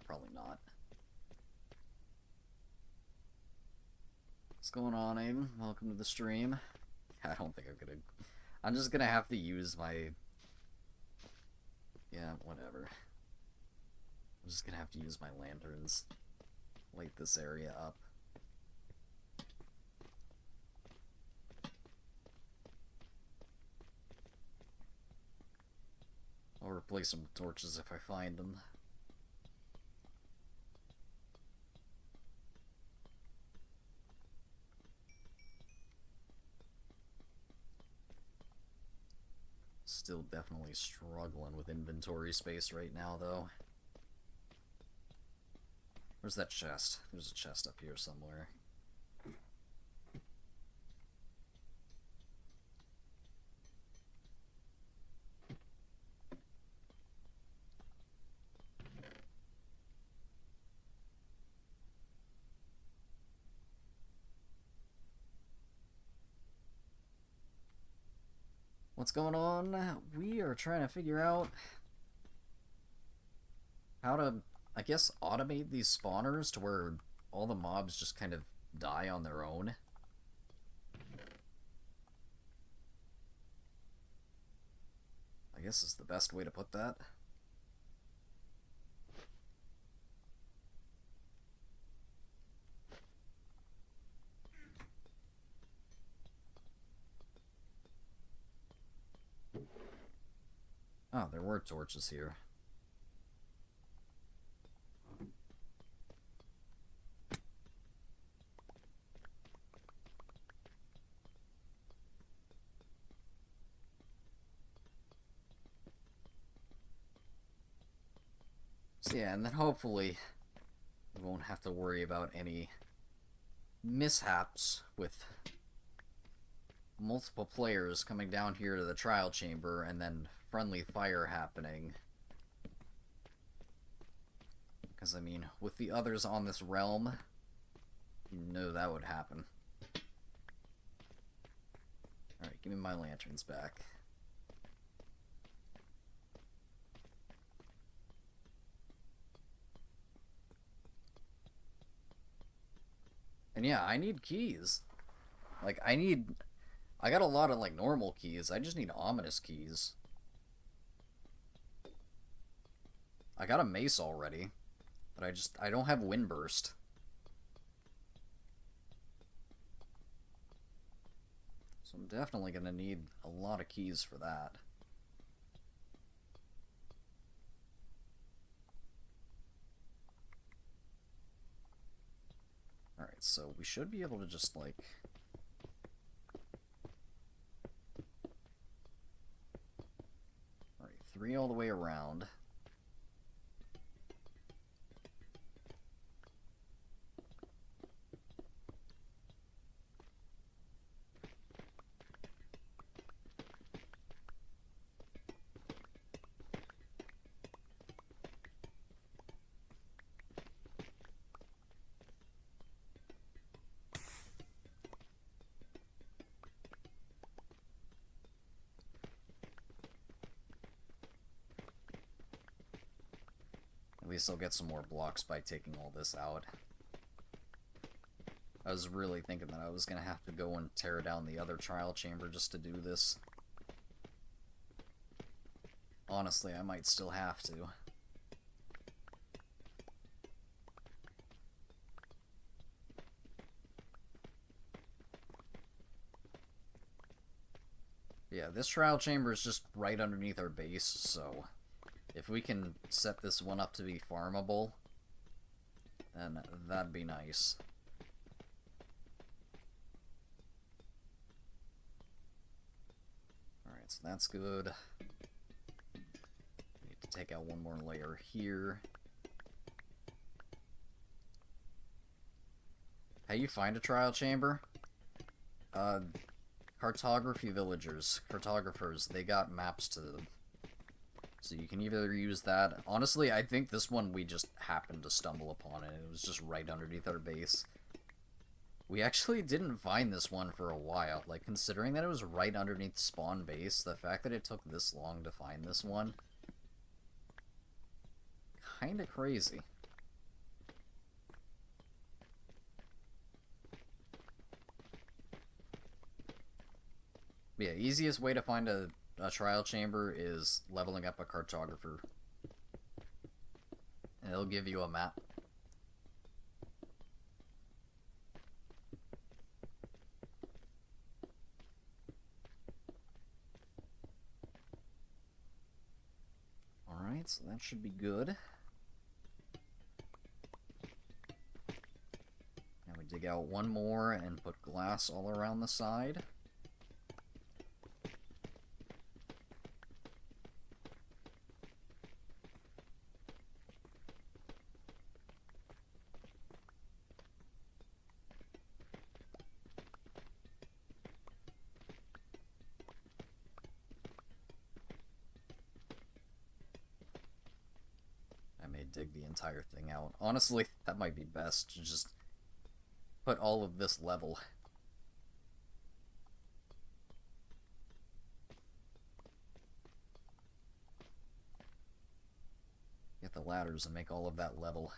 Probably not. What's going on, Aiden? Welcome to the stream. I don't think I'm just gonna have to use my... Yeah, whatever. I'm just gonna have to use my lanterns. Light this area up. I'll replace them with torches if I find them. Still definitely struggling with inventory space right now, though. Where's that chest? There's a chest up here somewhere. What's going on? We are trying to figure out how to, I guess, automate these spawners to where all the mobs just kind of die on their own. I guess is the best way to put that. Oh, there were torches here. So yeah, and then hopefully we won't have to worry about any mishaps with multiple players coming down here to the trial chamber and then friendly fire happening. Because, I mean, with the others on this realm, you know that would happen. Alright, give me my lanterns back. And yeah, I need keys. Like, I got a lot of, like, normal keys. I just need ominous keys. I got a mace already, but I don't have Windburst. So I'm definitely gonna need a lot of keys for that. Alright, so we should be able to just, like... Alright, 3 all the way around. At least I'll get some more blocks by taking all this out. I was really thinking that I was going to have to go and tear down the other trial chamber just to do this. Honestly, I might still have to. Yeah, this trial chamber is just right underneath our base, so if we can set this one up to be farmable, then that'd be nice. Alright, so that's good. Need to take out one more layer here. How you find a trial chamber? Cartography villagers, cartographers, they got maps to them. So you can either use that. Honestly, I think this one we just happened to stumble upon it. It was just right underneath our base. We actually didn't find this one for a while. Like, considering that it was right underneath spawn base, the fact that it took this long to find this one, kinda crazy. Yeah, easiest way to find a trial chamber is leveling up a cartographer. And it'll give you a map. Alright, so that should be good. Now we dig out one more and put glass all around the side. Dig the entire thing out. Honestly, that might be best to just put all of this level. Get the ladders and make all of that level.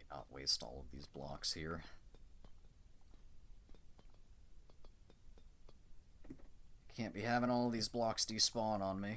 Not waste all of these blocks here. Can't be having all these blocks despawn on me.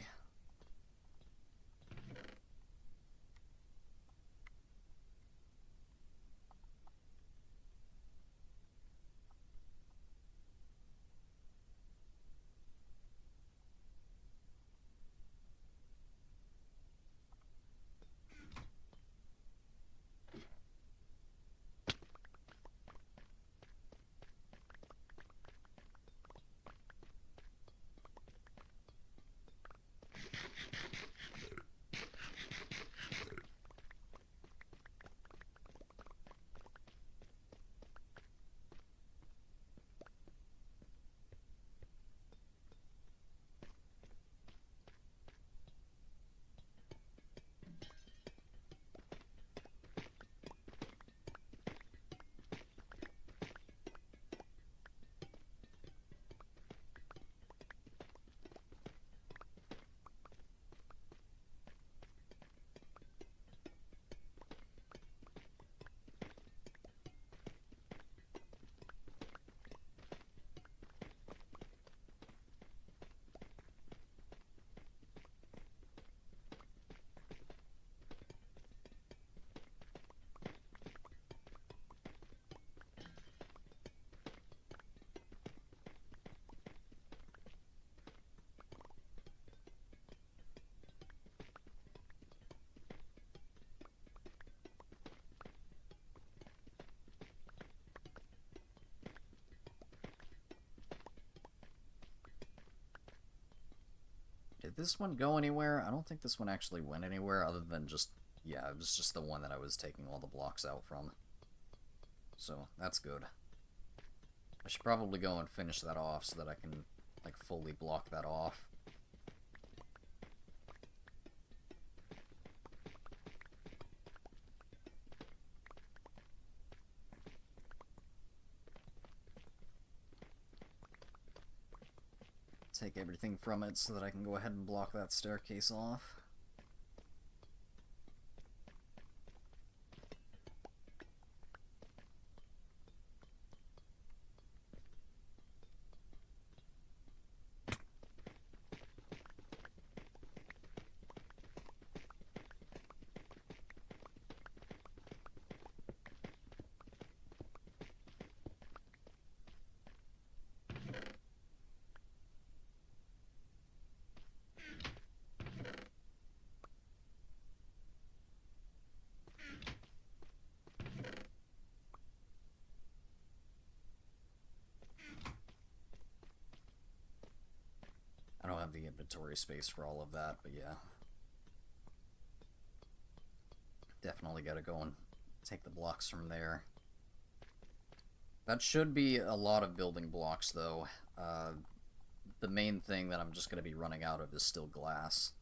this one go anywhere? I don't think this one actually went anywhere other than just, yeah, it was just the one that I was taking all the blocks out from. So, that's good. I should probably go and finish that off so that I can, like, fully block that off. Take everything from it so that I can go ahead and block that staircase off. I don't have the inventory space for all of that, but yeah. Definitely gotta go and take the blocks from there. That should be a lot of building blocks, though. The main thing that I'm just gonna be running out of is still glass.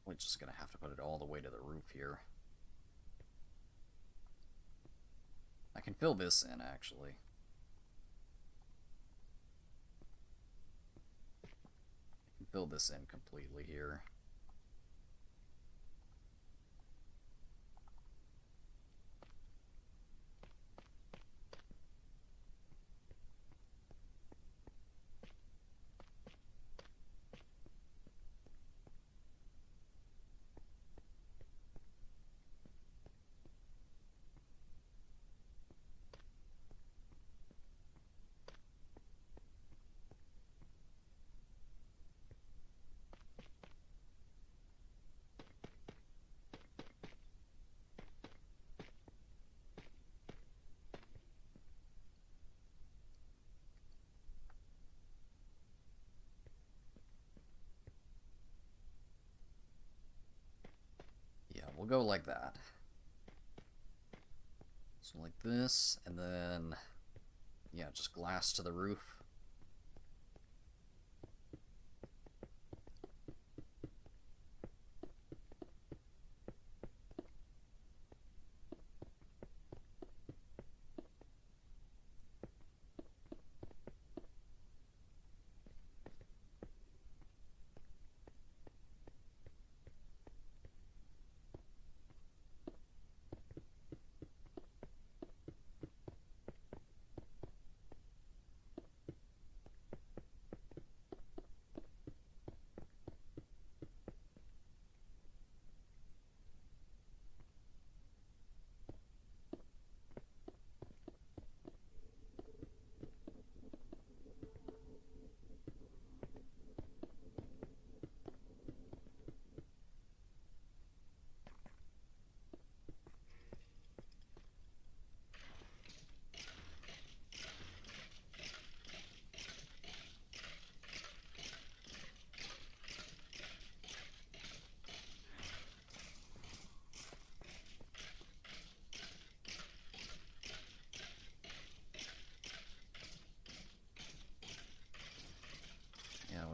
We're just gonna have to put it all the way to the roof here. I can fill this in, actually. I can fill this in completely here. Yeah, we'll go like that. So like this, and then, yeah, just glass to the roof.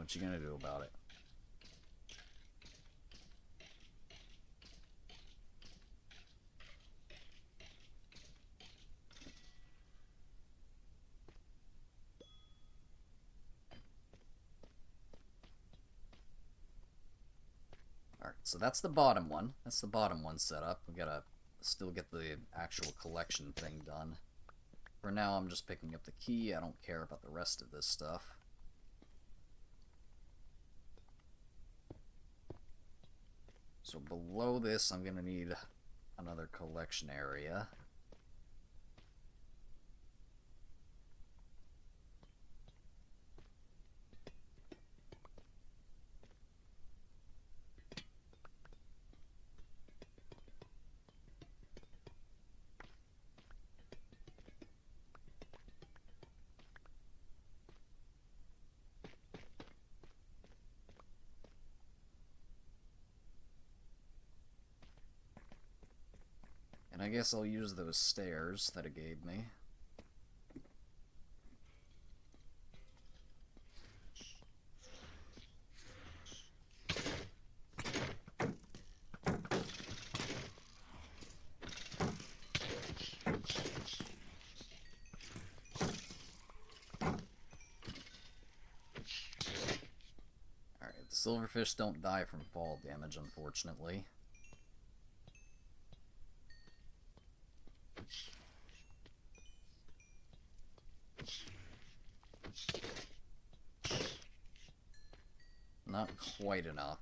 What you gonna do about it? Alright, so that's the bottom one. That's the bottom one set up. We gotta still get the actual collection thing done. For now, I'm just picking up the key. I don't care about the rest of this stuff. So below this, I'm gonna need another collection area. And I guess I'll use those stairs that it gave me. Alright, the silverfish don't die from fall damage, unfortunately. Not quite enough.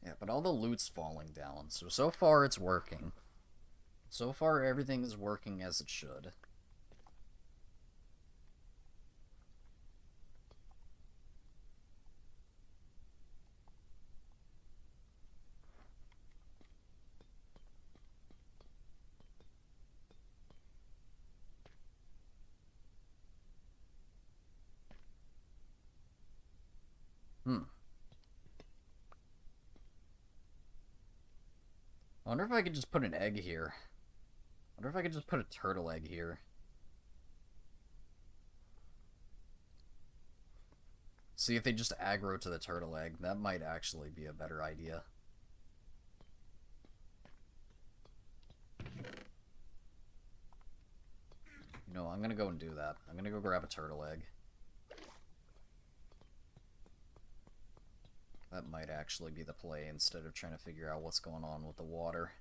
Yeah, but all the loot's falling down, so far it's working. So far everything is working as it should. I wonder if I could just put an egg here. I wonder if I could just put a turtle egg here. See if they just aggro to the turtle egg. That might actually be a better idea. You know, I'm gonna go and do that. I'm gonna go grab a turtle egg. That might actually be the play instead of trying to figure out what's going on with the water.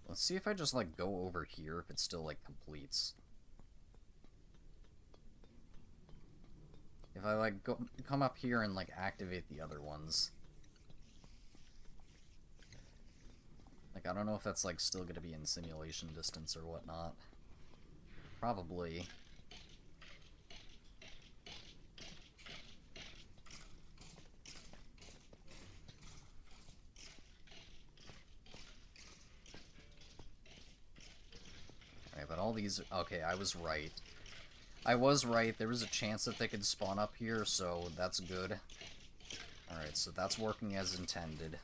Let's see if I just, like, go over here if it still, like, completes. If I, like, come up here and, like, activate the other ones. Like, I don't know if that's, like, still gonna be in simulation distance or whatnot. Probably. But all these... Okay, I was right. I was right. There was a chance that they could spawn up here, so that's good. Alright, so that's working as intended.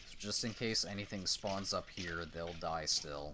So just in case anything spawns up here, they'll die still.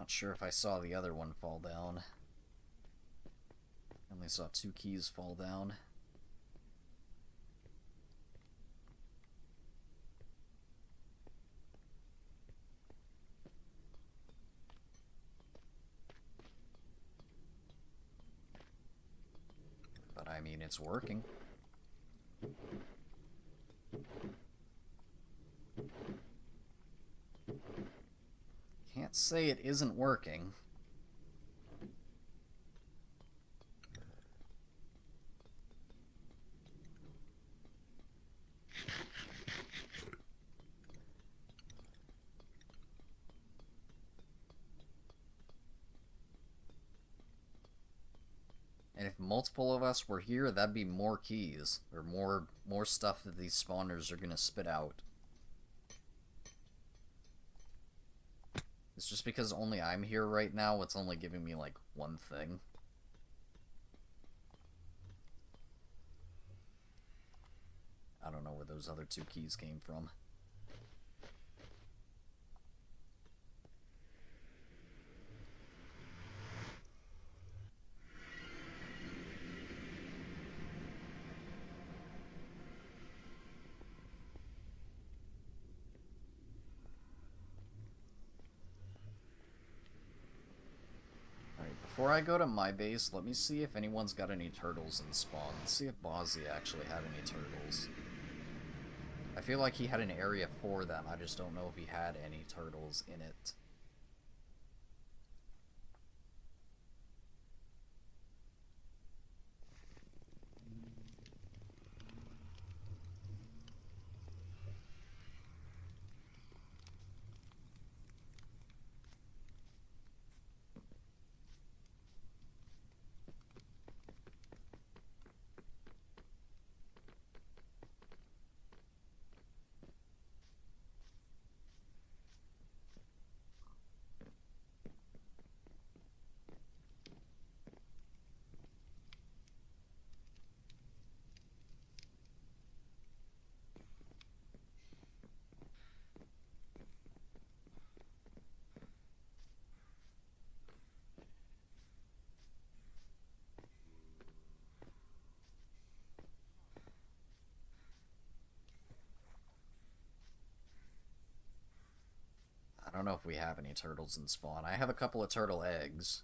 Not sure if I saw the other one fall down. I only saw 2 keys fall down. But I mean, it's working. Can't say it isn't working. And if multiple of us were here, that'd be more keys, or more stuff that these spawners are gonna spit out. It's just because only I'm here right now, it's only giving me, like, one thing. I don't know where those other 2 keys came from. Before I go to my base, let me see if anyone's got any turtles in spawn. Let's see if Bozzy actually had any turtles. I feel like he had an area for them, I just don't know if he had any turtles in it. I don't know if we have any turtles in spawn. I have a couple of turtle eggs.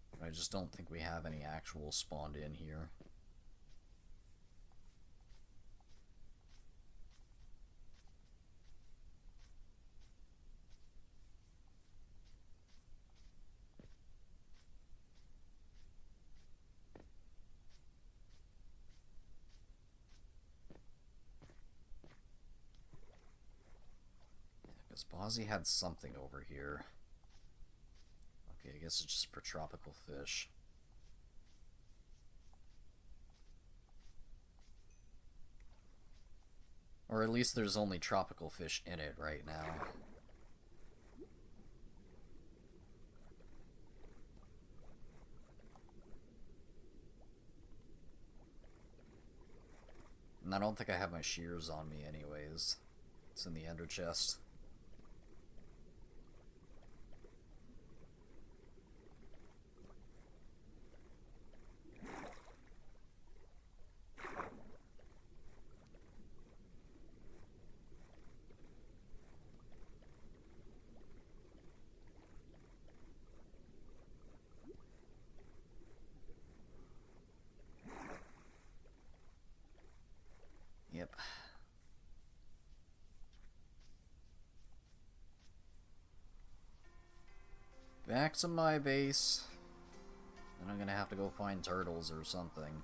But I just don't think we have any actual spawned in here. Because Bozzy had something over here. Okay, I guess it's just for tropical fish. Or at least there's only tropical fish in it right now. And I don't think I have my shears on me anyways. It's in the ender chest. Yep. Back to my base. And I'm gonna have to go find turtles or something.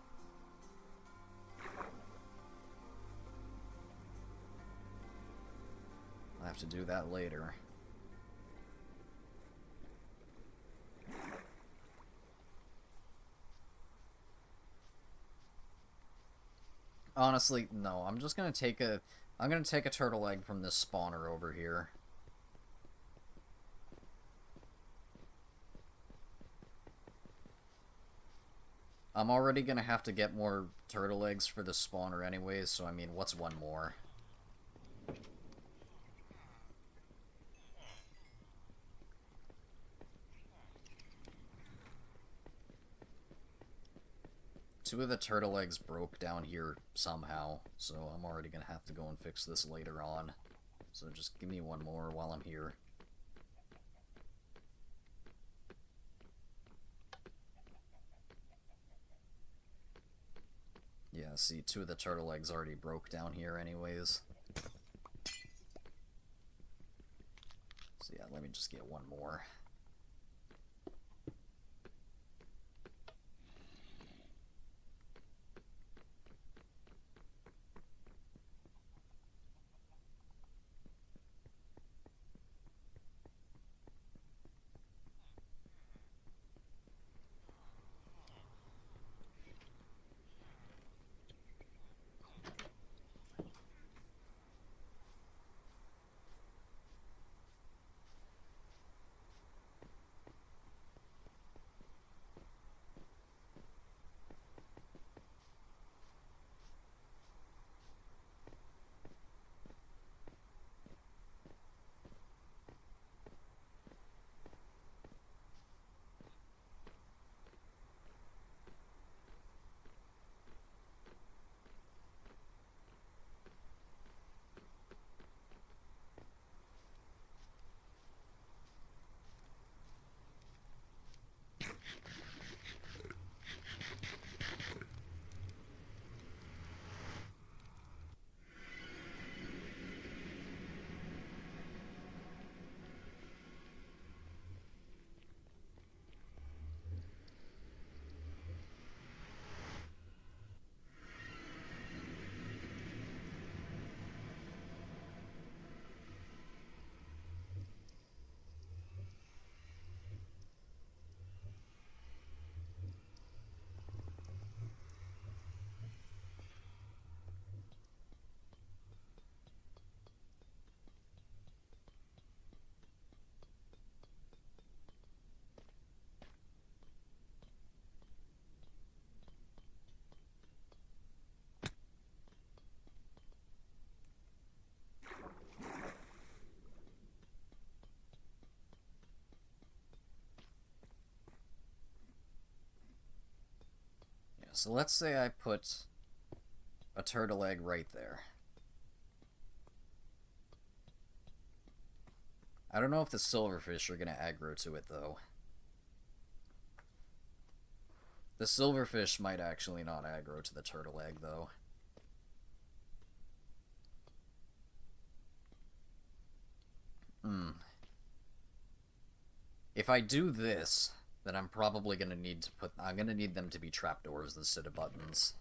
I'll have to do that later. Honestly, no. I'm just gonna take a... I'm gonna take a turtle egg from this spawner over here. I'm already gonna have to get more turtle eggs for the spawner anyways, so I mean, what's one more? two of the turtle eggs broke down here somehow, so I'm already gonna have to go and fix this later on. So just give me one more while I'm here. Yeah, see, two of the turtle eggs already broke down here anyways. So yeah, let me just get one more. Yeah, so let's say I put a turtle egg right there. I don't know if the silverfish are gonna aggro to it though. The silverfish might actually not aggro to the turtle egg though. If I do this, then I'm probably gonna need to put. I'm gonna need them to be trapdoors instead of buttons.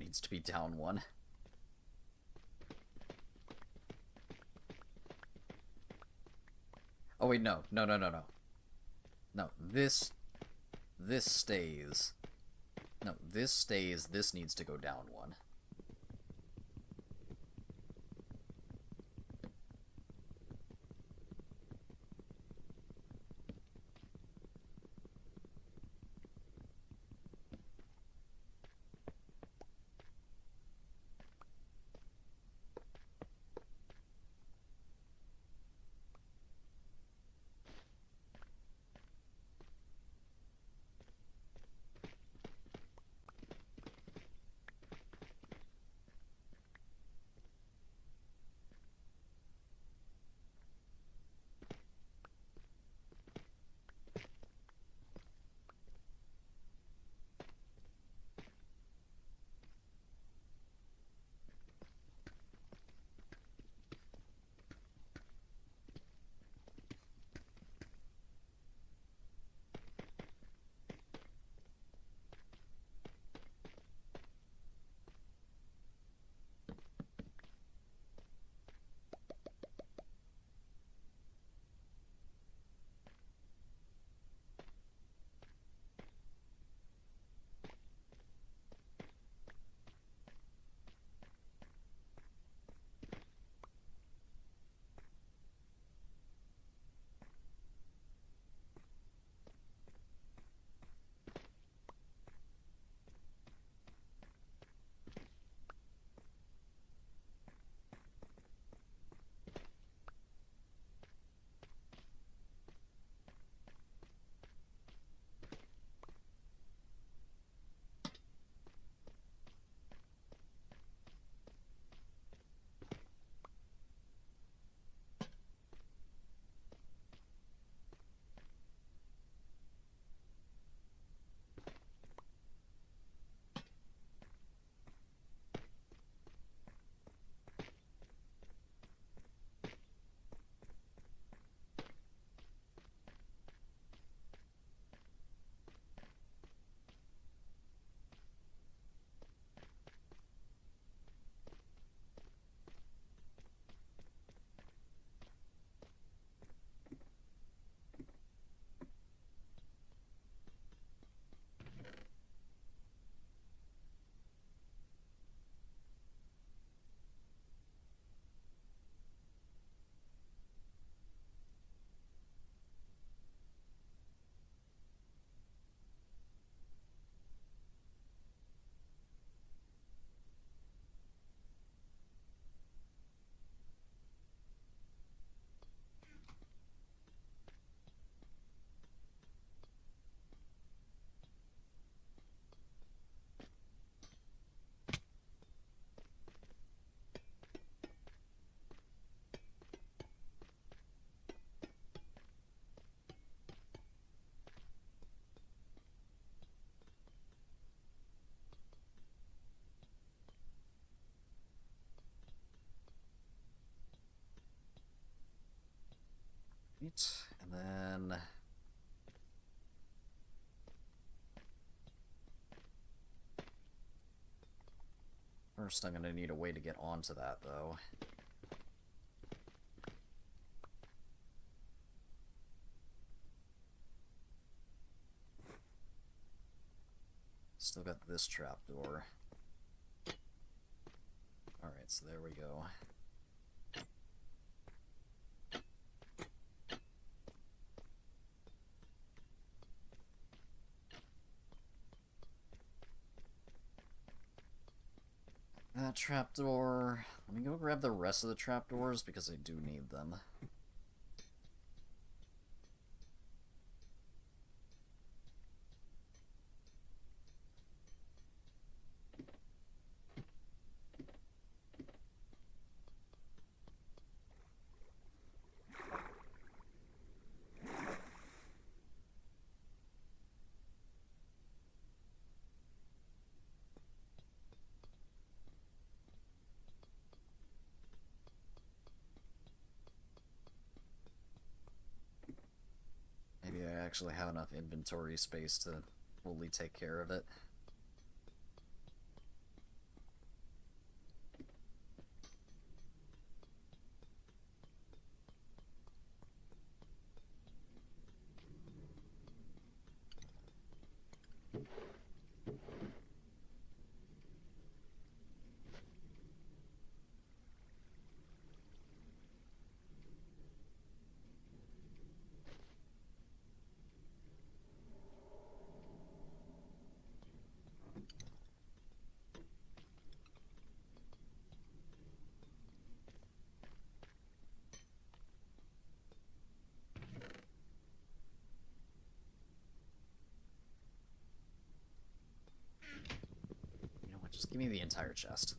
needs to be down one. Oh wait, no. No, no, no, no. No, this stays. No, this stays. This needs to go down one. Right, and then first I'm gonna need a way to get onto that though. Still got this trapdoor. Alright, so there we go. That trapdoor. Let me go grab the rest of the trapdoors because I do need them. Maybe I actually have enough inventory space to fully take care of it. Give me the entire chest.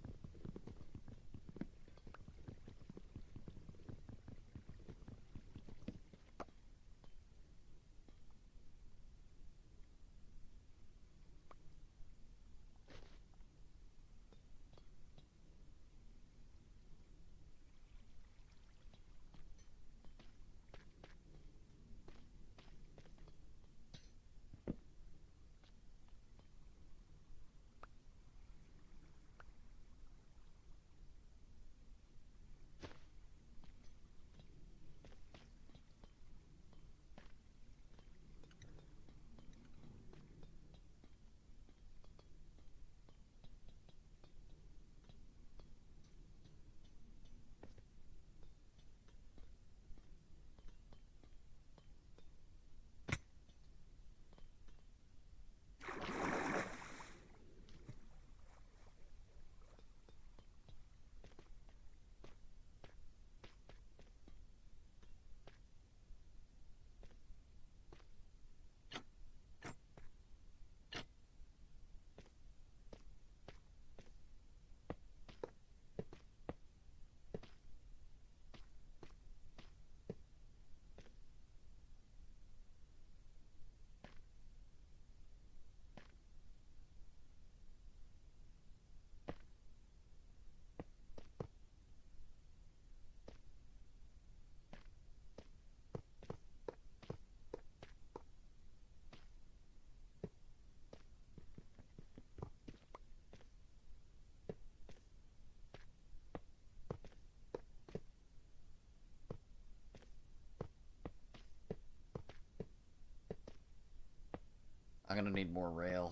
I'm gonna need more rail.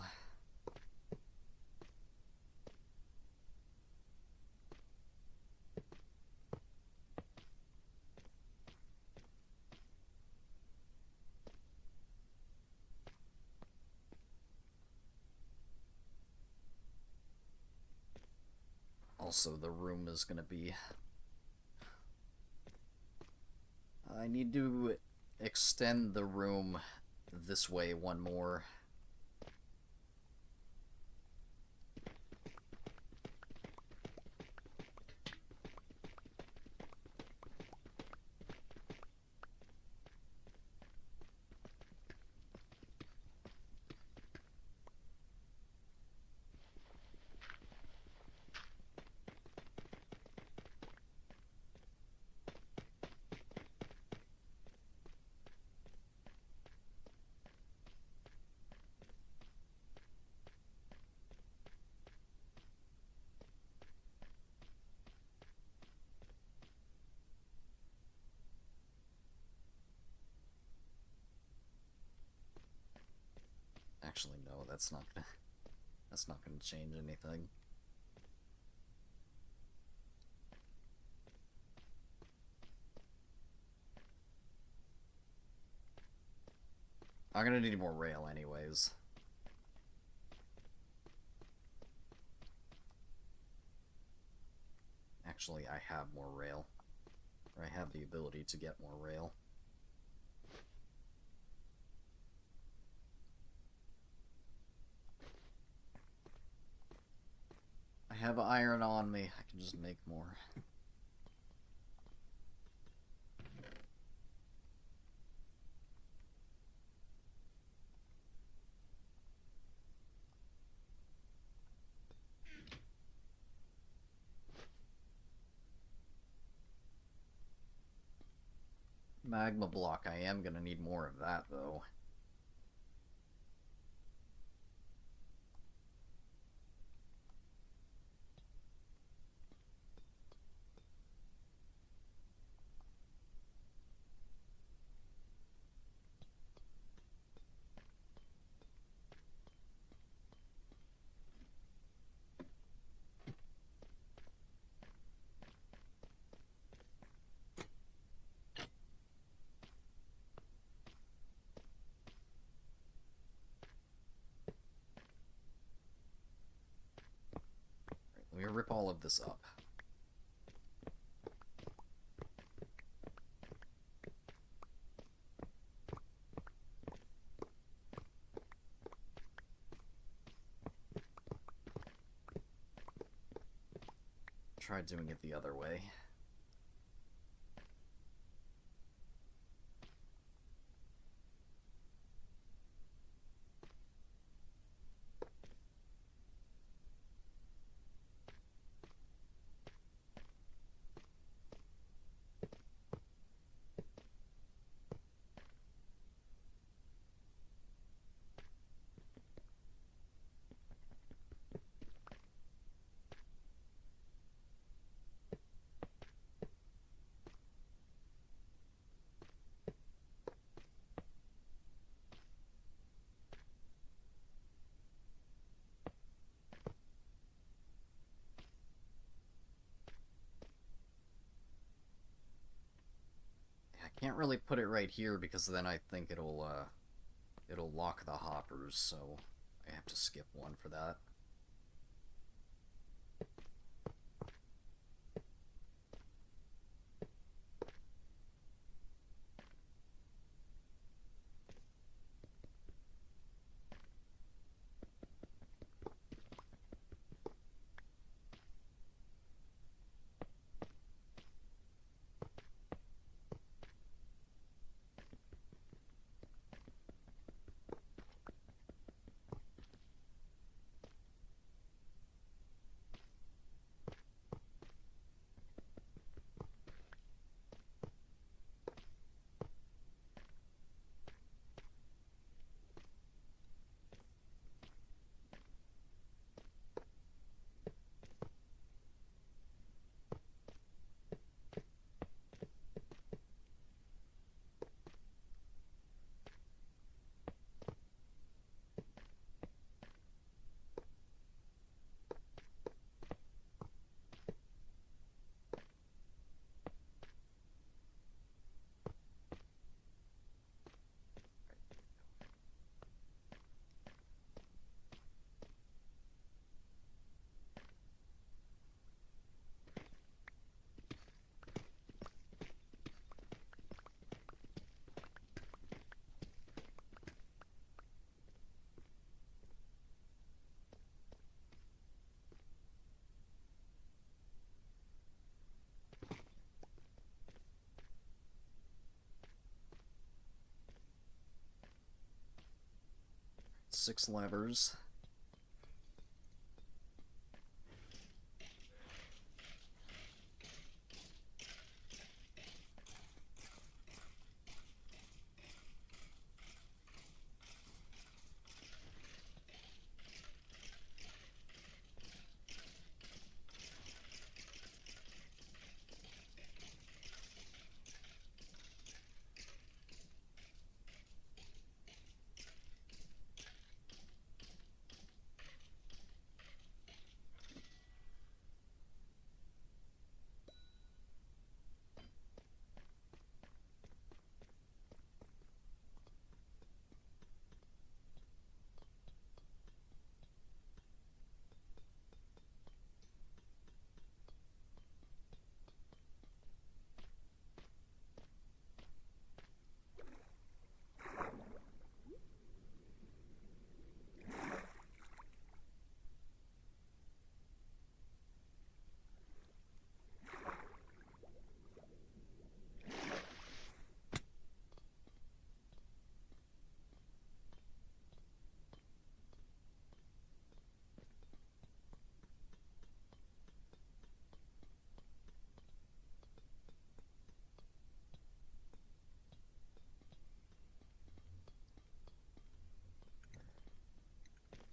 Also, the room is gonna be... I need to extend the room this way one more. Actually, no, that's not gonna change anything. I'm gonna need more rail anyways. Actually, I have more rail. Or I have the ability to get more rail. I have iron on me. I can just make more. Magma block. I am gonna need more of that, though. Let me rip all of this up. try doing it the other way. I can't really put it right here because then I think it'll lock the hoppers, so I have to skip one for that. Six levers.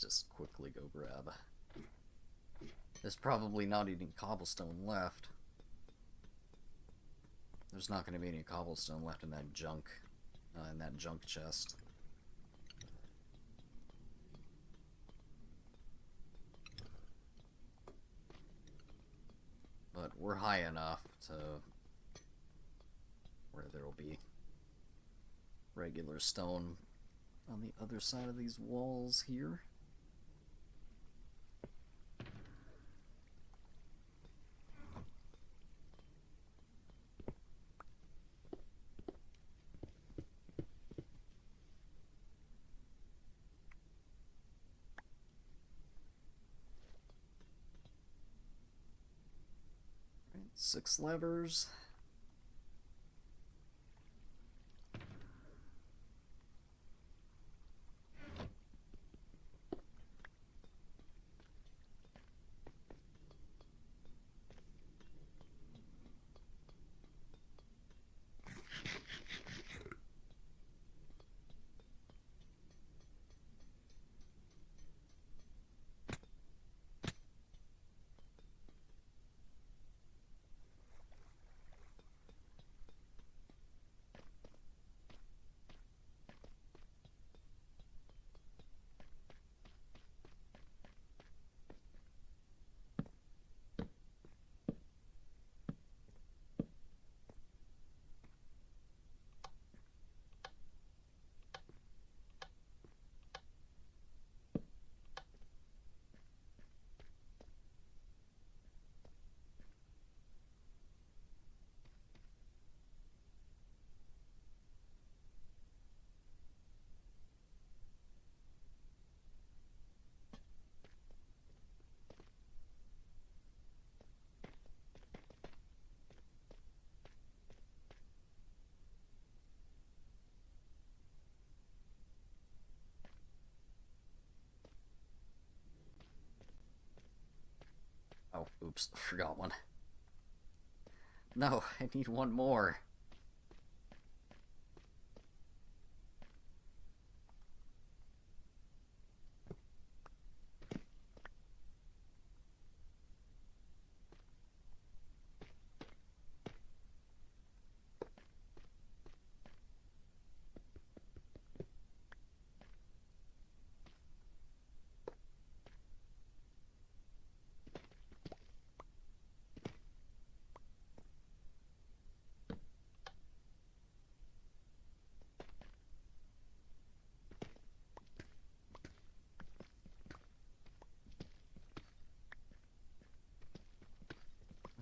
Just quickly go grab. There's probably not any cobblestone left. There's not going to be any cobblestone left in that junk chest. But we're high enough to where there'll be regular stone on the other side of these walls here. 6 levers. Oh, oops, forgot one. No, I need one more.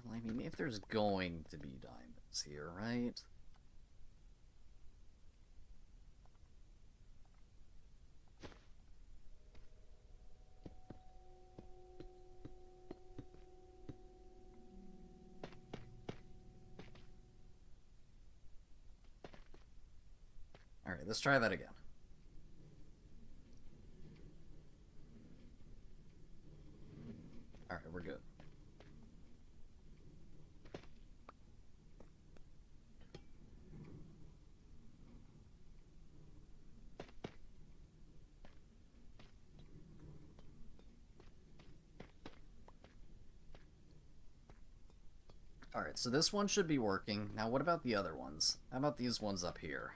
Well, I mean, if there's going to be diamonds here, right? Alright, let's try that again. Alright, we're good. Alright, so this one should be working. Now, what about the other ones? How about these ones up here?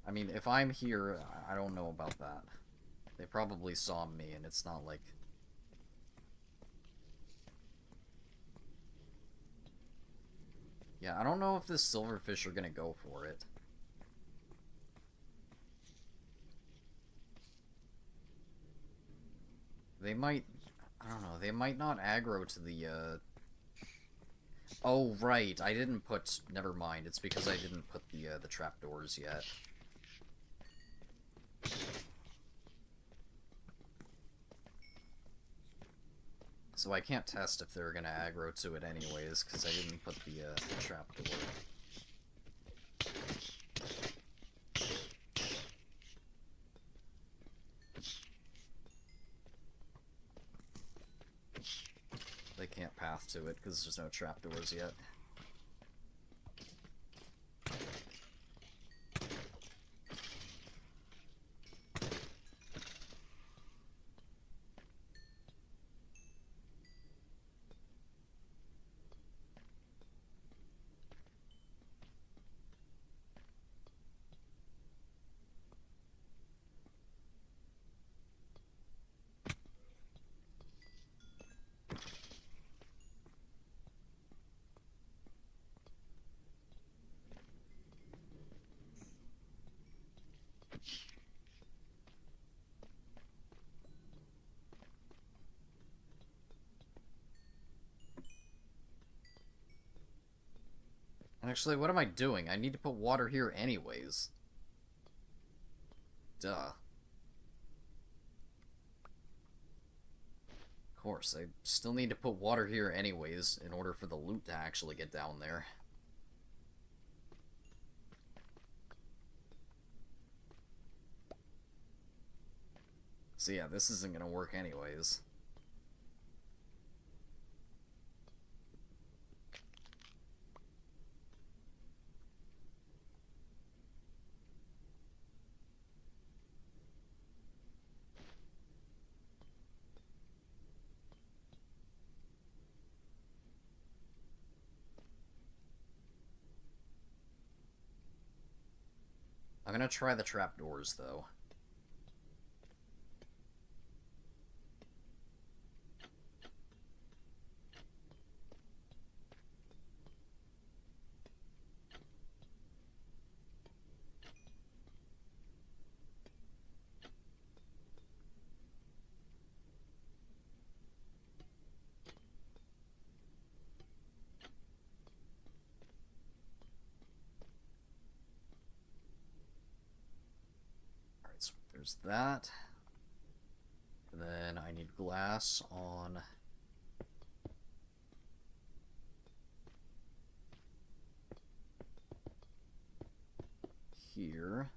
I mean, if I'm here, I don't know about that. They probably saw me, and it's not like... Yeah, I don't know if this silverfish are gonna go for it. They might... I don't know, they might not aggro to the, Oh, right, I didn't put... Never mind, it's because I didn't put the trapdoors yet. So I can't test if they're gonna aggro to it anyways, because I didn't put the trapdoor. They can't path to it because there's no trapdoors yet. Actually, what am I doing? I need to put water here anyways. Duh. Of course, I still need to put water here anyways in order for the loot to actually get down there. So yeah, this isn't gonna work anyways. I'm gonna try the trapdoors though. Alright, so there's that. And then I need glass on here.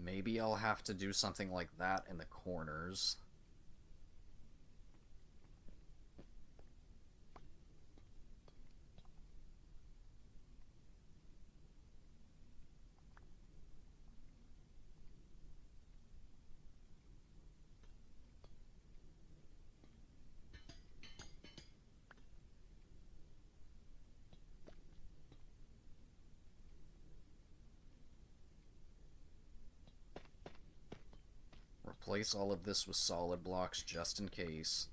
Maybe I'll have to do something like that in the corners. Replace all of this with solid blocks just in case.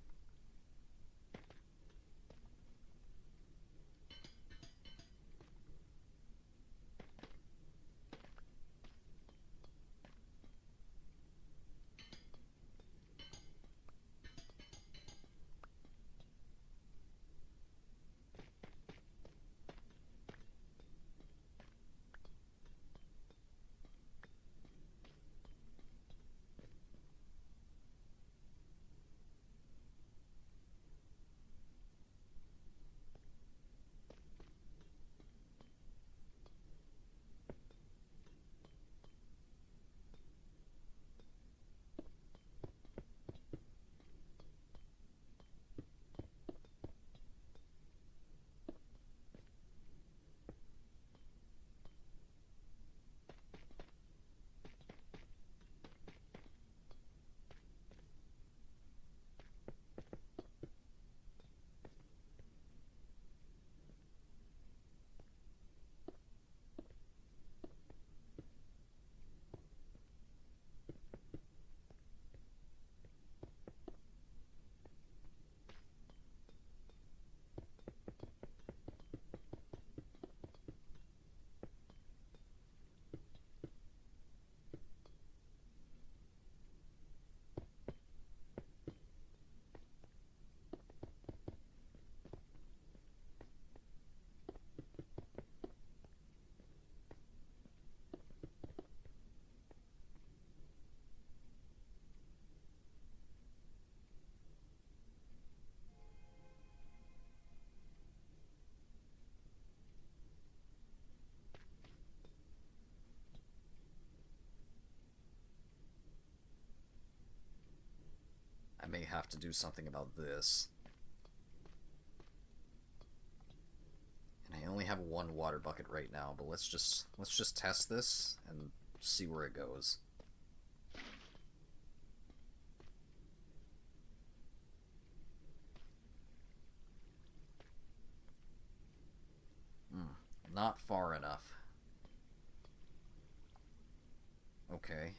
I may have to do something about this. And I only have one water bucket right now, but let's just test this and see where it goes. Not far enough. Okay.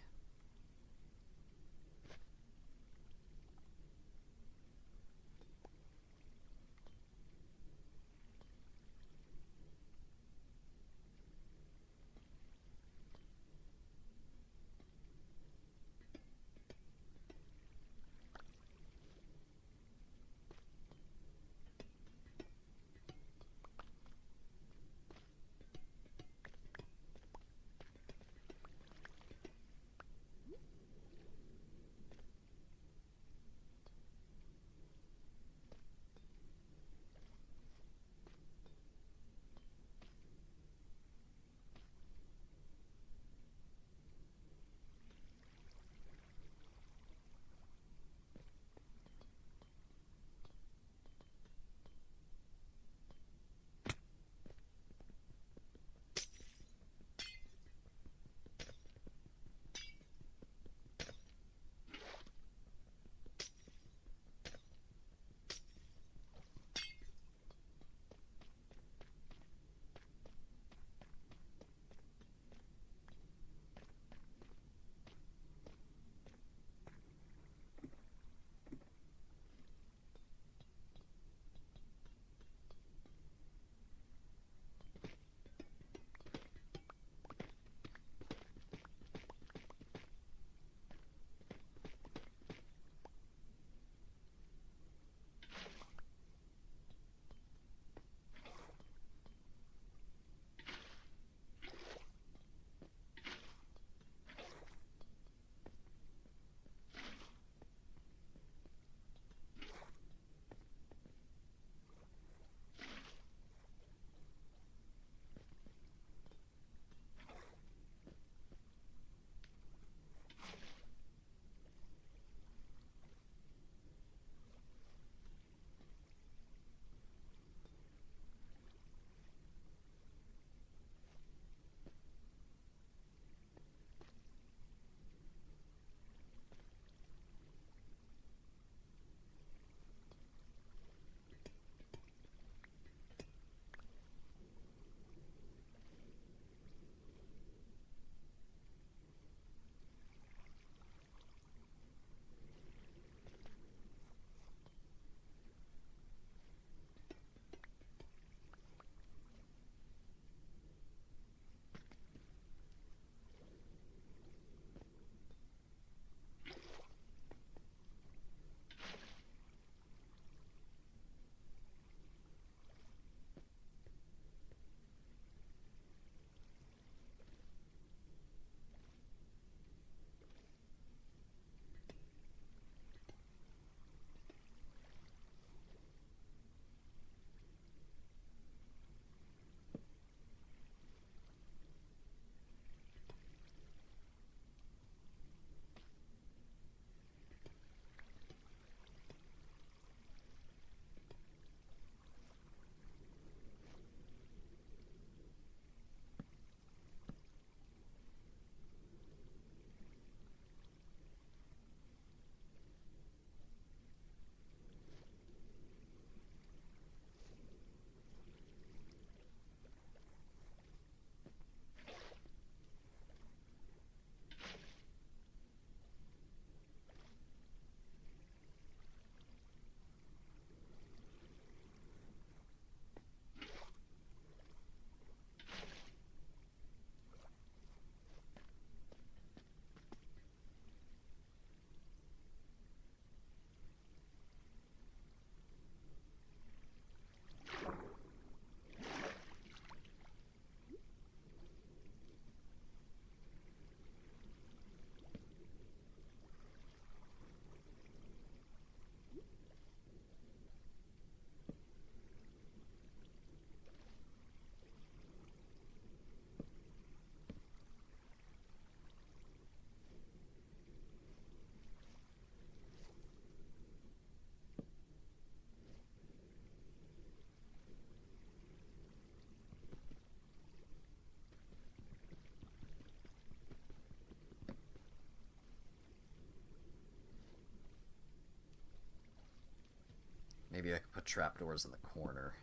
Maybe I could put trapdoors in the corner.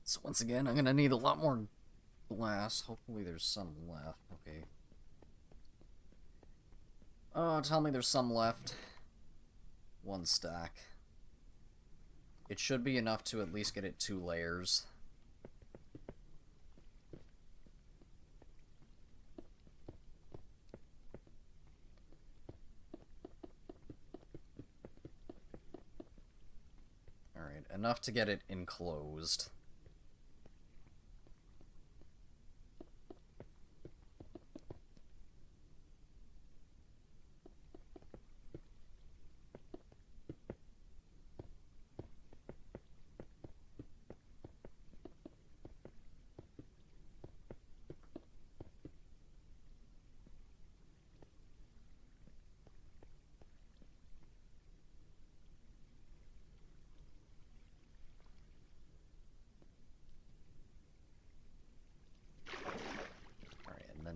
So once again, I'm gonna need a lot more glass. Hopefully there's some left. Okay. Oh, tell me there's some left. One stack. It should be enough to at least get it 2 layers. Alright, enough to get it enclosed.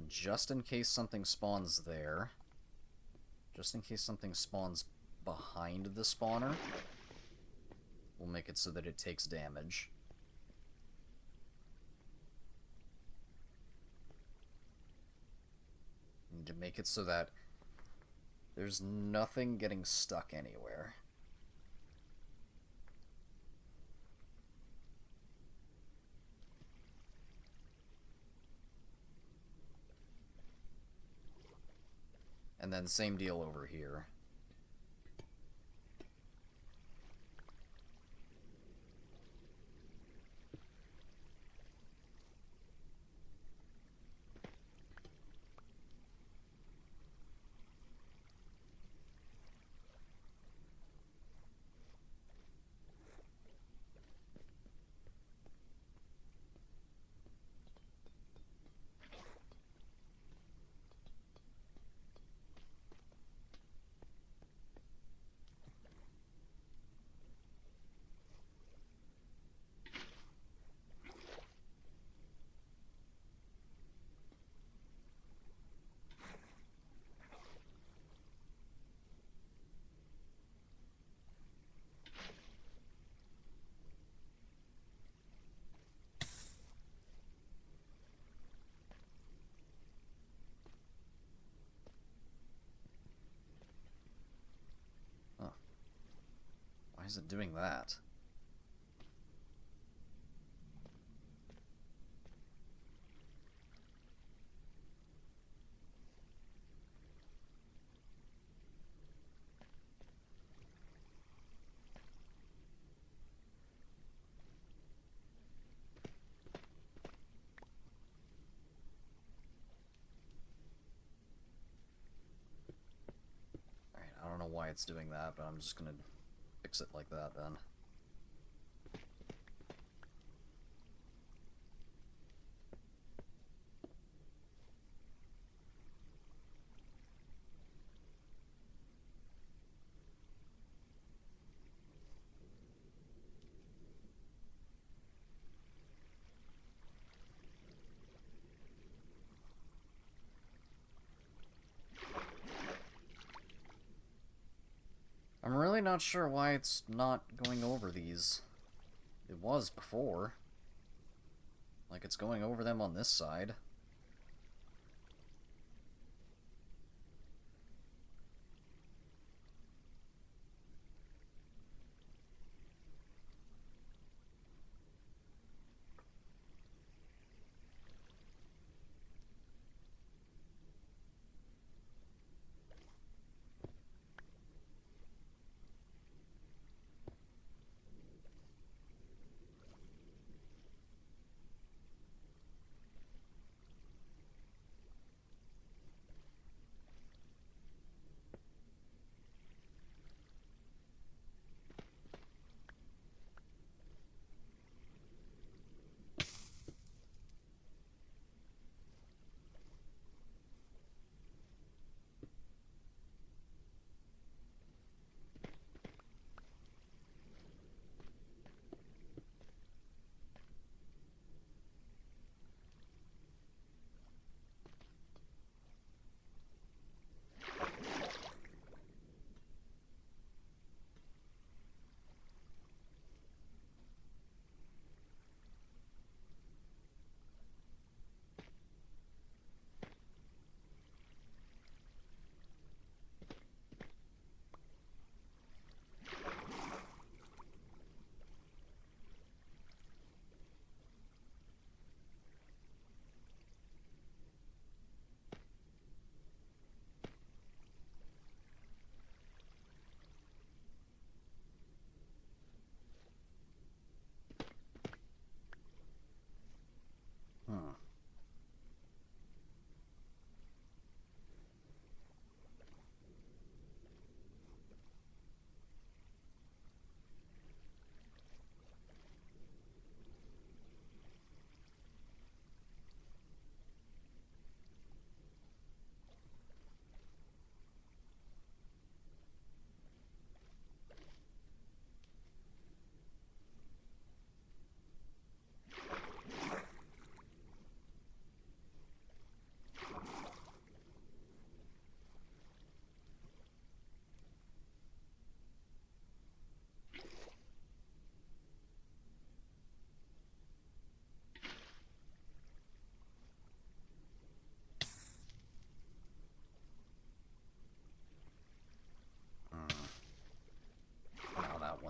just in case something spawns there, just in case something spawns behind the spawner, we'll make it so that it takes damage. And to make it so that there's nothing getting stuck anywhere. And then same deal over here. Why is it doing that? Alright, I don't know why it's doing that, but I'm just gonna fix it like that then. I'm really not sure why it's not going over these. It was before. Like, it's going over them on this side.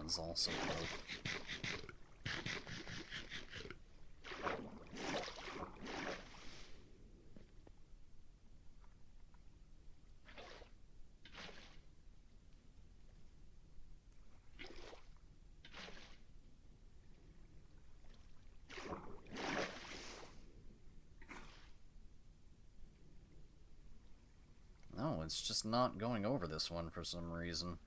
is also broke. No, it's just not going over this one for some reason.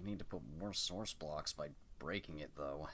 Need to put more source blocks by breaking it, though.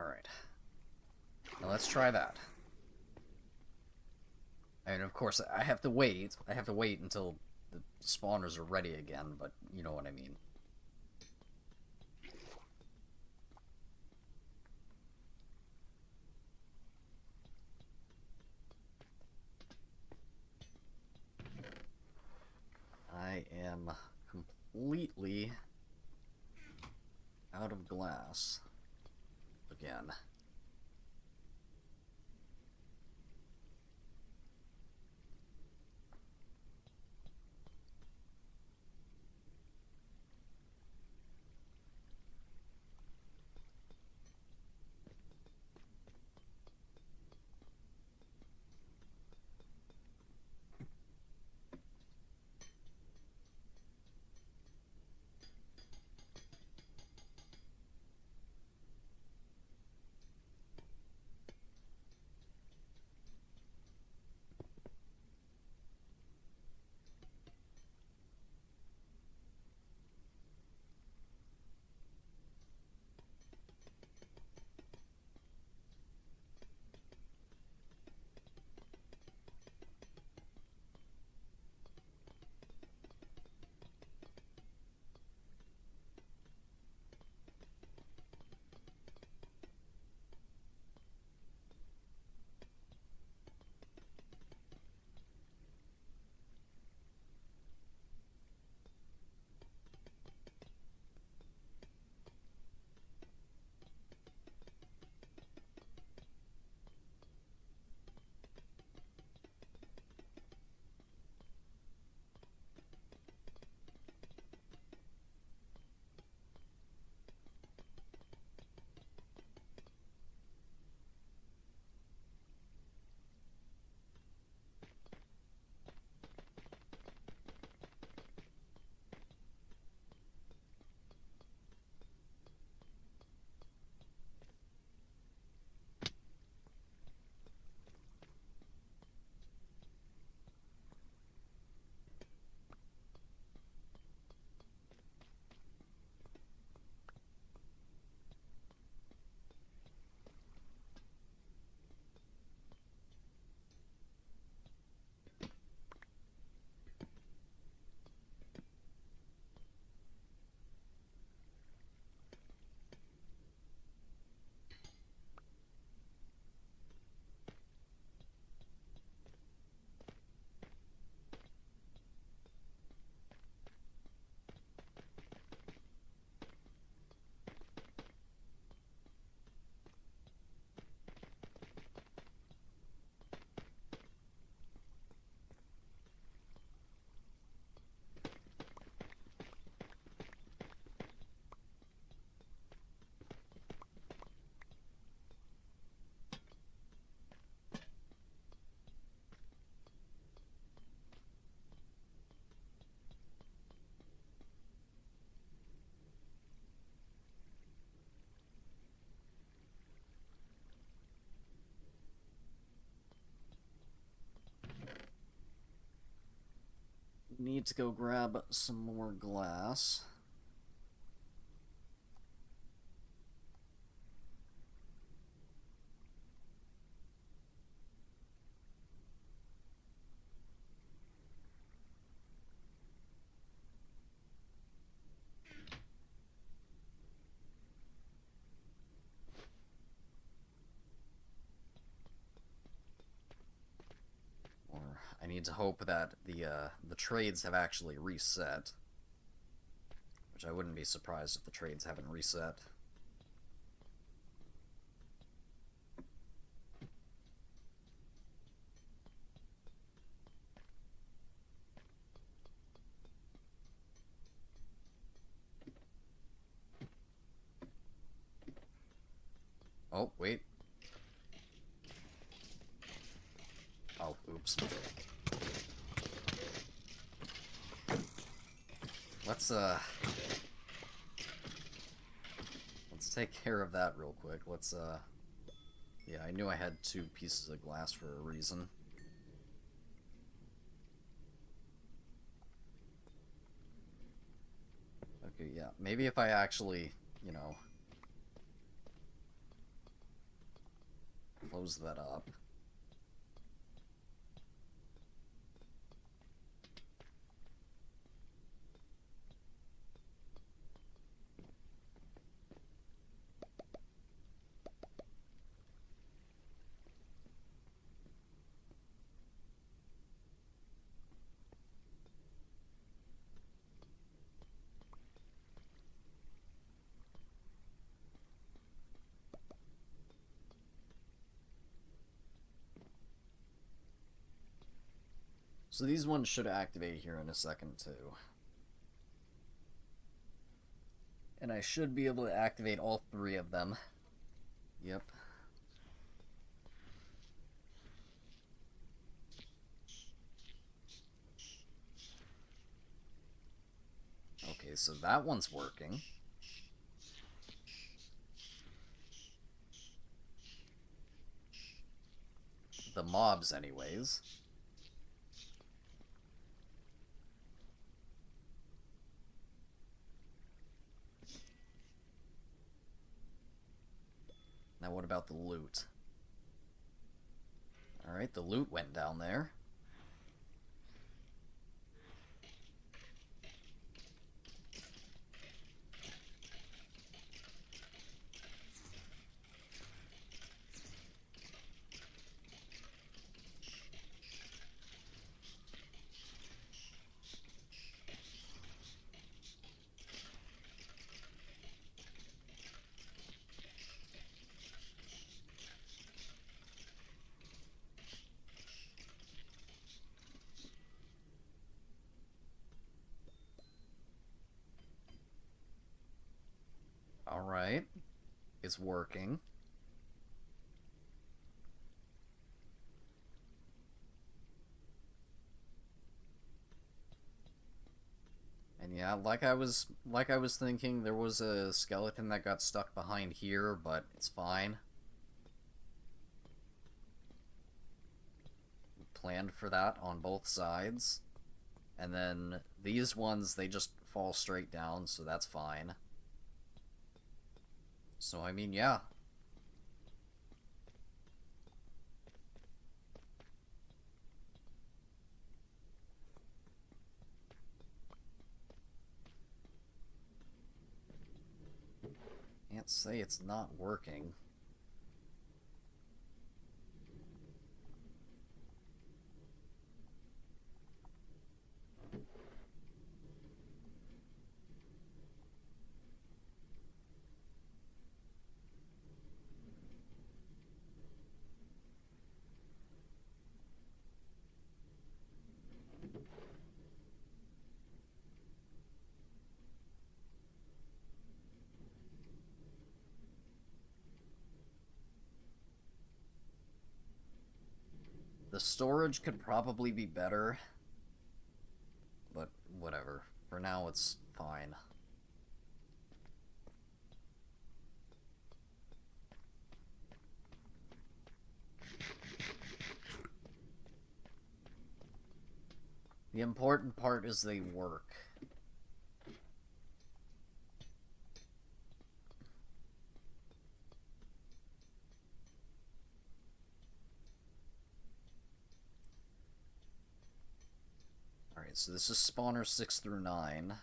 Alright. Now let's try that. And of course, I have to wait. I have to wait until the spawners are ready again, but you know what I mean. I am completely out of glass again. Need to go grab some more glass. I need to hope that the trades have actually reset, which I wouldn't be surprised if the trades haven't reset. Oh, wait. Oh, oops. Let's take care of that real quick. Yeah, I knew I had 2 pieces of glass for a reason. Okay, yeah, maybe if I actually, close that up. So these ones should activate here in a second too. And I should be able to activate all 3 of them. Yep. Okay, so that one's working. The mobs, anyways. Now what about the loot? Alright, the loot went down there. Alright. It's working. And yeah, like I was thinking, there was a skeleton that got stuck behind here, but it's fine. We planned for that on both sides. And then these ones, they just fall straight down, so that's fine. So, I mean, yeah. Can't say it's not working. The storage could probably be better, but whatever. For now, it's fine. The important part is they work. Alright, so this is spawner 6 through 9.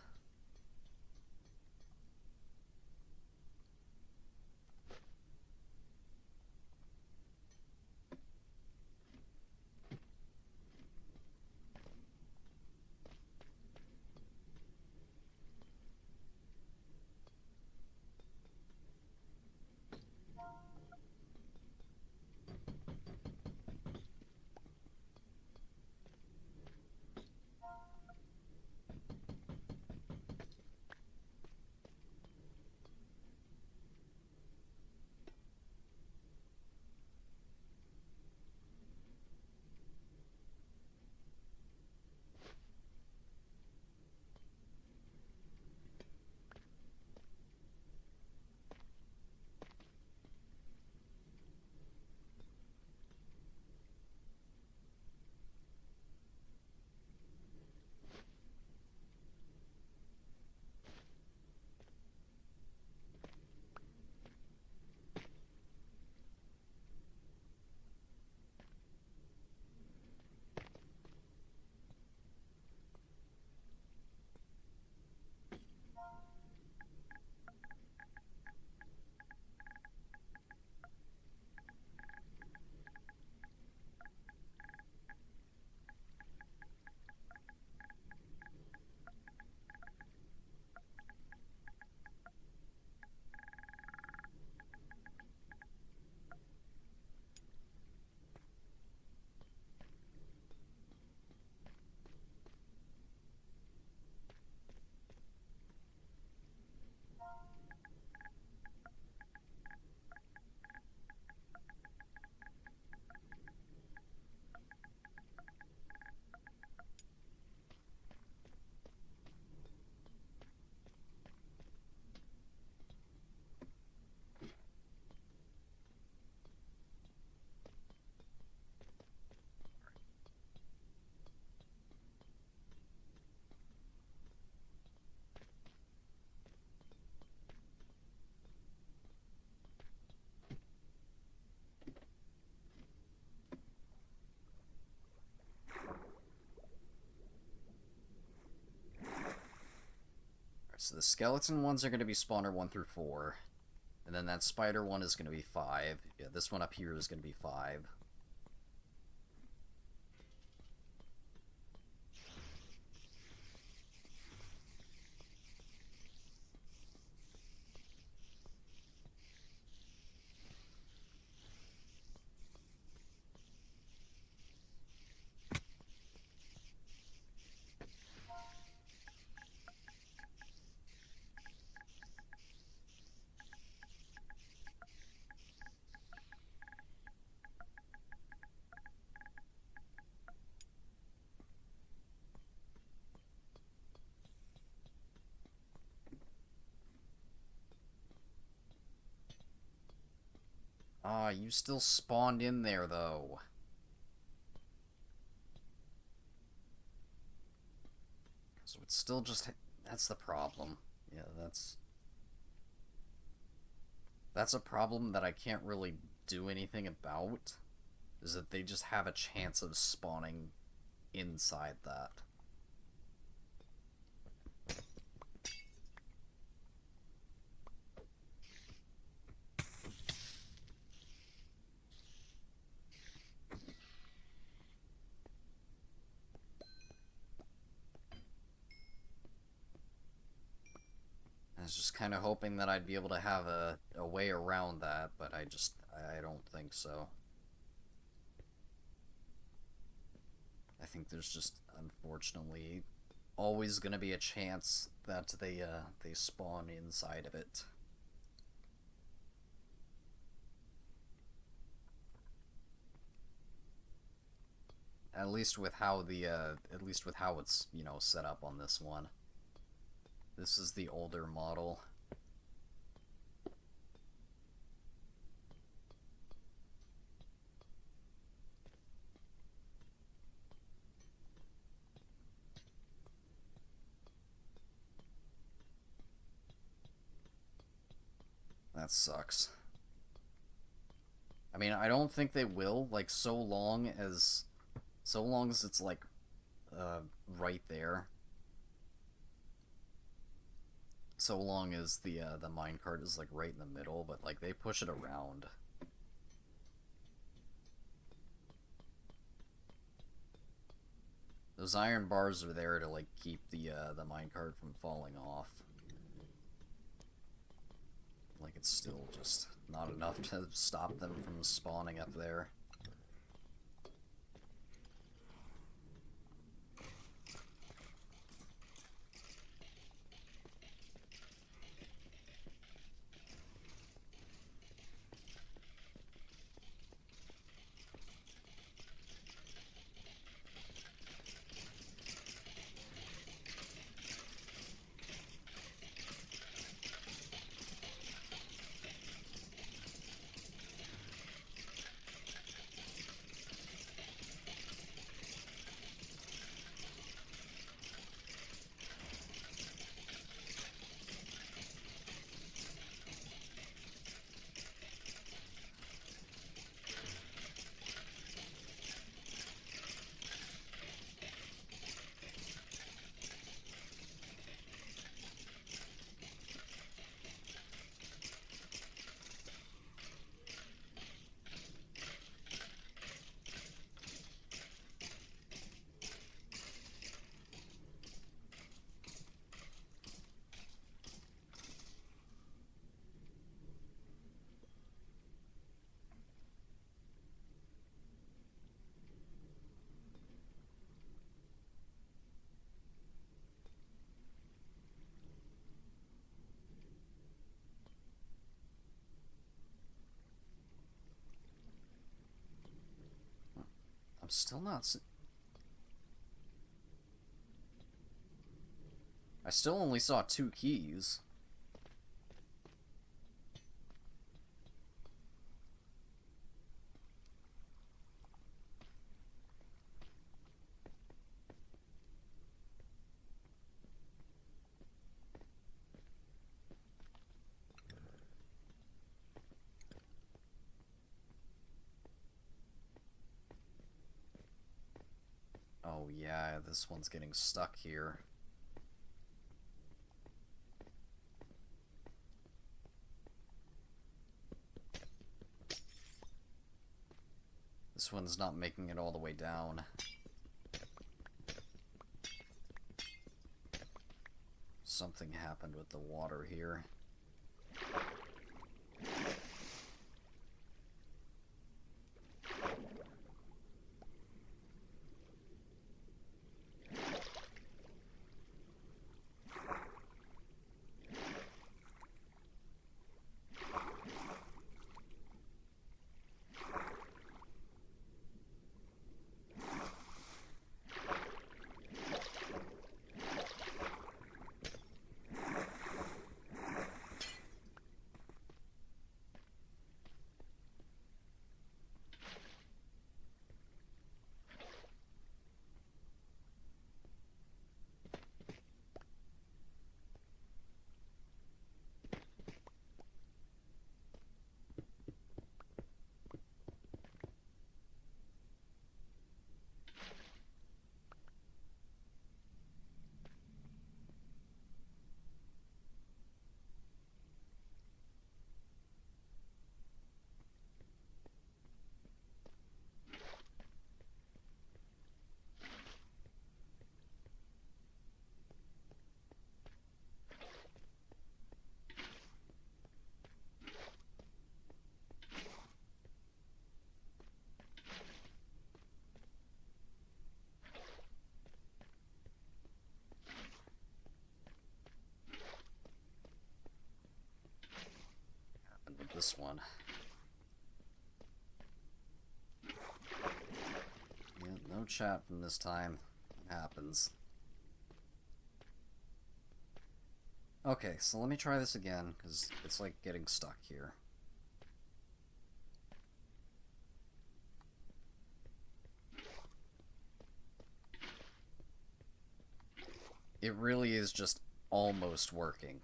So the skeleton ones are going to be spawner 1 through 4. And then that spider one is going to be 5. Yeah, this one up here is going to be 5. Ah, you still spawned in there, though. So it's still just... That's the problem. Yeah, that's a problem that I can't really do anything about. Is that they just have a chance of spawning inside that. I was just kind of hoping that I'd be able to have a way around that, but I don't think so. I think there's just, unfortunately, always going to be a chance that they spawn inside of it. At least with how it's, set up on this one. This is the older model. That sucks. I mean, I don't think they will, like, so long as it's, like, right there. So long as the minecart is, like, right in the middle, but, like, they push it around. Those iron bars are there to, like, keep the minecart from falling off. Like, it's still just not enough to stop them from spawning up there. I'm still not... I still only saw 2 keys. Oh yeah, this one's getting stuck here. This one's not making it all the way down. Something happened with the water here. With this one. Yeah, no chat from this time. It happens. Okay, so let me try this again, because it's like getting stuck here. It really is just almost working.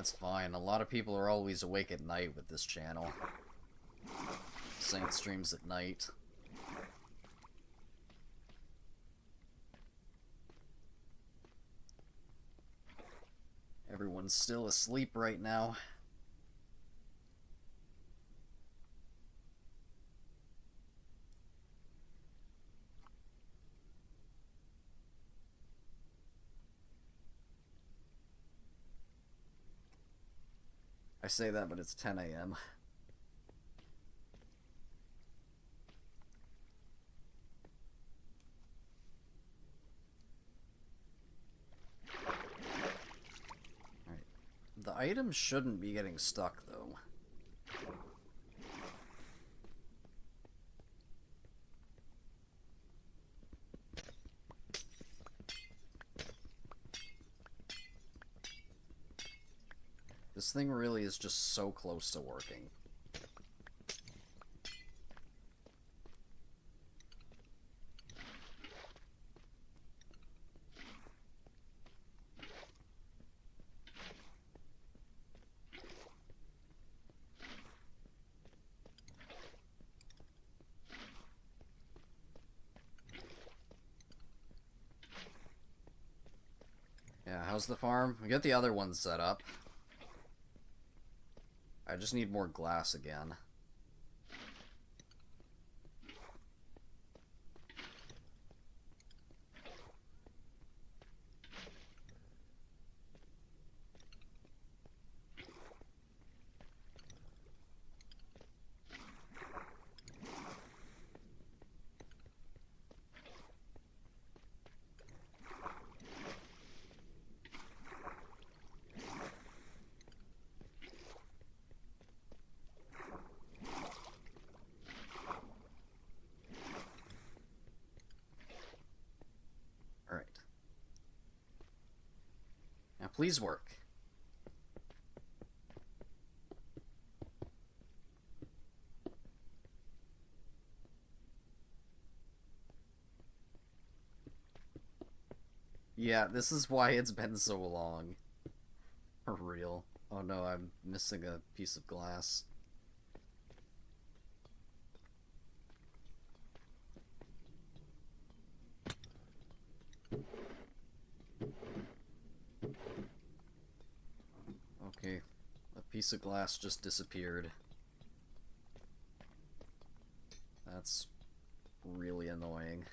That's fine. A lot of people are always awake at night with this channel. Saint streams at night. Everyone's still asleep right now. I say that, but it's 10 a.m. Alright. The items shouldn't be getting stuck, though. This thing really is just so close to working. Yeah, how's the farm? We got the other one set up. I just need more glass again. Please work. Yeah, this is why it's been so long. For real. Oh no, I'm missing a piece of glass. Okay, a piece of glass just disappeared. That's really annoying.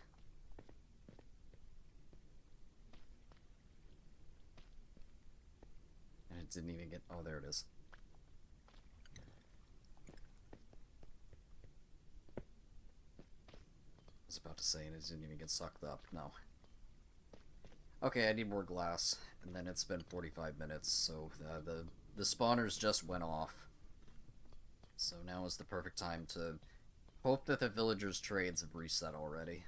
And it didn't even get... Oh, there it is. I was about to say, and it didn't even get sucked up. No. Okay, I need more glass, and then it's been 45 minutes, so the spawners just went off. So now is the perfect time to hope that the villagers' trades have reset already.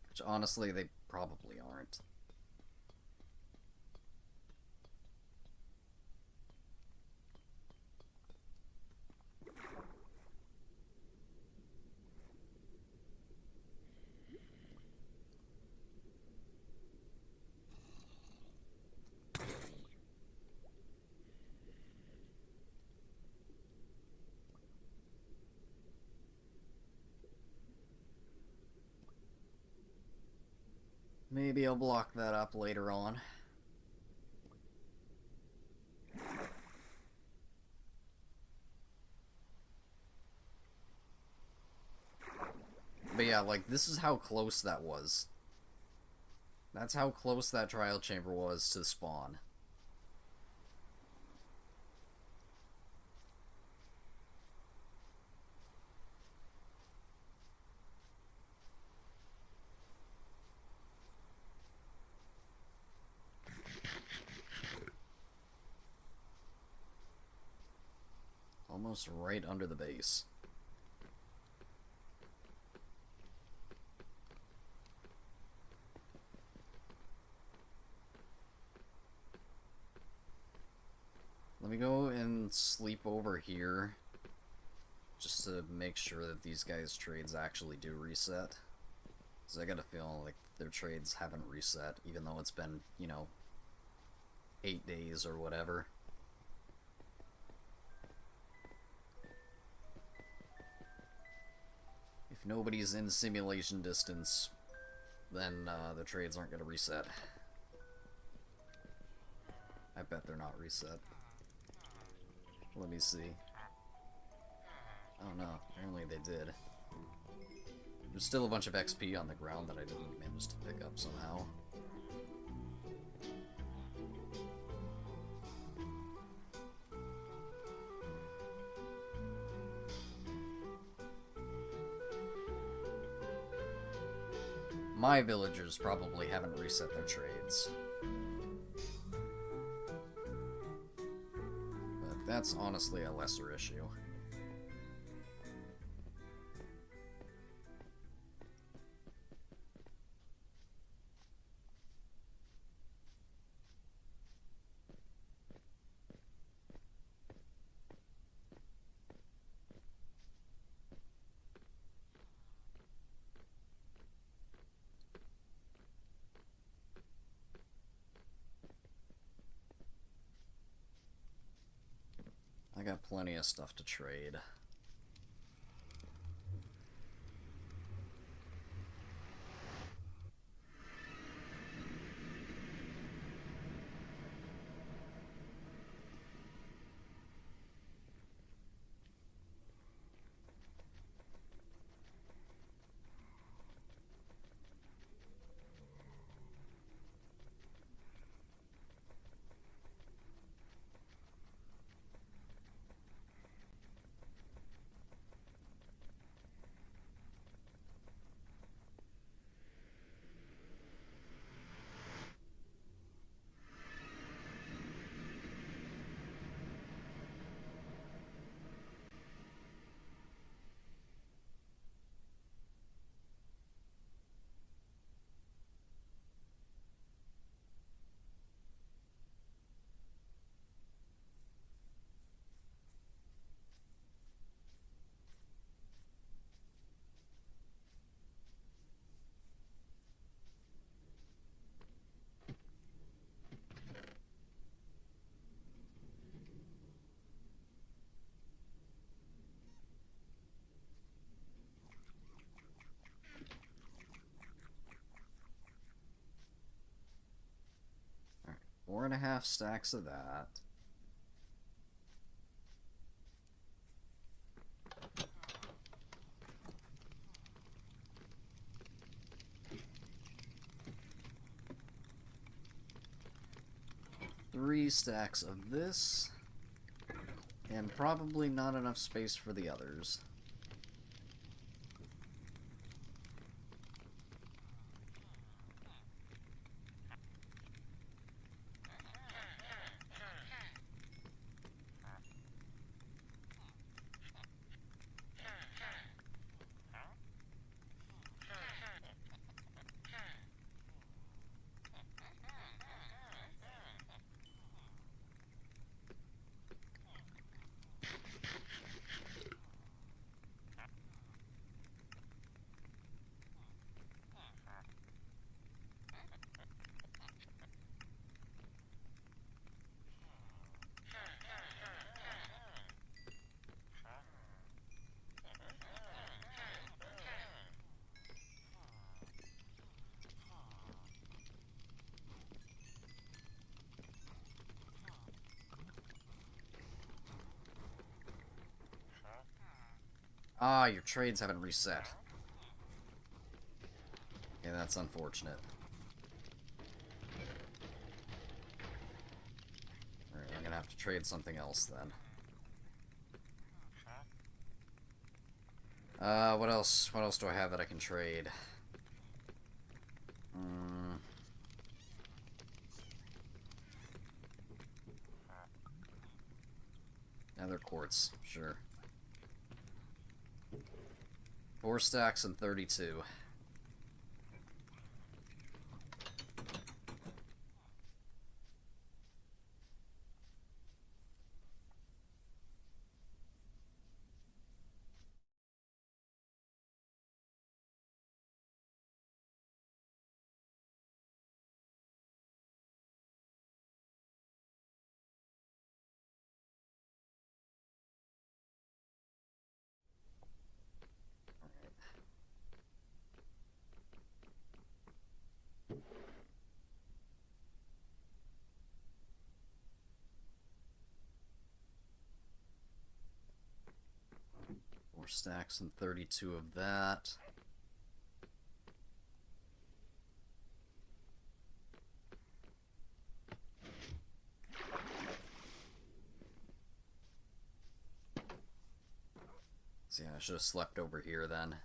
Which, honestly, they probably aren't. Maybe I'll block that up later on. But yeah, like, this is how close that was. That's how close that trial chamber was to spawn. Almost right under the base. Let me go and sleep over here, just to make sure that these guys' trades actually do reset. Because I got a feeling like their trades haven't reset, even though it's been, 8 days or whatever. If nobody's in simulation distance, then the trades aren't going to reset. I bet they're not reset. Let me see. Oh no, apparently they did. There's still a bunch of XP on the ground that I didn't manage to pick up somehow. My villagers probably haven't reset their trades. But that's honestly a lesser issue. I got plenty of stuff to trade. Alright, 4.5 stacks of that. Three stacks of this, and probably not enough space for the others. Ah, your trades haven't reset. Yeah, that's unfortunate. Alright, I'm gonna have to trade something else then. What else? What else do I have that I can trade? Nether quartz, sure. 4 stacks and 32. stacks and 32 of that. So yeah, I should have slept over here then.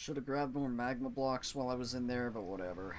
Should have grabbed more magma blocks while I was in there, but whatever.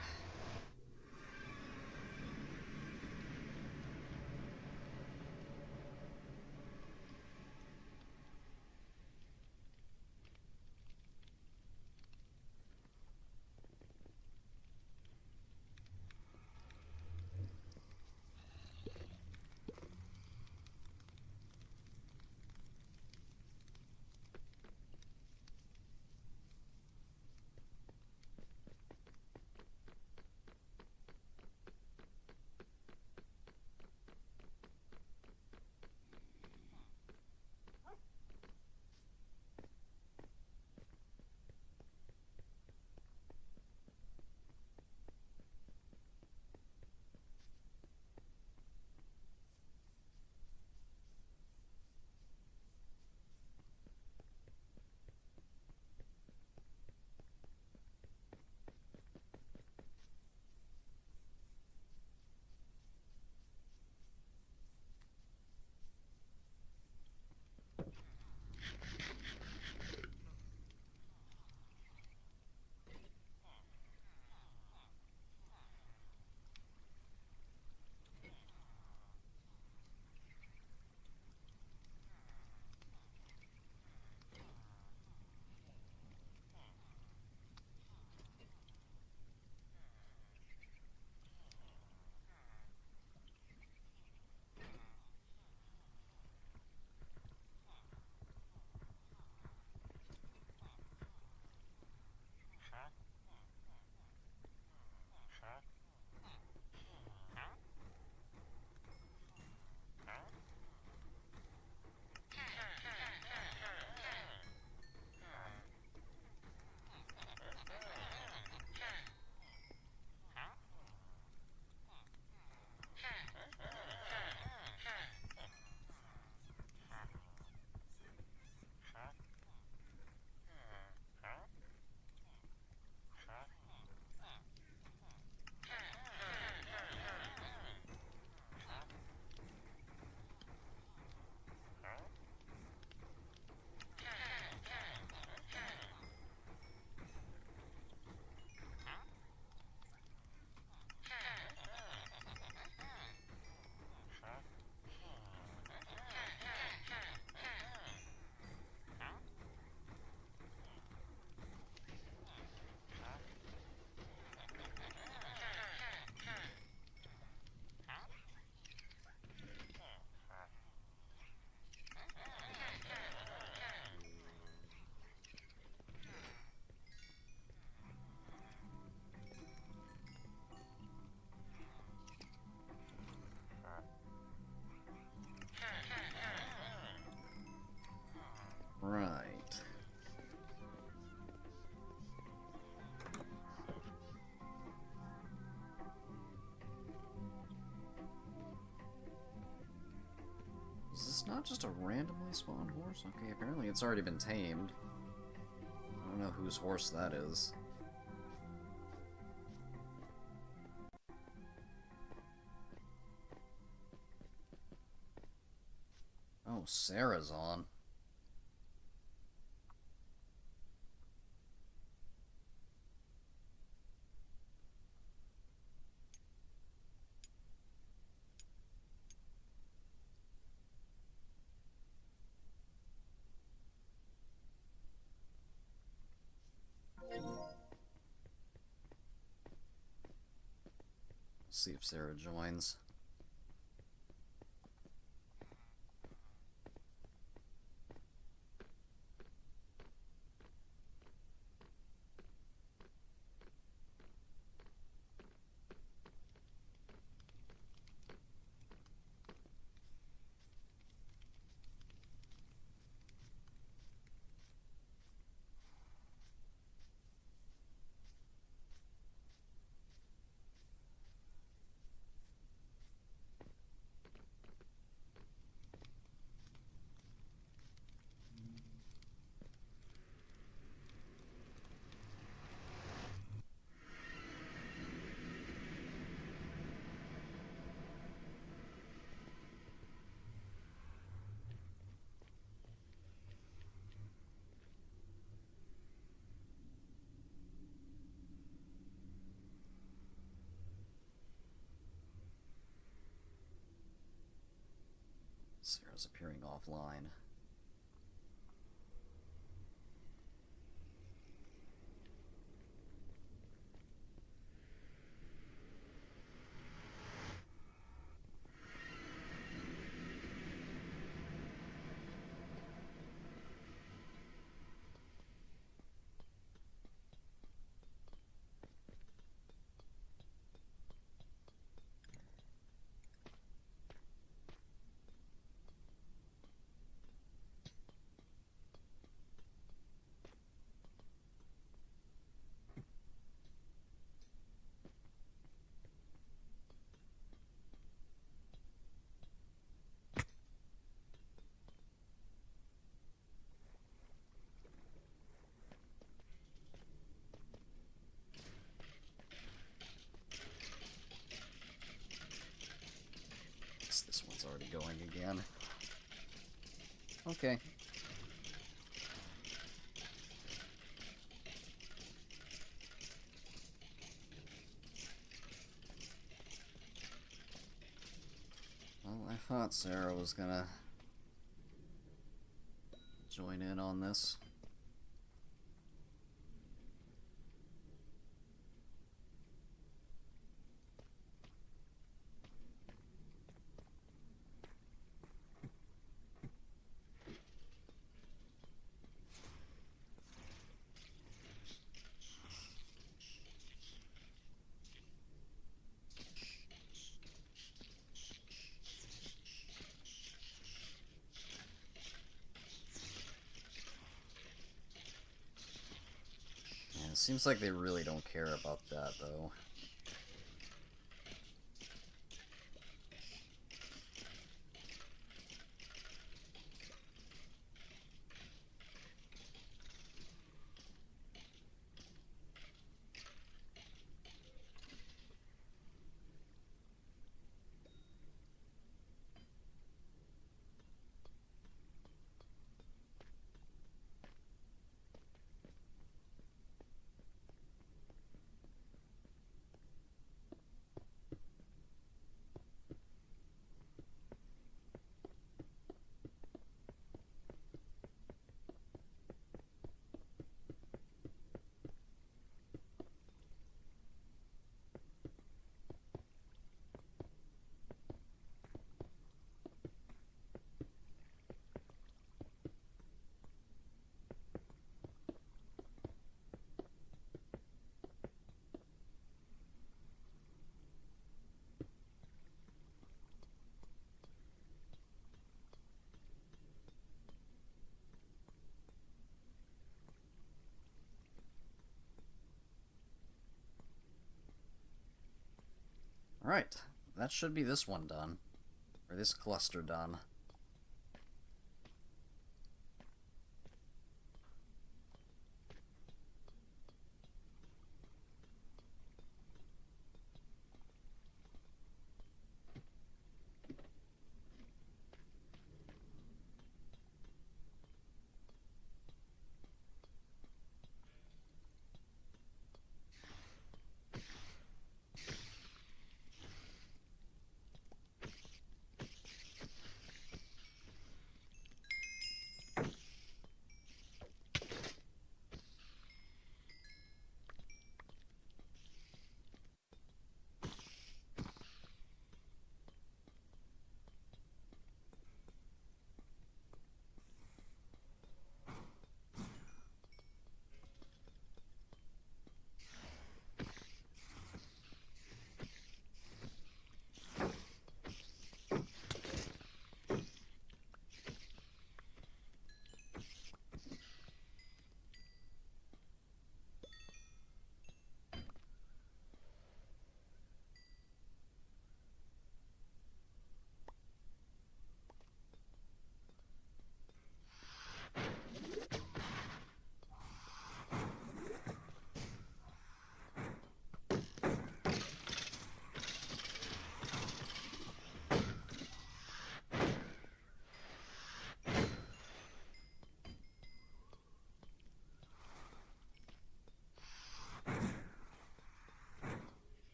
not just a randomly spawned horse? Okay, apparently it's already been tamed. I don't know whose horse that is. Oh, Sarah's on. See if Sarah joins. Sarah's appearing offline. This one's already going again. Okay. Well, I thought Sarah was gonna join in on this. Yeah, it seems like they really don't care about that, though. Alright, that should be this one done. Or this cluster done.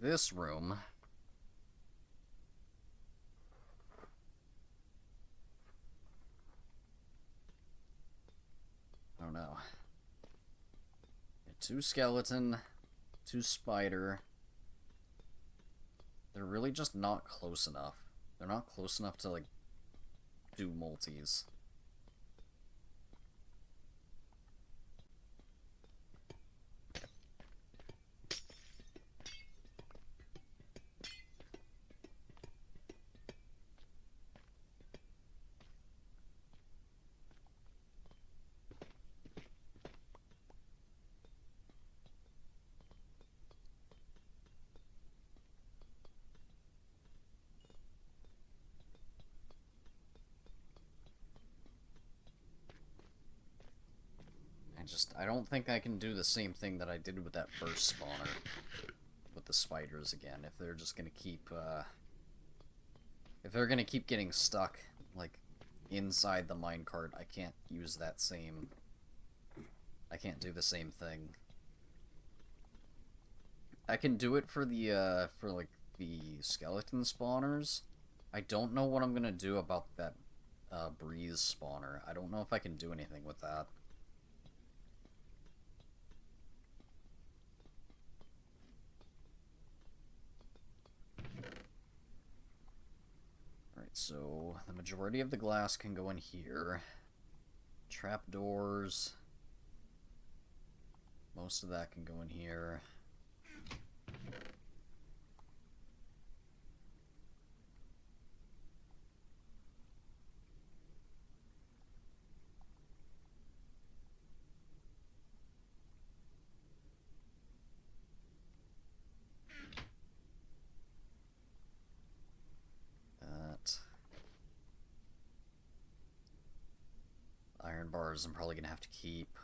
this room... I don't know. 2 skeleton, 2 spider. They're really just not close enough. They're not close enough to, like, do multis. I don't think I can do the same thing that I did with that first spawner. With the spiders again. If they're just gonna keep, if they're gonna keep getting stuck, like, inside the minecart, I can't use that same... I can't do the same thing. I can do it for the, like, the skeleton spawners. I don't know what I'm gonna do about that, breeze spawner. I don't know if I can do anything with that. So, the majority of the glass can go in here. Trapdoors. Most of that can go in here. Iron bars I'm probably gonna have to keep.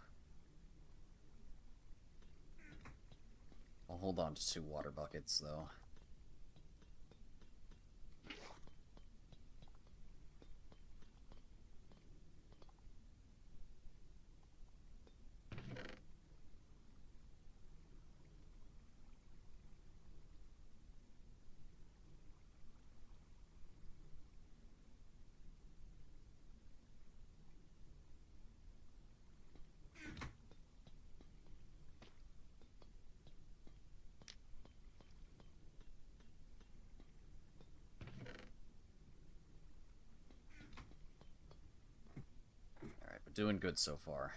I'll hold on to 2 water buckets though. Doing good so far.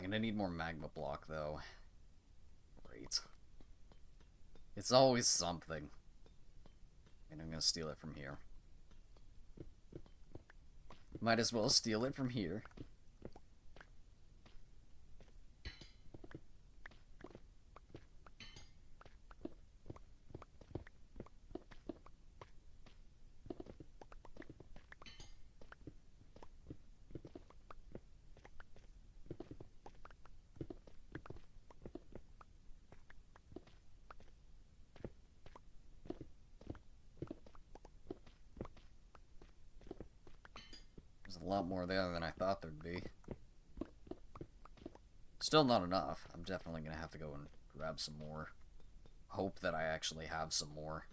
gonna need more magma block, though. Great. It's always something. And I'm gonna steal it from here. Might as well steal it from here. There's a lot more there than I thought there'd be. Still not enough. I'm definitely gonna have to go and grab some more. Hope that I actually have some more.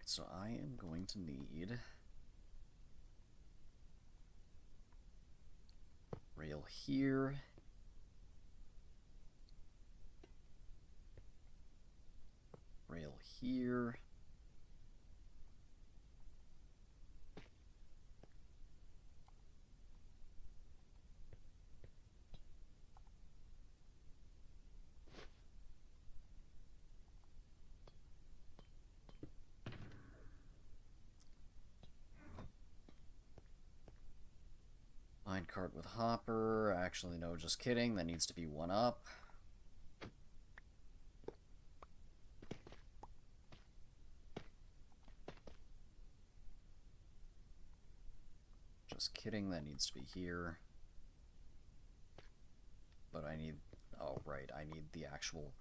Alright, so I am going to need rail here. Rail here. Minecart with hopper. Actually, no, just kidding. That needs to be one up. Just kidding, that needs to be here. But I need... oh, right, I need the actual...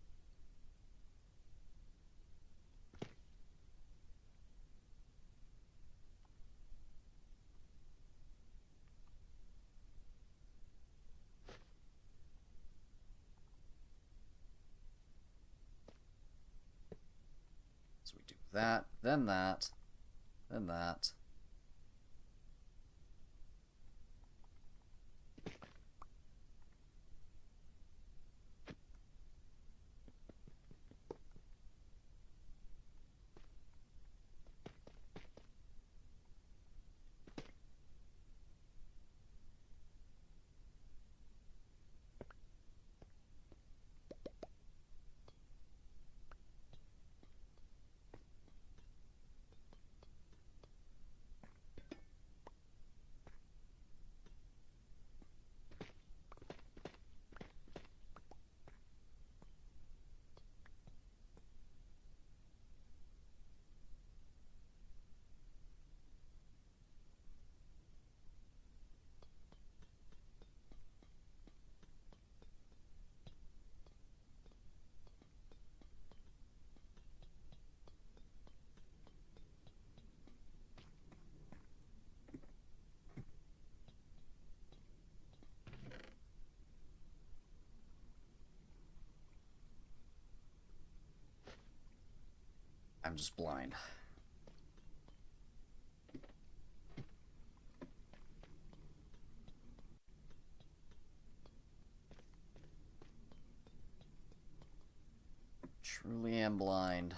so we do that, then that, then that. I'm just blind. Truly am blind.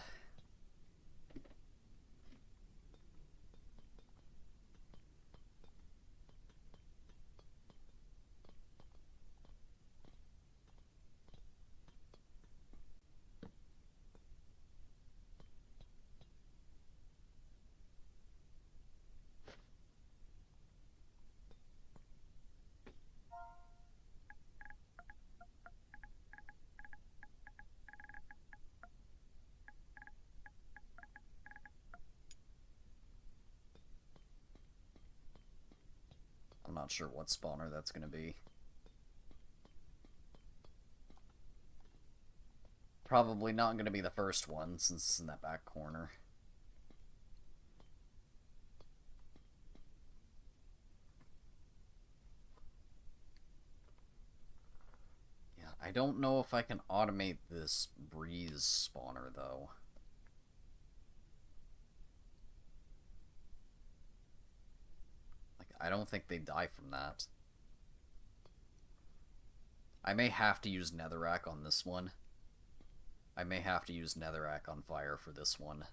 I'm not sure what spawner that's going to be. Probably not going to be the first one, since it's in that back corner. Yeah, I don't know if I can automate this breeze spawner, though. Like, I don't think they die from that. I may have to use netherrack on this one. I may have to use netherrack on fire for this one.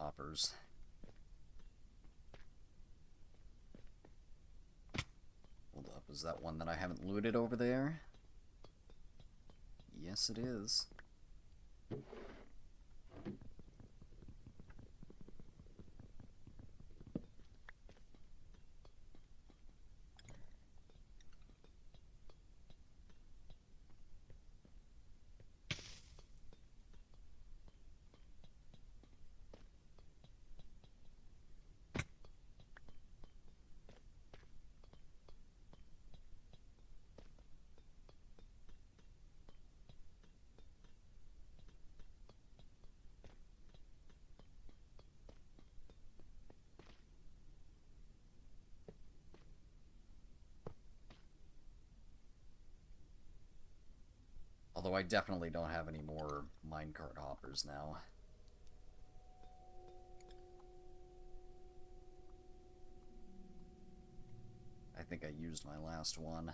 hoppers. Hold up, is that one that I haven't looted over there? Yes, it is. Although I definitely don't have any more minecart hoppers now. I think I used my last one.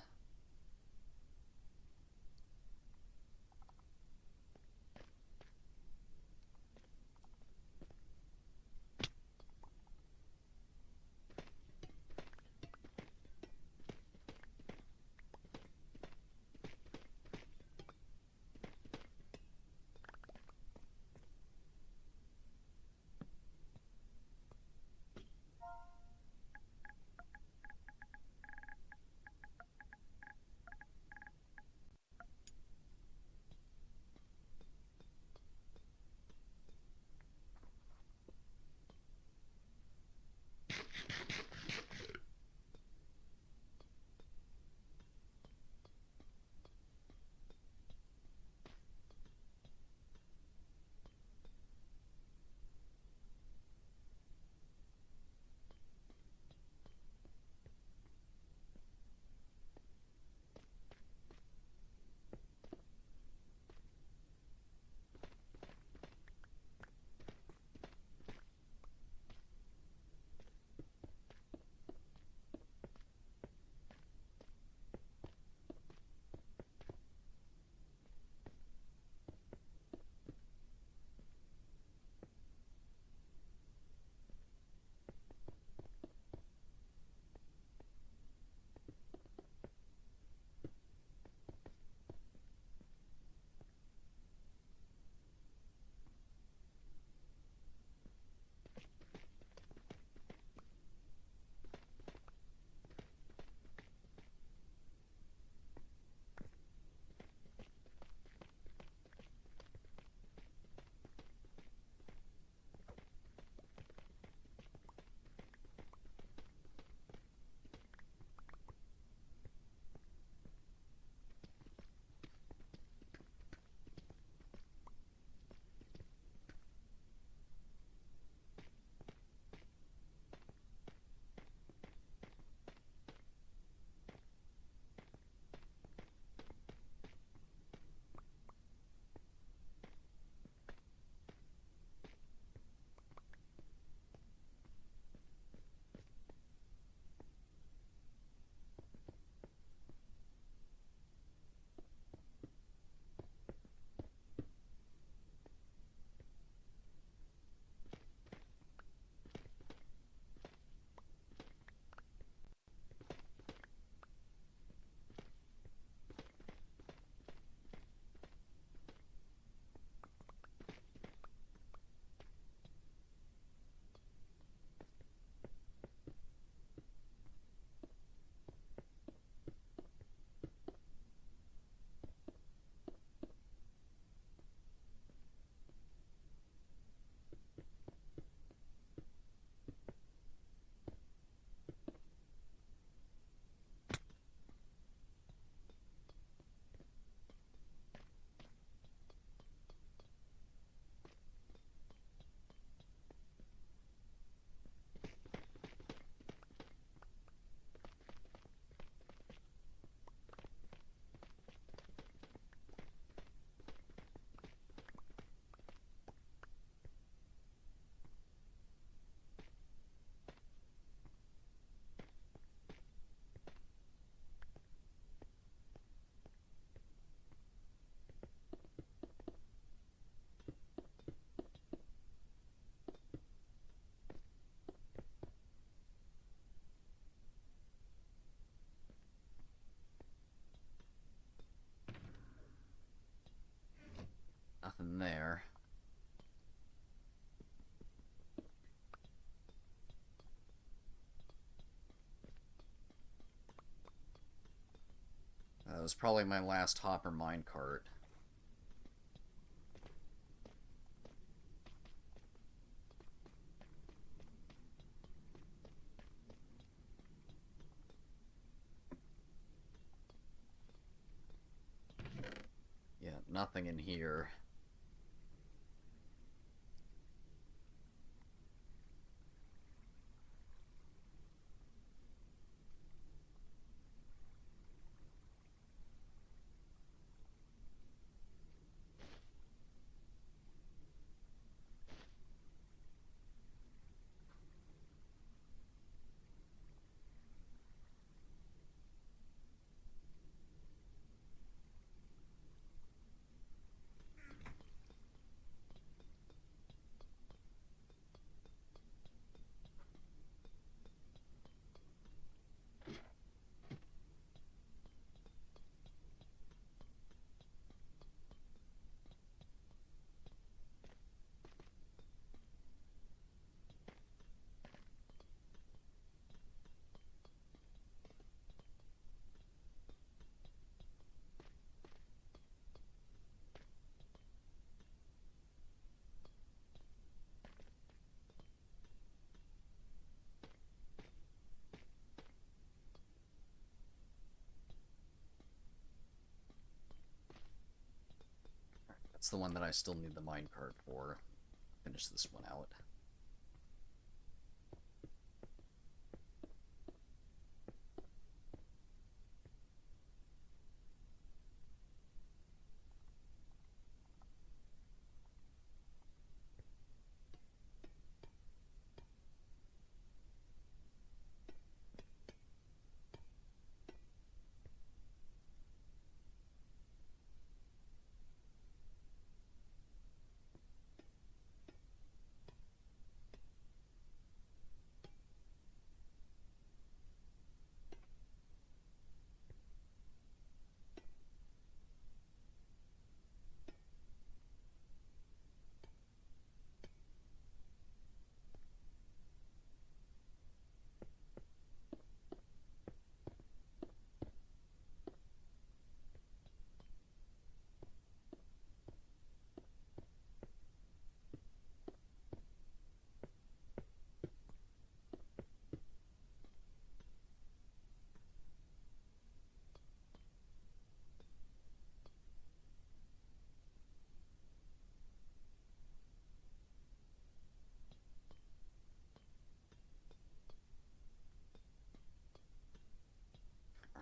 was probably my last hopper minecart. Yeah, nothing in here. That's the one that I still need the minecart for. Finish this one out.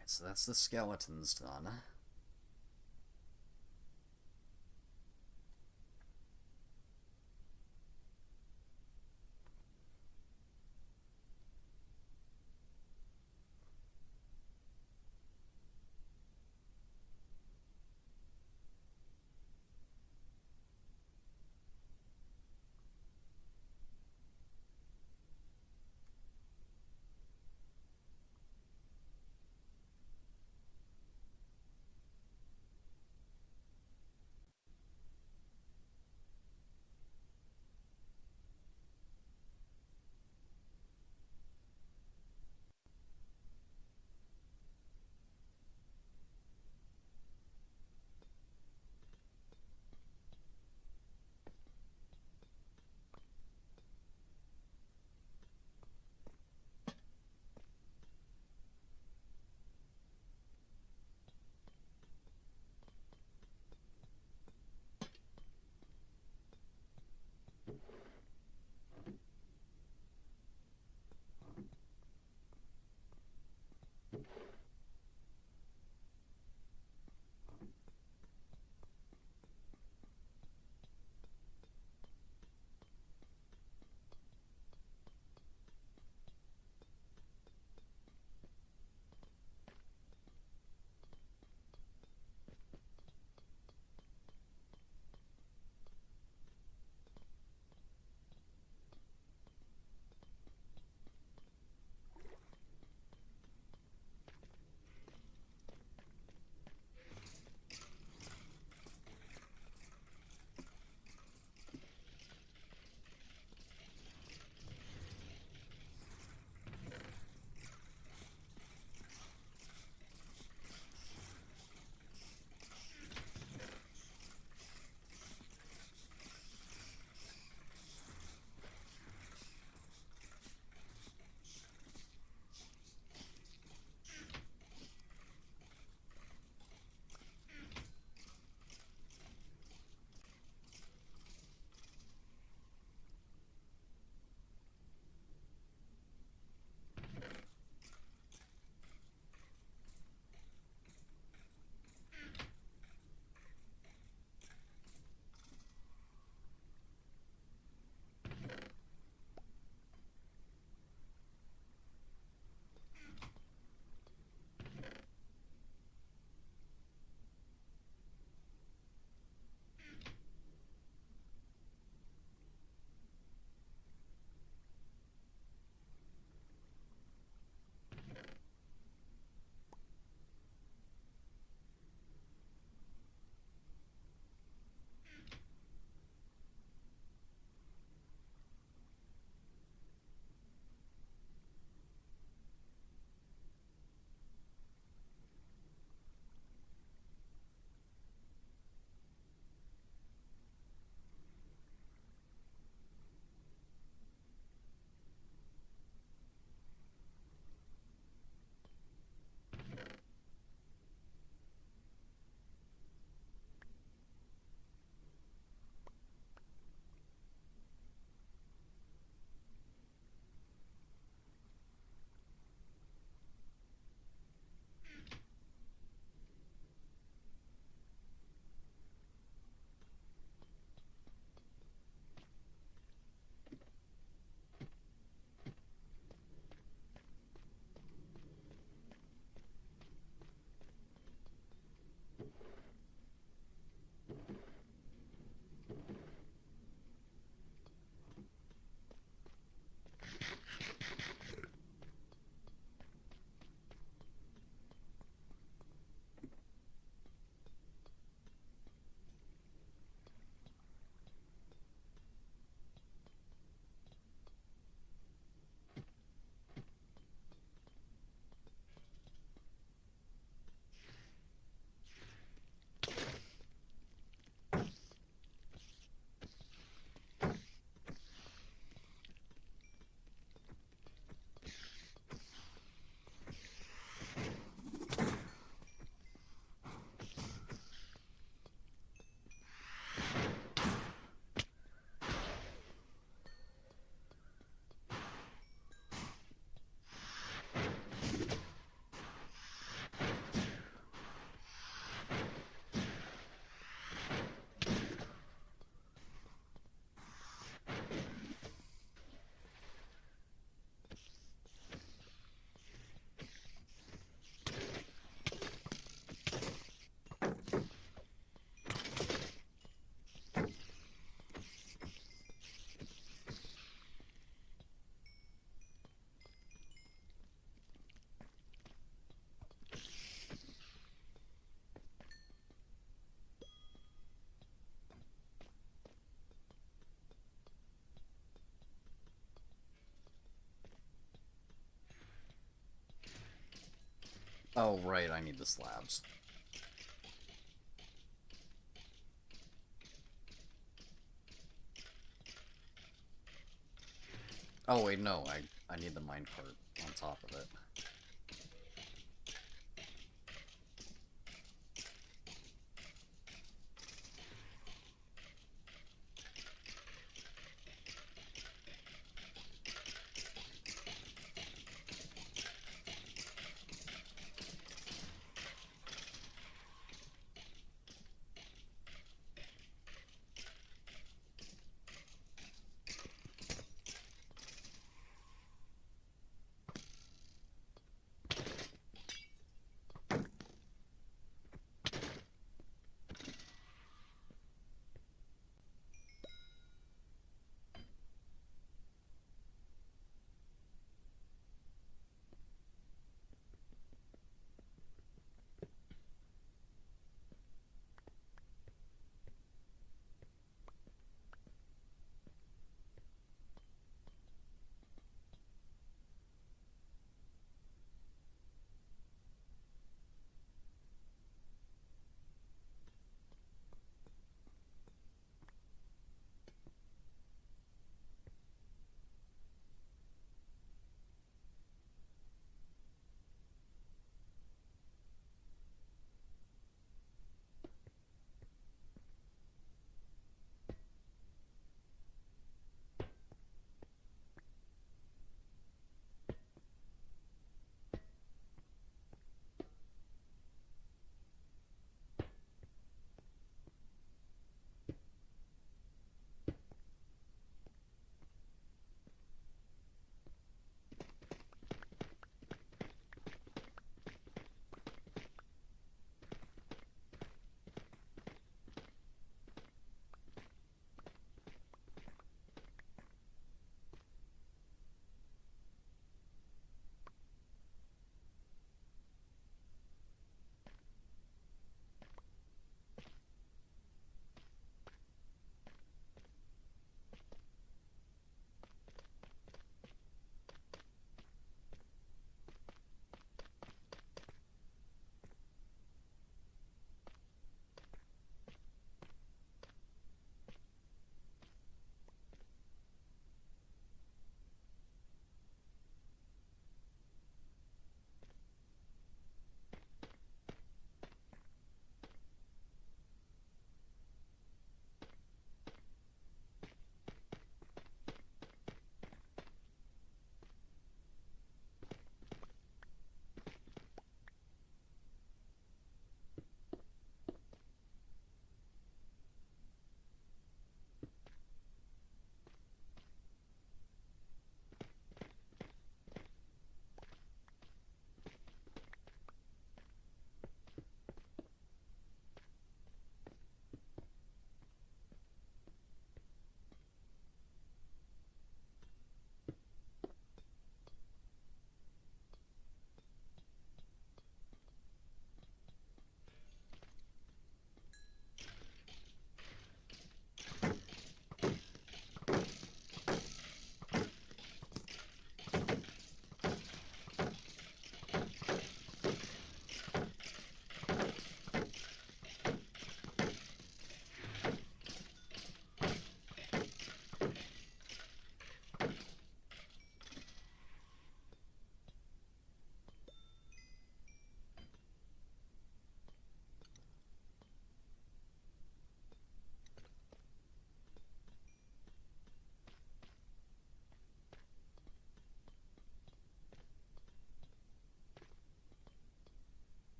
Alright, so that's the skeletons done. Oh, right, I need the slabs. Oh, wait, no, I need the minecart on top of it.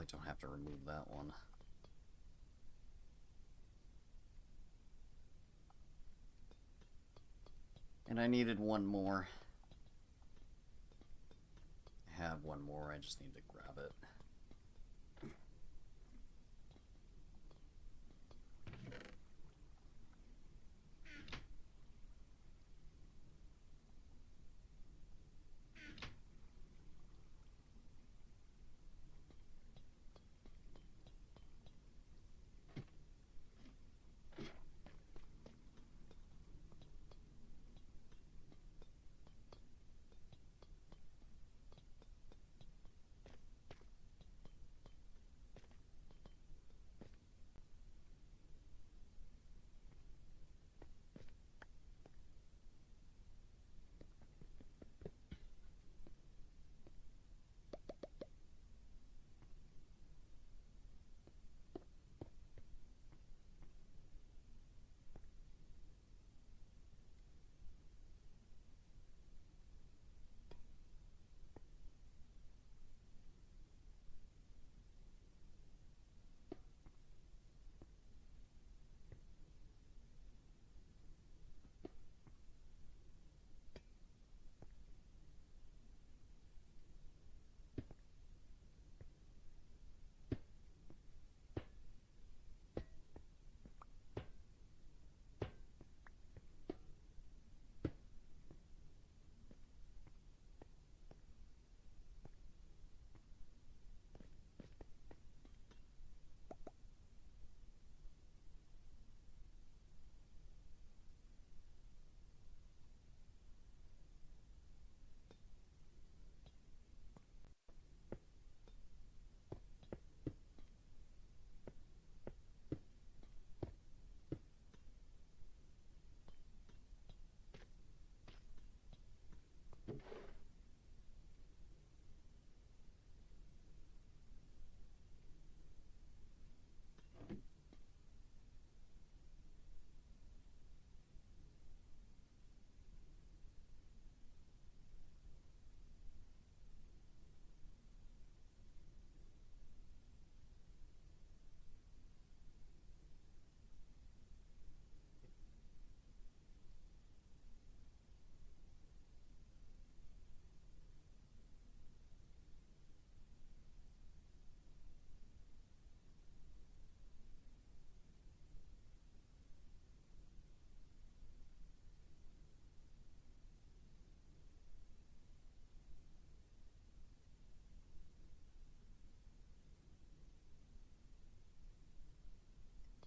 probably don't have to remove that one. And I needed one more. I have one more, I just need to grab it.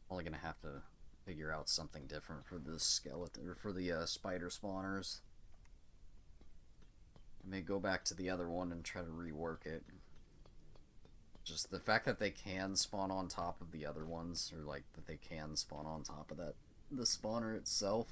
Probably gonna have to figure out something different for the skeleton, or for the spider spawners. I may go back to the other one and try to rework it. Just the fact that they can spawn on top of the other ones, or like that they can spawn on top of the spawner itself.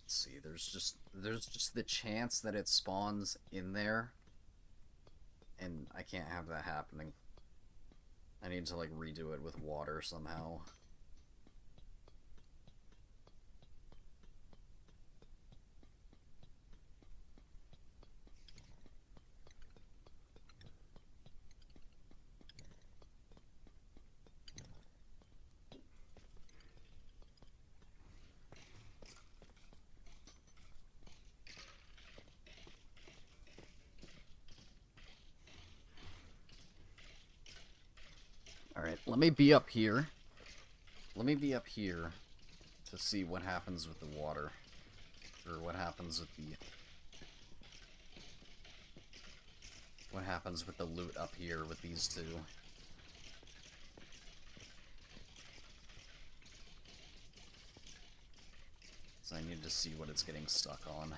See, there's just the chance that it spawns in there, and I can't have that happening. I need to like redo it with water somehow. Alright, let me be up here. Let me be up here to see what happens with the water. Or what happens with the... What happens with the loot up here with these two. So I need to see what it's getting stuck on.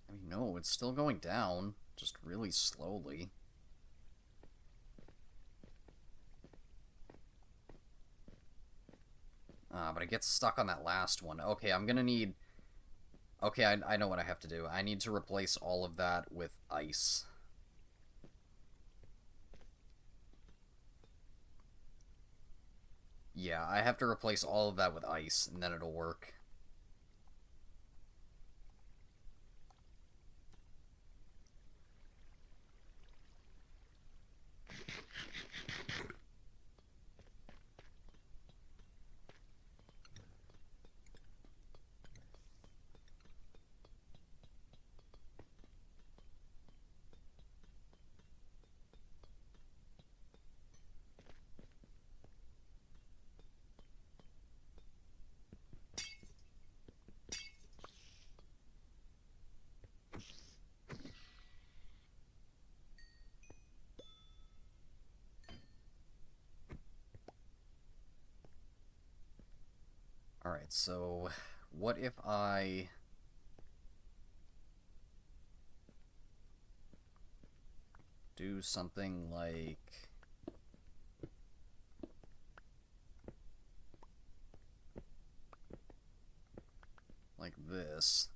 I mean, no, it's still going down, just really slowly. But it gets stuck on that last one. Okay, I'm gonna need... Okay, I know what I have to do. I need to replace all of that with ice. Yeah, I have to replace all of that with ice, and then it'll work. Alright, so what if I... do something like... this.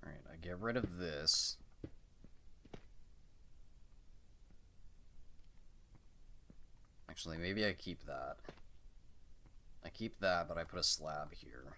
Alright, I get rid of this. Actually, maybe I keep that. I keep that, but I put a slab here.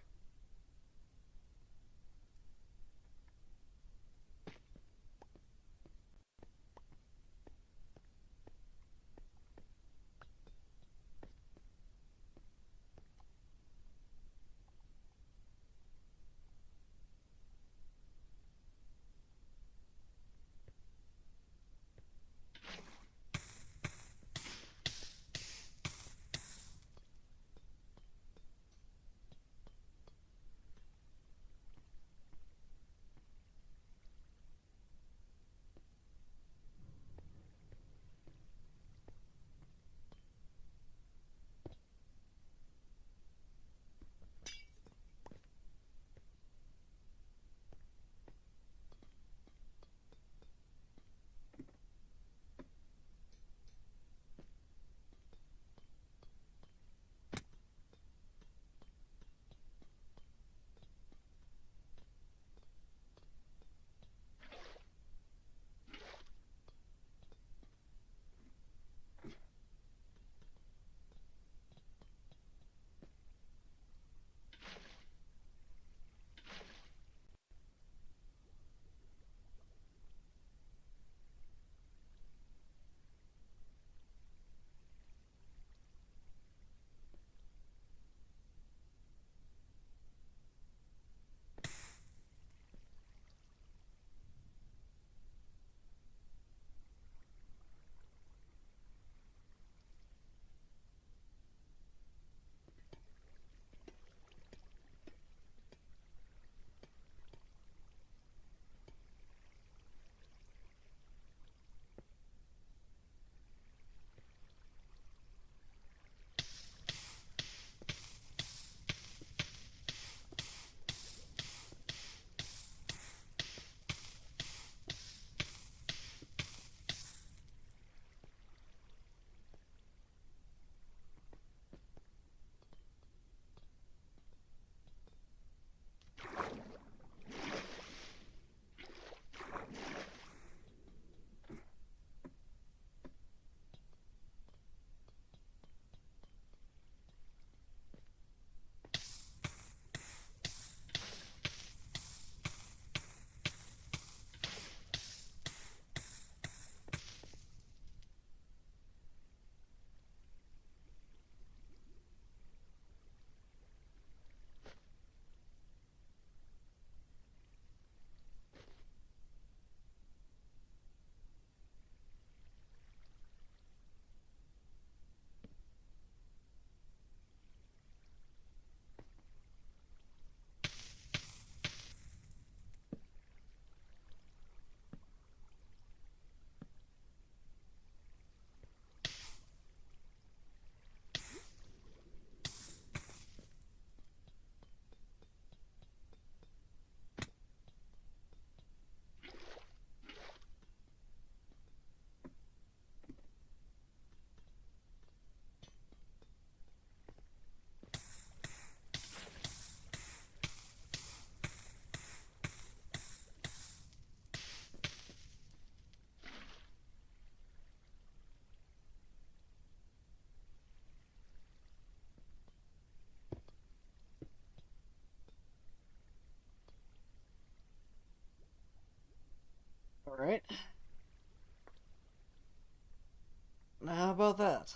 about that?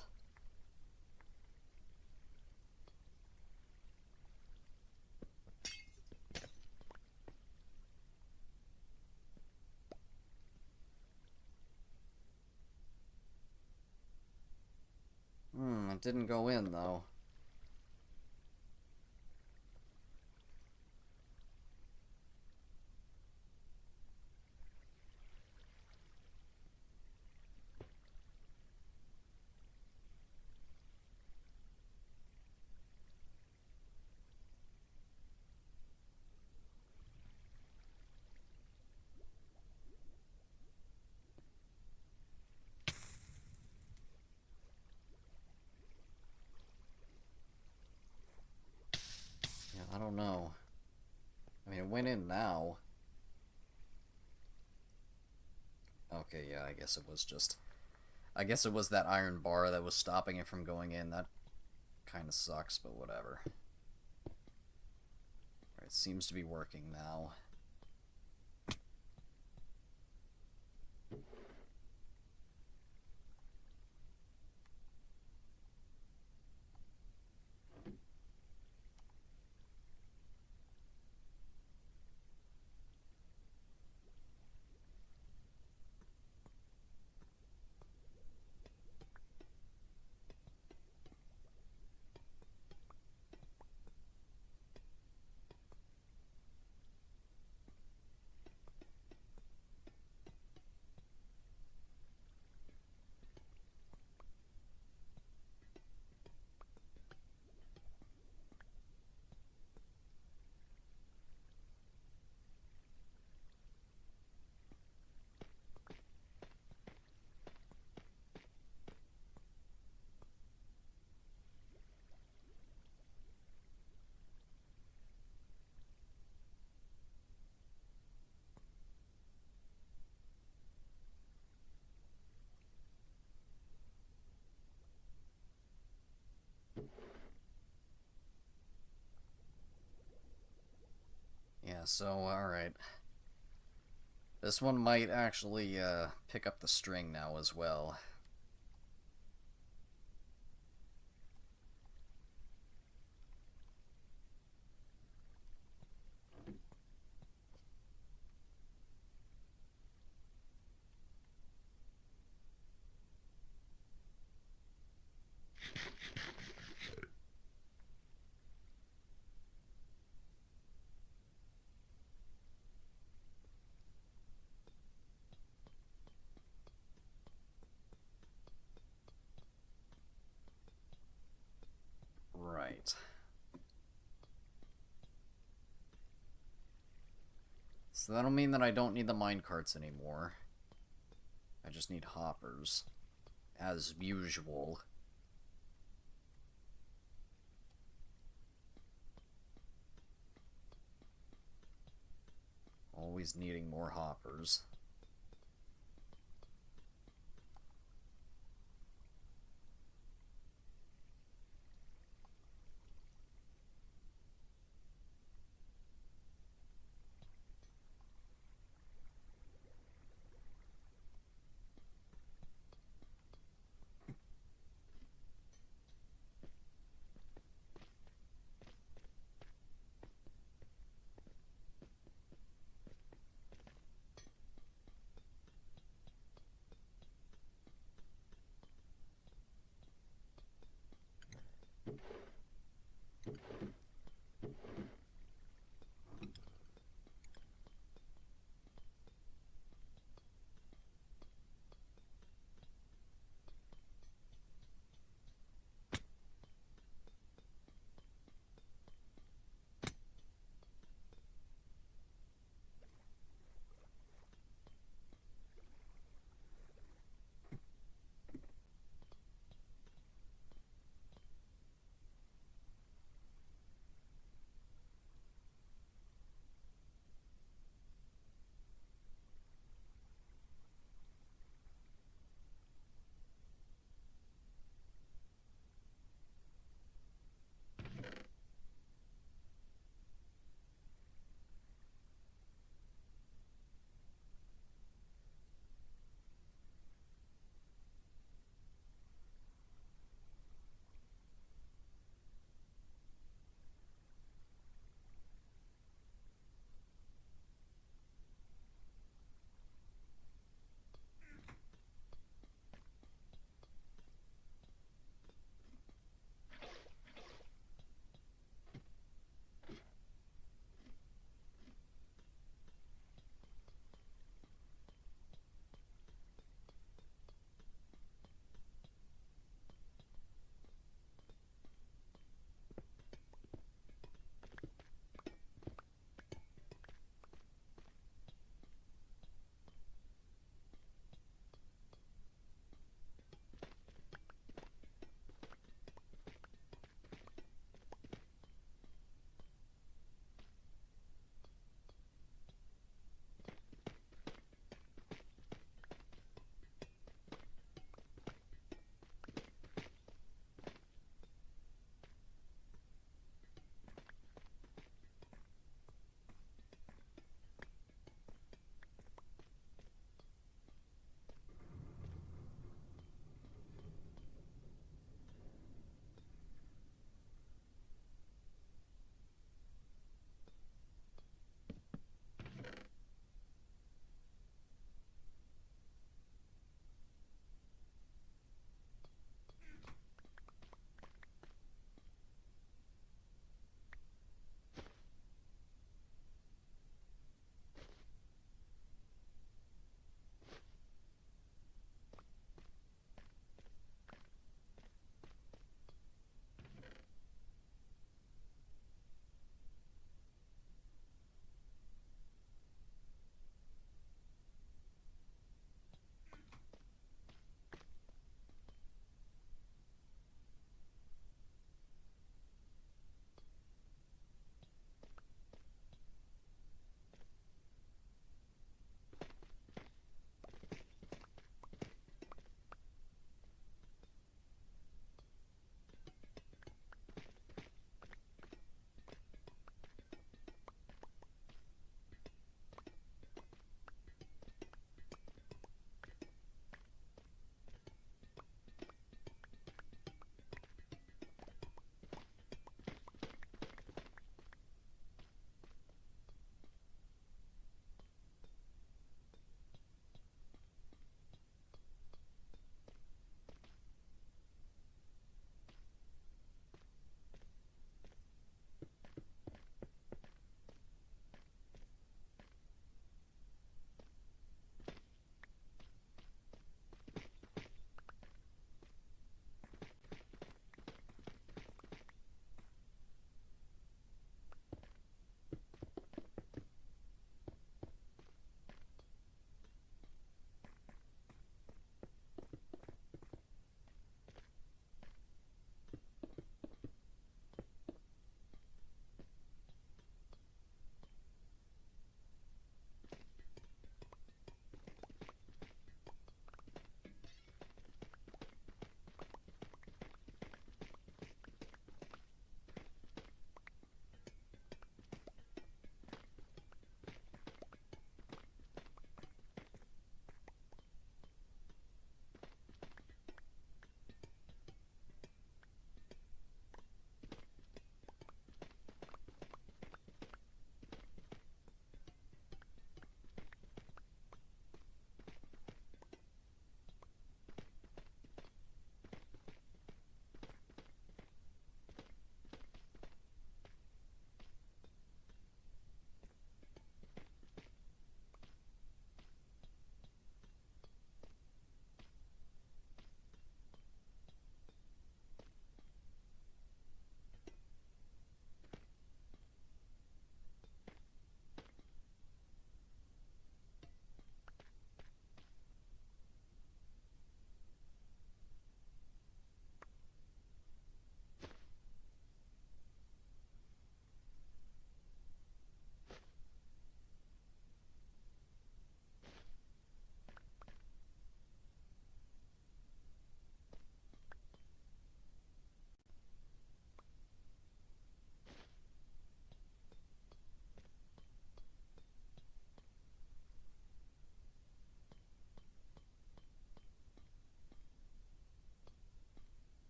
It didn't go in, though. Yeah, I don't know. I mean, it went in now. Okay, yeah, I guess it was just... I guess it was that iron bar that was stopping it from going in. That kind of sucks, but whatever. Alright, seems to be working now. Yeah, so, alright. This one might actually pick up the string now as well. Right. So that'll mean that I don't need the minecarts anymore. I just need hoppers. As usual. Always needing more hoppers.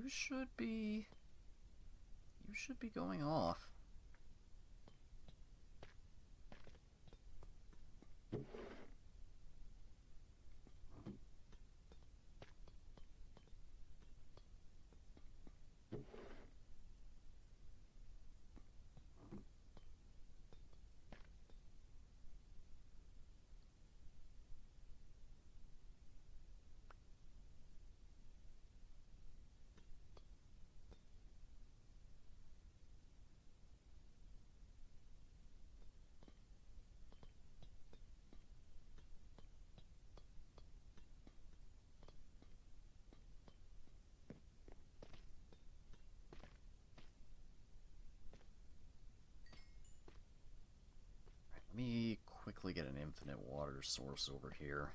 you should be... You should be going off. Let me quickly get an infinite water source over here.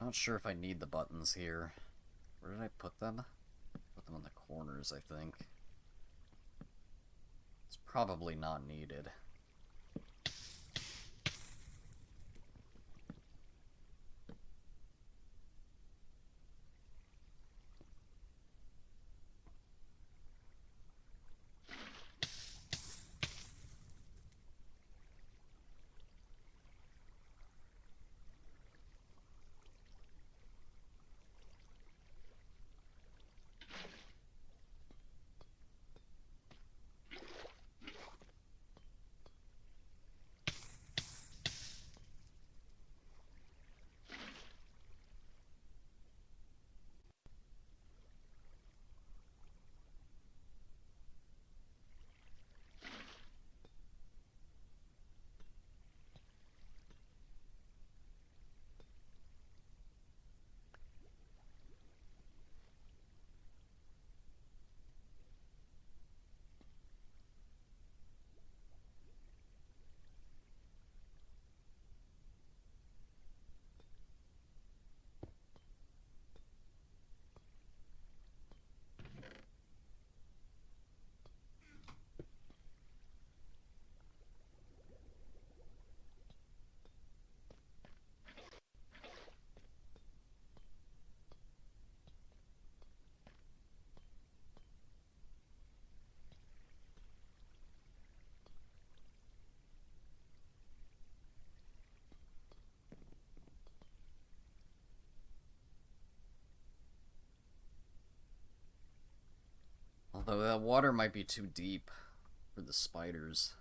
Not sure if I need the buttons here. Where did I put them? Put them on the corners, I think. It's probably not needed. water might be too deep for the spiders.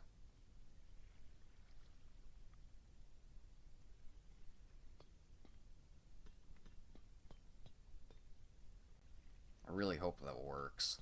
I really hope that works.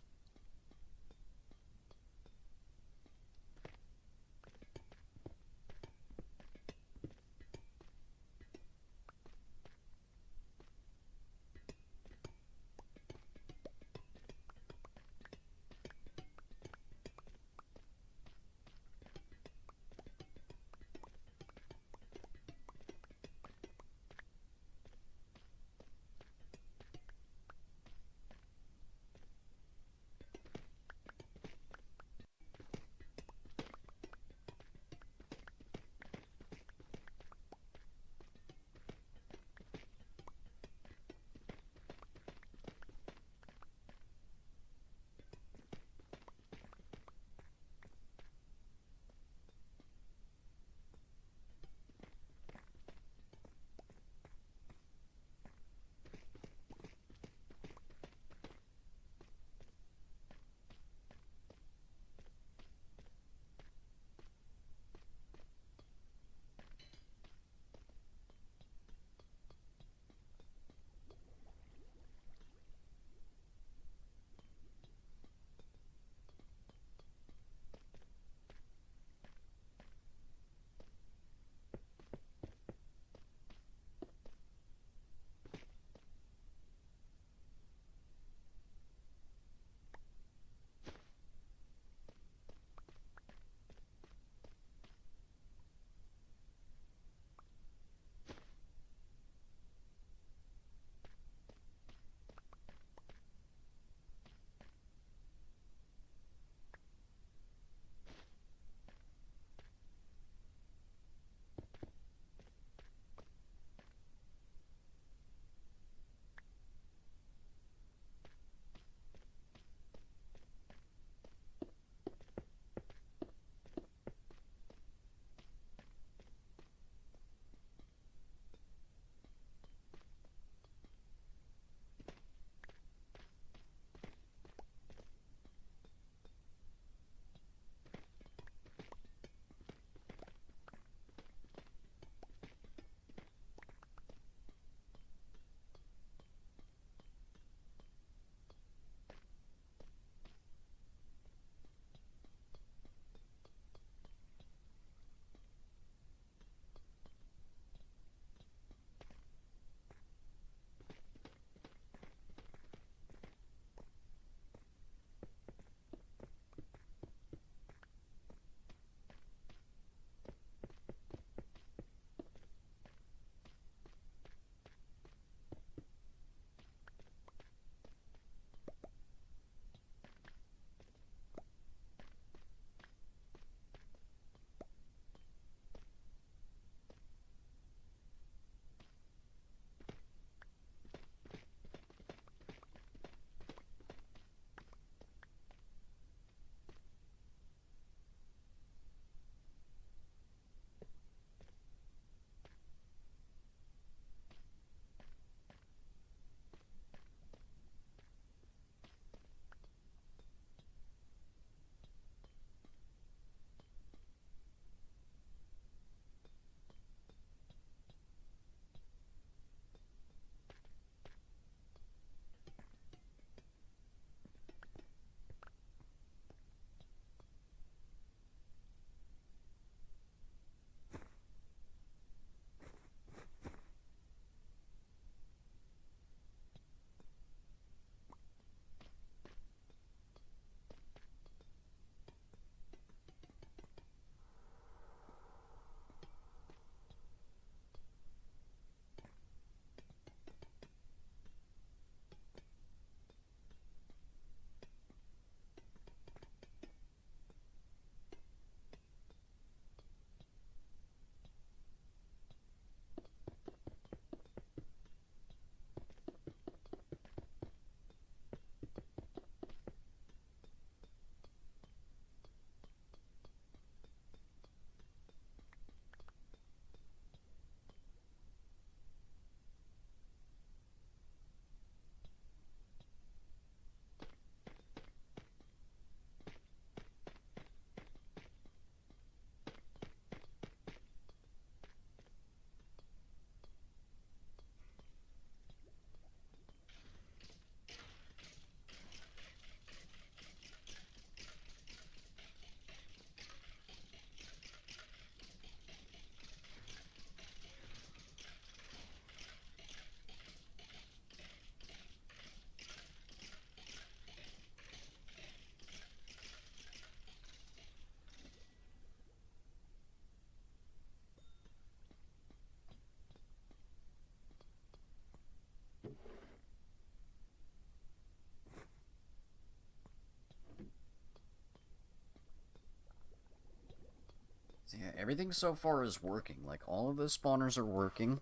Yeah, everything so far is working. Like, all of those spawners are working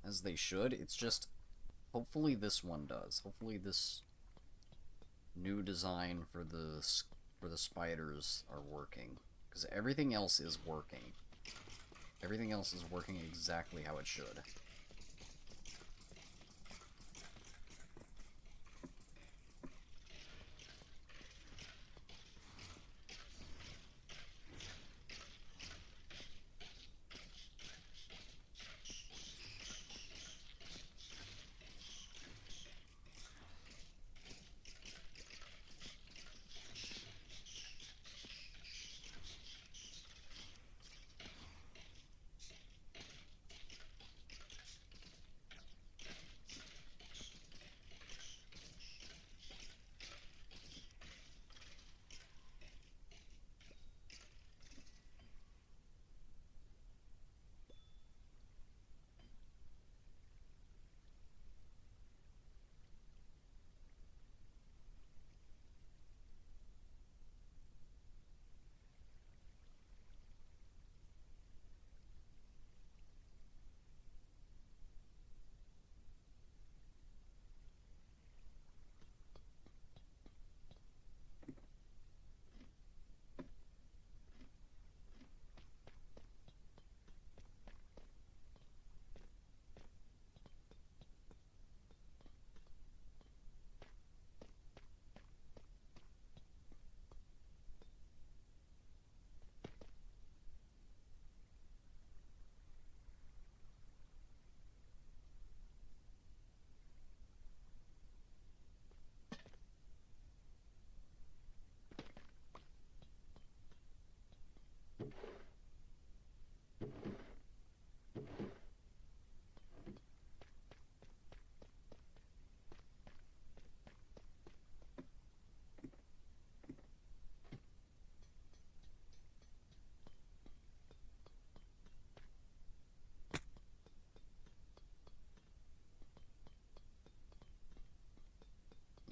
as they should. It's just, hopefully this one does. Hopefully this new design for the spiders are working. Because everything else is working. Everything else is working exactly how it should.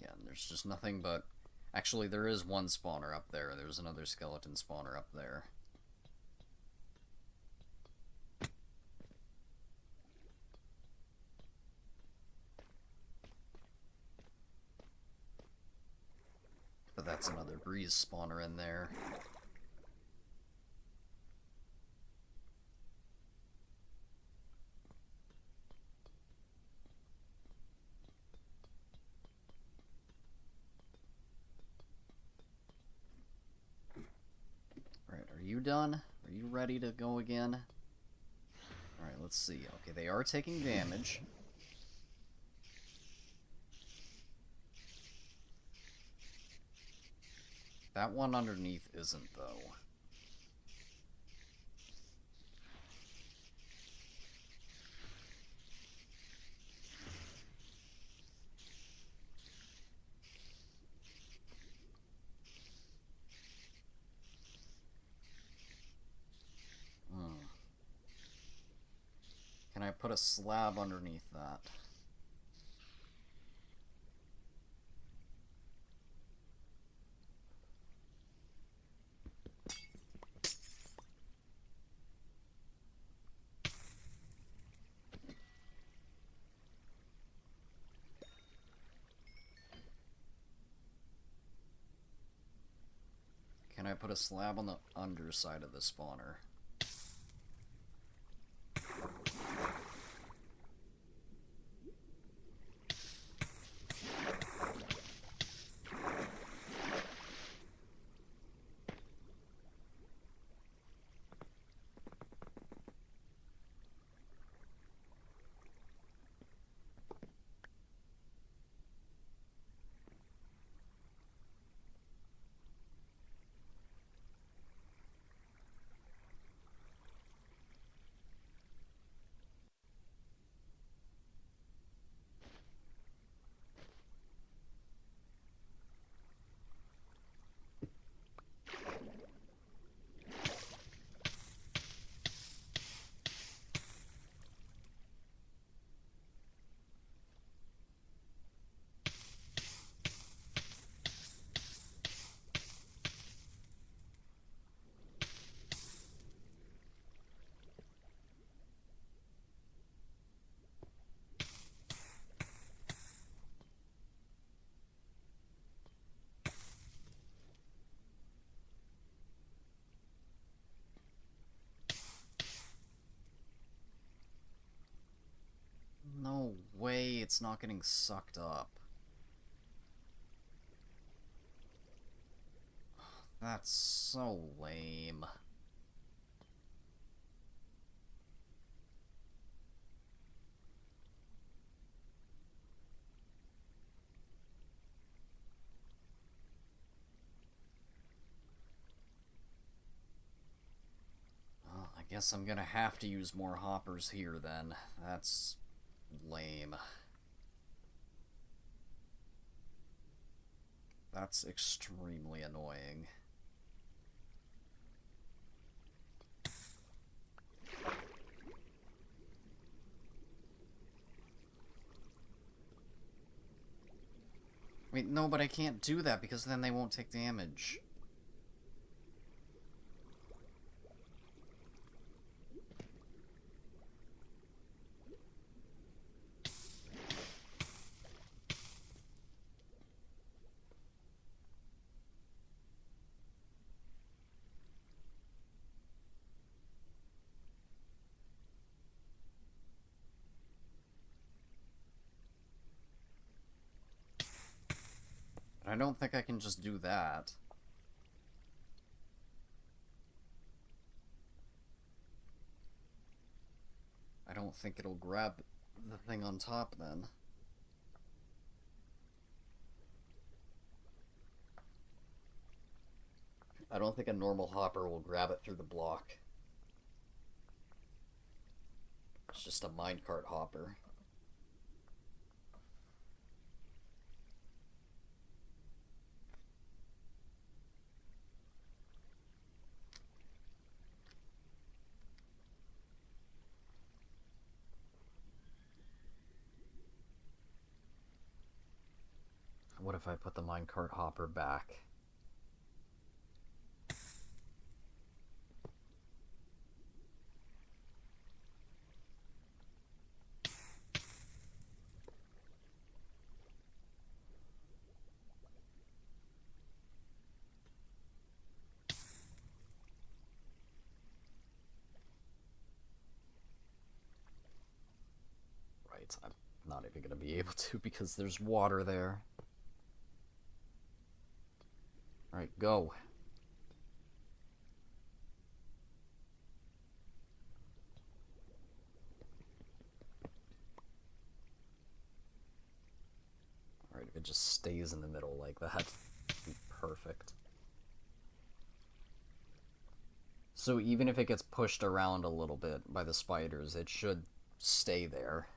Yeah, and there's just nothing but... Actually, there is one spawner up there. There's another skeleton spawner up there. But that's another breeze spawner in there. Alright, are you done? Are you ready to go again? Alright, let's see. Okay, they are taking damage. That one underneath isn't, though. Can I put a slab underneath that? Can I put a slab on the underside of the spawner? way it's not getting sucked up? That's so lame. Well, I guess I'm gonna have to use more hoppers here then. That's lame. That's extremely annoying. Wait, no, but I can't do that because then they won't take damage. I don't think I can just do that. I don't think it'll grab the thing on top then. I don't think a normal hopper will grab it through the block. It's just a minecart hopper. What if I put the minecart hopper back? Right, I'm not even going to be able to because there's water there. Alright, go. Alright, if it just stays in the middle like that, it'd be perfect. So even if it gets pushed around a little bit by the spiders, it should stay there.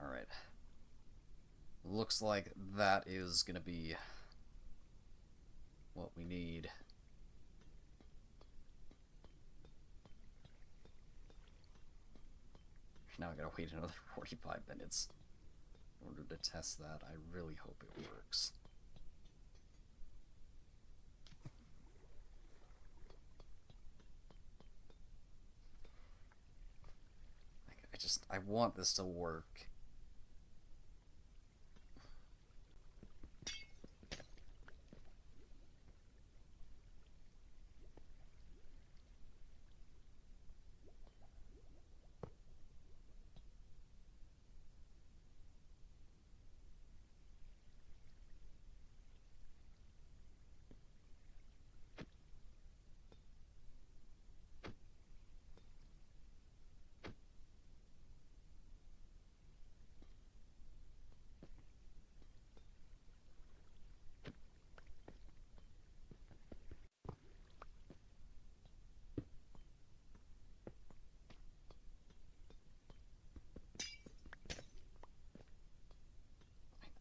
Alright. Looks like that is gonna be what we need. Now I gotta wait another 45 minutes in order to test that. I really hope it works. I want this to work.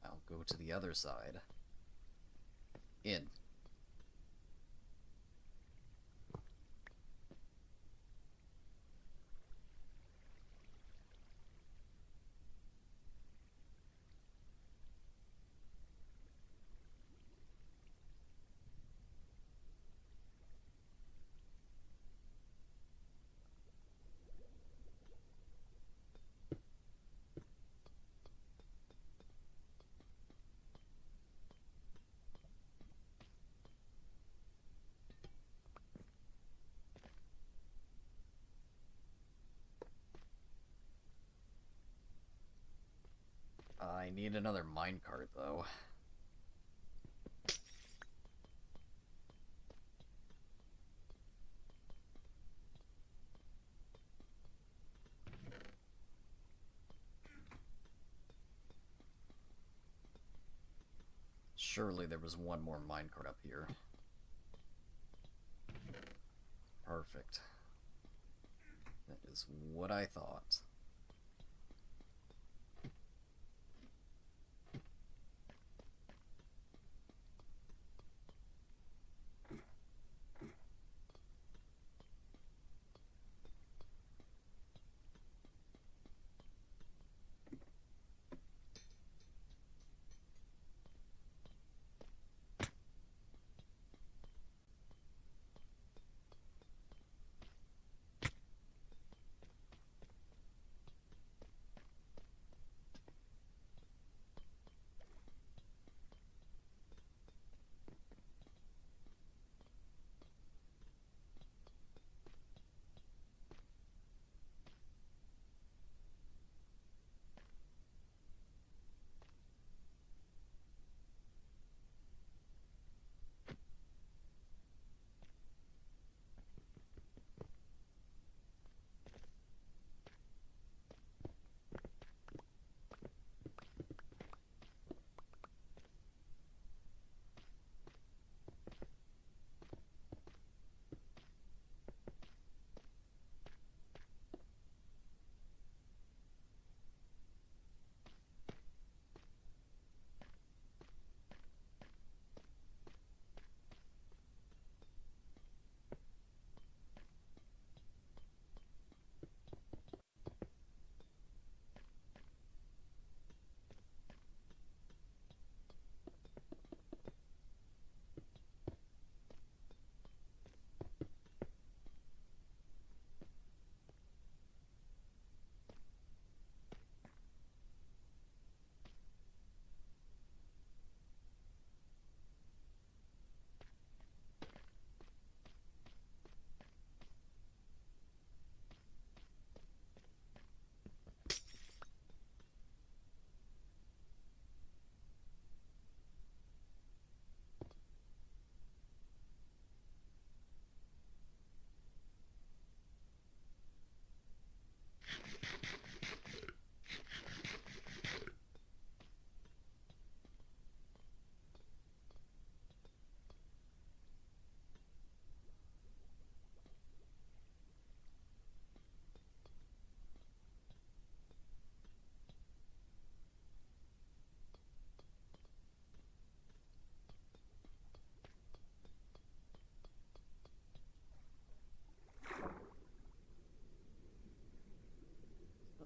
I'll go to the other side. In. need another minecart, though. Surely there was one more minecart up here. Perfect. That is what I thought.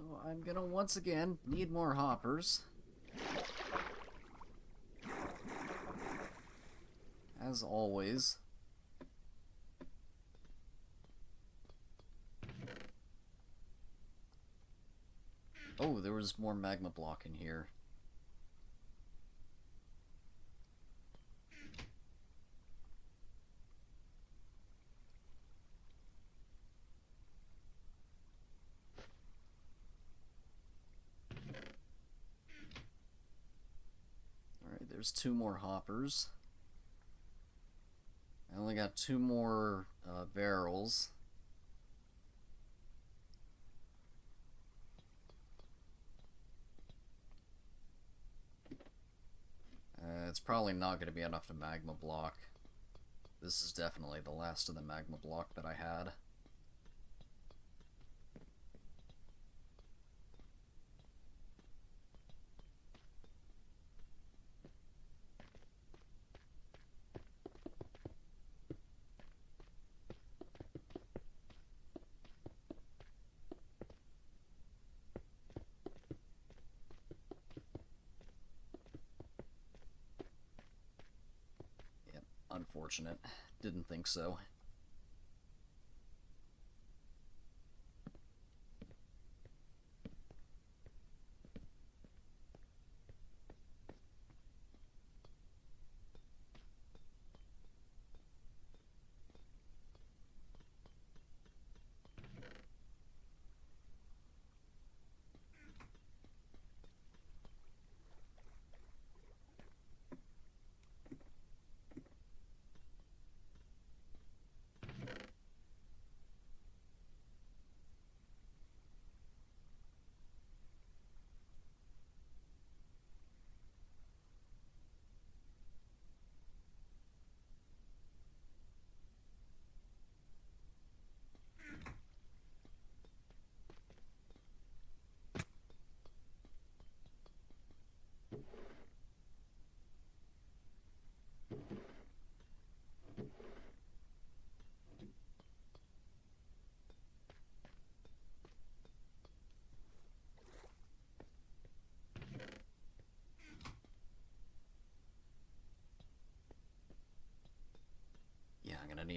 So I'm gonna once again need more hoppers. As always. Oh, there was more magma block in here. Alright, there's 2 more hoppers. I only got 2 more barrels. It's probably not going to be enough to magma block. This is definitely the last of the magma block that I had. Yep, unfortunate. Didn't think so.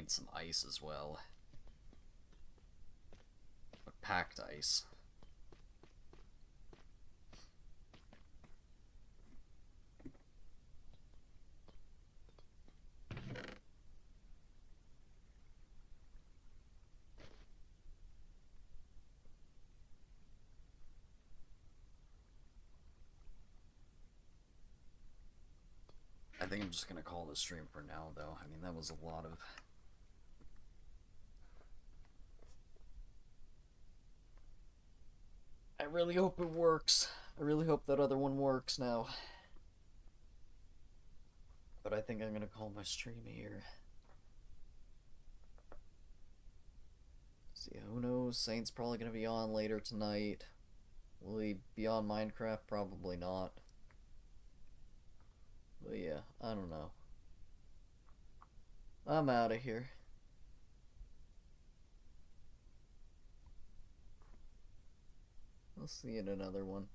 need some ice as well. But packed ice. I think I'm just gonna call this stream for now, though. I mean, that was a lot of... I really hope it works. I really hope that other one works now. But I think I'm gonna call my stream here. See, who knows? Saint's probably gonna be on later tonight. Will he be on Minecraft? Probably not. But yeah, I don't know. I'm out of here. I'll see you in another one.